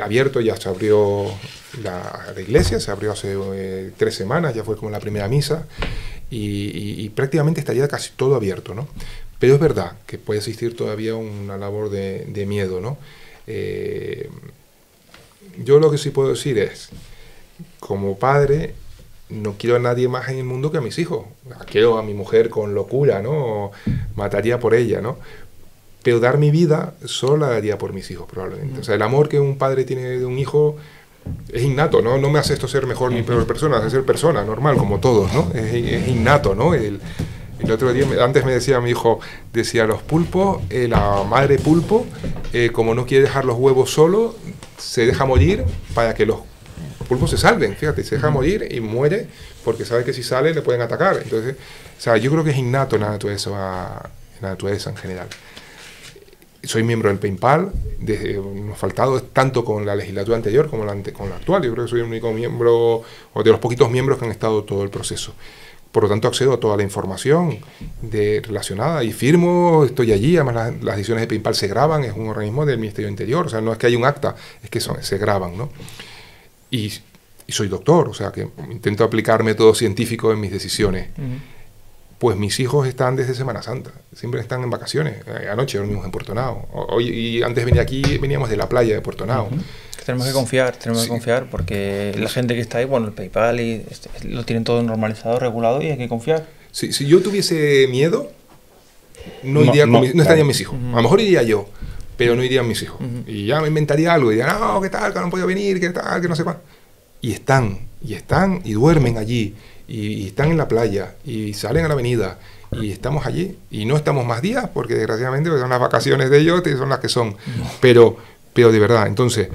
abierto. Ya se abrió la iglesia, se abrió hace 3 semanas, ya fue como la primera misa, y prácticamente estaría casi todo abierto, ¿no? Pero es verdad que puede existir todavía una labor de miedo, ¿no? Yo lo que sí puedo decir es, como padre, no quiero a nadie más en el mundo que a mis hijos. Quiero a mi mujer con locura, ¿no? Mataría por ella, ¿no? Pero dar mi vida solo la daría por mis hijos, probablemente. O sea, el amor que un padre tiene de un hijo es innato, ¿no? No me hace esto ser mejor ni peor persona, hace ser persona, normal, como todos, ¿no? Es innato, ¿no? El otro día, antes me decía mi hijo, decía, los pulpos, la madre pulpo, como no quiere dejar los huevos solos, se deja morir para que los pulpos se salven, fíjate, se deja morir y muere porque sabe que si sale le pueden atacar. Entonces, o sea, yo creo que es innato en la naturaleza en general. Soy miembro del PayPal, nos ha faltado tanto con la legislatura anterior como con la actual. Yo creo que soy el único miembro, o de los poquitos miembros que han estado todo el proceso. Por lo tanto, accedo a toda la información relacionada y firmo, estoy allí. Además, las decisiones de PayPal se graban, es un organismo del Ministerio del Interior. O sea, no es que hay un acta, es que se graban, ¿no? Y soy doctor, o sea, que intento aplicar métodos científicos en mis decisiones. Pues mis hijos están desde Semana Santa, siempre están en vacaciones. Anoche dormimos en Puerto Nao. Hoy, y antes veníamos de la playa de Puerto Nao. Tenemos que confiar, porque la gente que está ahí, bueno, el PayPal lo tienen todo normalizado, regulado, y hay que confiar. Si yo tuviese miedo, no estarían mis hijos. A lo mejor iría yo, pero no irían mis hijos. Y ya me inventaría algo, y diría, no, ¿qué tal? Que no han podido venir, ¿qué tal? Que no sé cuál. Y están, y duermen allí. Y están en la playa, y salen a la avenida, y estamos allí, y no estamos más días, porque desgraciadamente son las vacaciones de ellos, son las que son, pero de verdad. Entonces,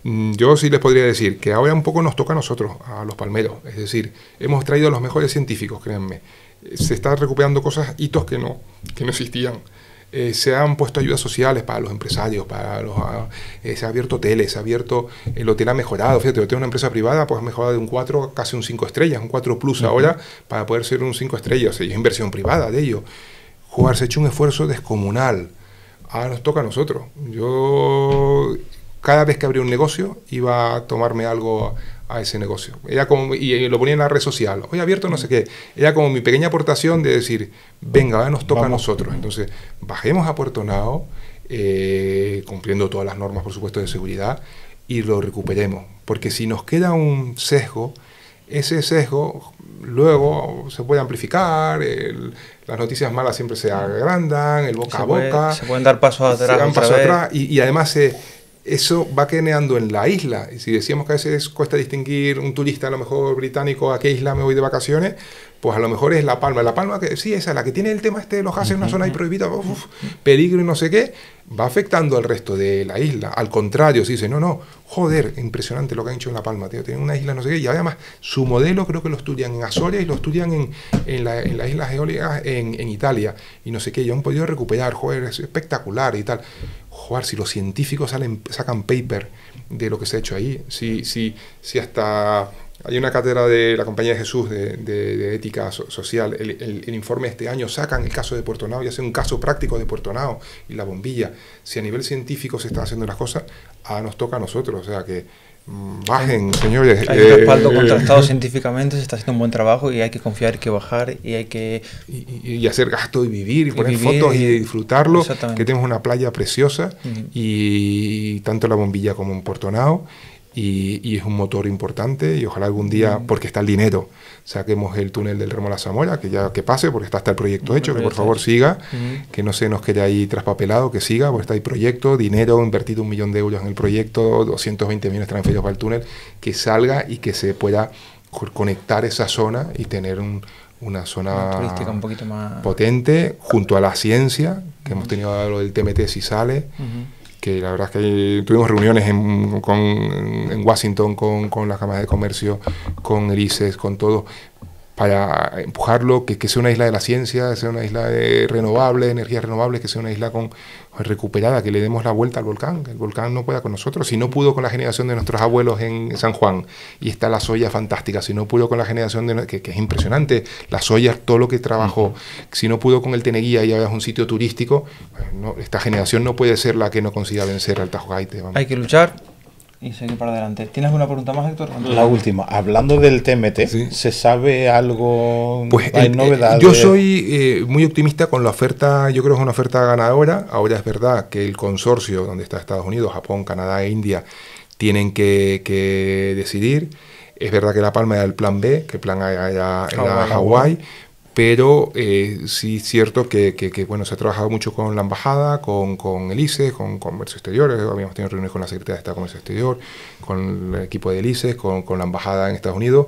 yo sí les podría decir que ahora un poco nos toca a nosotros, a los palmeros, es decir, hemos traído a los mejores científicos, créanme, se están recuperando hitos que no existían. Se han puesto ayudas sociales para los empresarios, se ha abierto hoteles, el hotel ha mejorado. Fíjate, el hotel es una empresa privada, pues ha mejorado de un 4 a casi un 5 estrellas, un 4 plus ahora, para poder ser un 5 estrellas. O sea, es inversión privada de ello. Se ha hecho un esfuerzo descomunal. Ahora nos toca a nosotros. Yo, cada vez que abría un negocio, iba a tomarme algo a ese negocio. Y lo ponía en la red social. Hoy abierto no sé qué. Era como mi pequeña aportación de decir, venga, ahora nos toca a nosotros. Entonces, bajemos a Puerto Nao, cumpliendo todas las normas, por supuesto, de seguridad, y lo recuperemos. Porque si nos queda un sesgo, ese sesgo luego se puede amplificar, las noticias malas siempre se agrandan, el boca a boca. Se pueden dar pasos atrás. Y además eso va creando en la isla. Y si decíamos que a veces cuesta distinguir un turista, a lo mejor británico, a qué isla me voy de vacaciones, pues a lo mejor es La Palma. La Palma, que sí, esa, la que tiene el tema de los gases en una zona ahí prohibida, peligro y no sé qué, va afectando al resto de la isla. Al contrario, si dice, no, joder, impresionante lo que han hecho en La Palma, tío, tienen una isla no sé qué, y además su modelo creo que lo estudian en Azores y lo estudian en las Islas Eólicas en Italia, y no sé qué, y han podido recuperar, joder, es espectacular y tal. Joder, si los científicos sacan paper de lo que se ha hecho ahí, si hasta hay una cátedra de la Compañía de Jesús de ética social, el informe de este año sacan el caso de Puerto Nao y hacen un caso práctico de Puerto Nao y la bombilla. Si a nivel científico se están haciendo las cosas, nos toca a nosotros, o sea que bajen, señores. Hay un respaldo contrastado científicamente, se está haciendo un buen trabajo y hay que confiar, hay que bajar y hay que... Y hacer gasto y vivir, y poner fotos y disfrutarlo, que tenemos una playa preciosa y tanto la bombilla como en Puerto Nao. Y es un motor importante y ojalá algún día, porque está el dinero, saquemos el túnel del Remo a la Zamora, que pase, porque está hasta el proyecto hecho, que por favor siga, que no se nos quede ahí traspapelado, que siga, porque está el proyecto, dinero, invertido 1 millón de euros en el proyecto, 220 millones transferidos para el túnel, que salga y que se pueda conectar esa zona y tener una zona turística un poquito más potente, junto a la ciencia, que hemos tenido lo del TMT si sale, que la verdad es que tuvimos reuniones en Washington con la Cámara de Comercio, con el ICES, con todo, para empujarlo, que sea una isla de la ciencia, que sea una isla de renovables, energías renovables, que sea una isla recuperada, que le demos la vuelta al volcán, que el volcán no pueda con nosotros. Si no pudo con la generación de nuestros abuelos en San Juan, y está la soya fantástica, si no pudo con la generación que es impresionante, la soya, todo lo que trabajó, si no pudo con el Teneguía y ahora es un sitio turístico, esta generación no puede ser la que no consiga vencer al Tajo Gaite. Hay que luchar y seguir para adelante. ¿Tienes alguna pregunta más, Héctor? La última. Hablando del TMT, ¿sí? ¿Se sabe algo? Pues ¿Hay novedades? Yo soy muy optimista con la oferta. Yo creo que es una oferta ganadora. Ahora es verdad que el consorcio, donde está Estados Unidos, Japón, Canadá e India, tienen que decidir. Es verdad que La Palma era el plan B, que el plan A era Hawái. Pero sí es cierto que bueno, se ha trabajado mucho con la embajada, con el ICES, con Comercio Exterior. Habíamos tenido reuniones con la Secretaría de Estado de Comercio Exterior, con el equipo del ICES, con la embajada en Estados Unidos.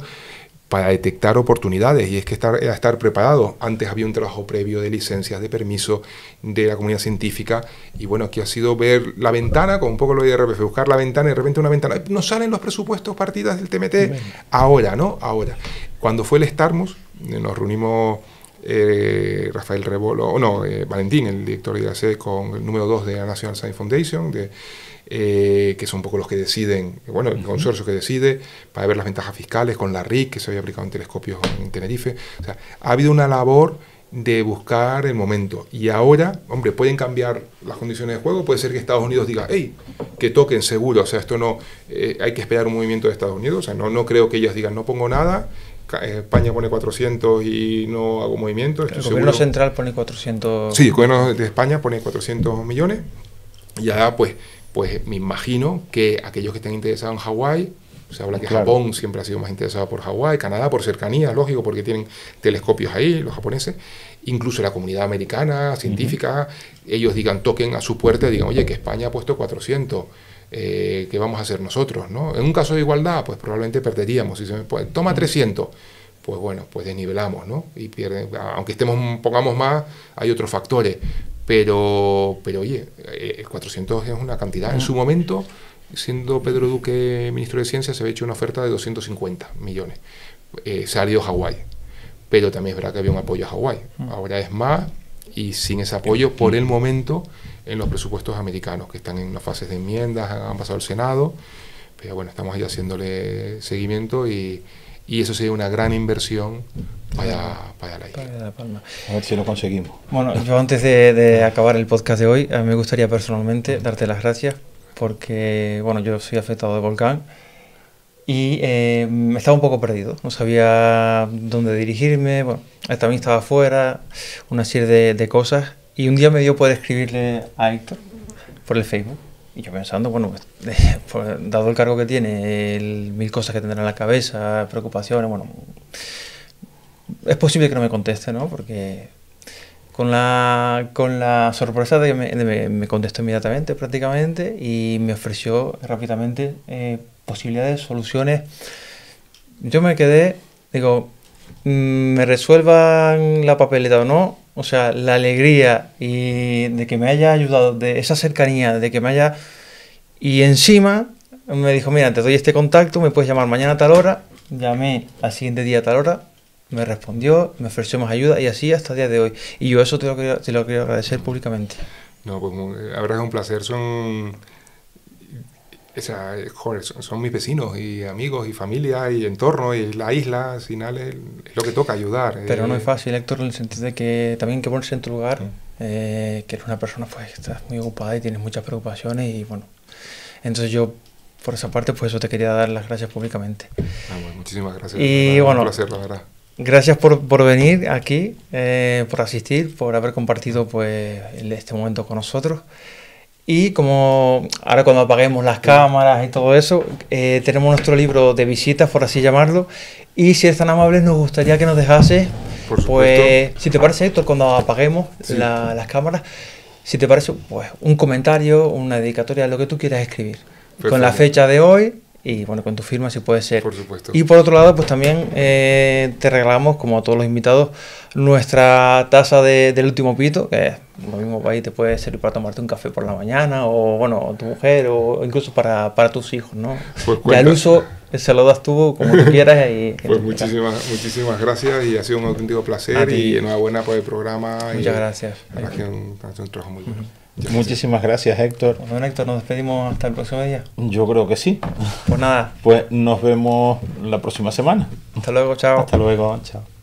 para detectar oportunidades, y es que estar preparado. Antes había un trabajo previo de licencias, de permiso de la comunidad científica, y bueno, aquí ha sido ver la ventana, con un poco lo de IRPF, buscar la ventana, y de repente una ventana, nos salen los presupuestos, partidas del TMT, ahora, ¿no? Ahora. Cuando fue el STARMUS, nos reunimos Rafael Rebolo, Valentín, el director de IAC, con el número 2 de la National Science Foundation, que son un poco los que deciden, bueno, el consorcio que decide, para ver las ventajas fiscales, con la RIC, que se había aplicado en telescopios en Tenerife. O sea, ha habido una labor de buscar el momento. Y ahora, hombre, pueden cambiar las condiciones de juego, puede ser que Estados Unidos diga, hey, que toquen seguro, o sea, esto no, hay que esperar un movimiento de Estados Unidos, o sea, no creo que ellos digan, no pongo nada, España pone 400 y no hago movimiento. El gobierno central pone 400... Sí, el gobierno de España pone 400 millones, y ya pues me imagino que aquellos que estén interesados en Hawái, se habla que Japón siempre ha sido más interesado por Hawái, Canadá por cercanía, lógico, porque tienen telescopios ahí, los japoneses, incluso la comunidad americana, científica, ellos digan, toquen a su puerta y digan, oye, que España ha puesto 400, ¿qué vamos a hacer nosotros, ¿no? En un caso de igualdad, pues probablemente perderíamos. Si se toma 300, pues bueno, pues desnivelamos, ¿no? Y pierden, aunque pongamos más, hay otros factores. Pero oye, 400 es una cantidad. En su momento, siendo Pedro Duque ministro de Ciencia, se había hecho una oferta de 250 millones. Se ha ido a Hawái. Pero también es verdad que había un apoyo a Hawái. Ahora es más, y sin ese apoyo, por el momento, en los presupuestos americanos, que están en unas fases de enmiendas, han pasado al Senado. Pero bueno, estamos ahí haciéndole seguimiento, y eso sería una gran inversión para la isla. Para La Palma. A ver si lo conseguimos. Bueno, yo antes de acabar el podcast de hoy, a mí me gustaría personalmente darte las gracias, porque bueno, yo soy afectado de volcán y estaba un poco perdido, no sabía dónde dirigirme, bueno, también estaba afuera, una serie de cosas, y un día me dio por escribirle a Héctor por el Facebook. Y yo pensando, bueno, pues, dado el cargo que tiene, mil cosas que tendrá en la cabeza, preocupaciones, bueno, es posible que no me conteste, ¿no? Porque con la sorpresa de que me contestó inmediatamente, prácticamente, y me ofreció rápidamente posibilidades, soluciones. Yo me quedé, digo, me resuelvan la papeleta o no, o sea, la alegría y de que me haya ayudado, de esa cercanía, de que me haya... Y encima me dijo, mira, te doy este contacto, me puedes llamar mañana a tal hora. Llamé al siguiente día a tal hora, me respondió, me ofreció más ayuda, y así hasta el día de hoy. Y yo eso te lo quiero agradecer públicamente. No, pues la verdad es un placer. Son mis vecinos y amigos y familia y entorno, y la isla al final es lo que toca, ayudar. Pero no es fácil, Héctor, en el sentido de que también hay que ponerse en tu lugar, que eres una persona pues que estás muy ocupada y tienes muchas preocupaciones, y bueno, entonces yo por esa parte pues eso te quería dar las gracias públicamente. Bueno, muchísimas gracias. Y bueno, un placer, la verdad. Gracias por venir aquí, por asistir, por haber compartido pues este momento con nosotros. Y como ahora cuando apaguemos las cámaras y todo eso, tenemos nuestro libro de visitas, por así llamarlo, y si eres tan amable nos gustaría que nos dejases, pues, si te parece, Héctor, cuando apaguemos las cámaras, si te parece, pues un comentario, una dedicatoria, lo que tú quieras escribir, con la fecha de hoy y bueno, con tu firma si puede ser. Por supuesto. Y por otro lado, pues también te regalamos, como a todos los invitados, nuestra taza del último pito, que es lo mismo para ahí, te puede servir para tomarte un café por la mañana, o bueno, tu mujer, o incluso para tus hijos, ¿no? Pues y al uso se lo das tú como tú quieras. Pues muchísimas gracias, y ha sido un auténtico placer, y enhorabuena por el programa. Muchas gracias. Ha sido un trabajo muy bueno. Muchísimas gracias, Héctor. Bueno, Héctor, nos despedimos hasta el próximo día. Yo creo que sí. Pues nada. Pues nos vemos la próxima semana. Hasta luego, chao. Hasta luego, chao.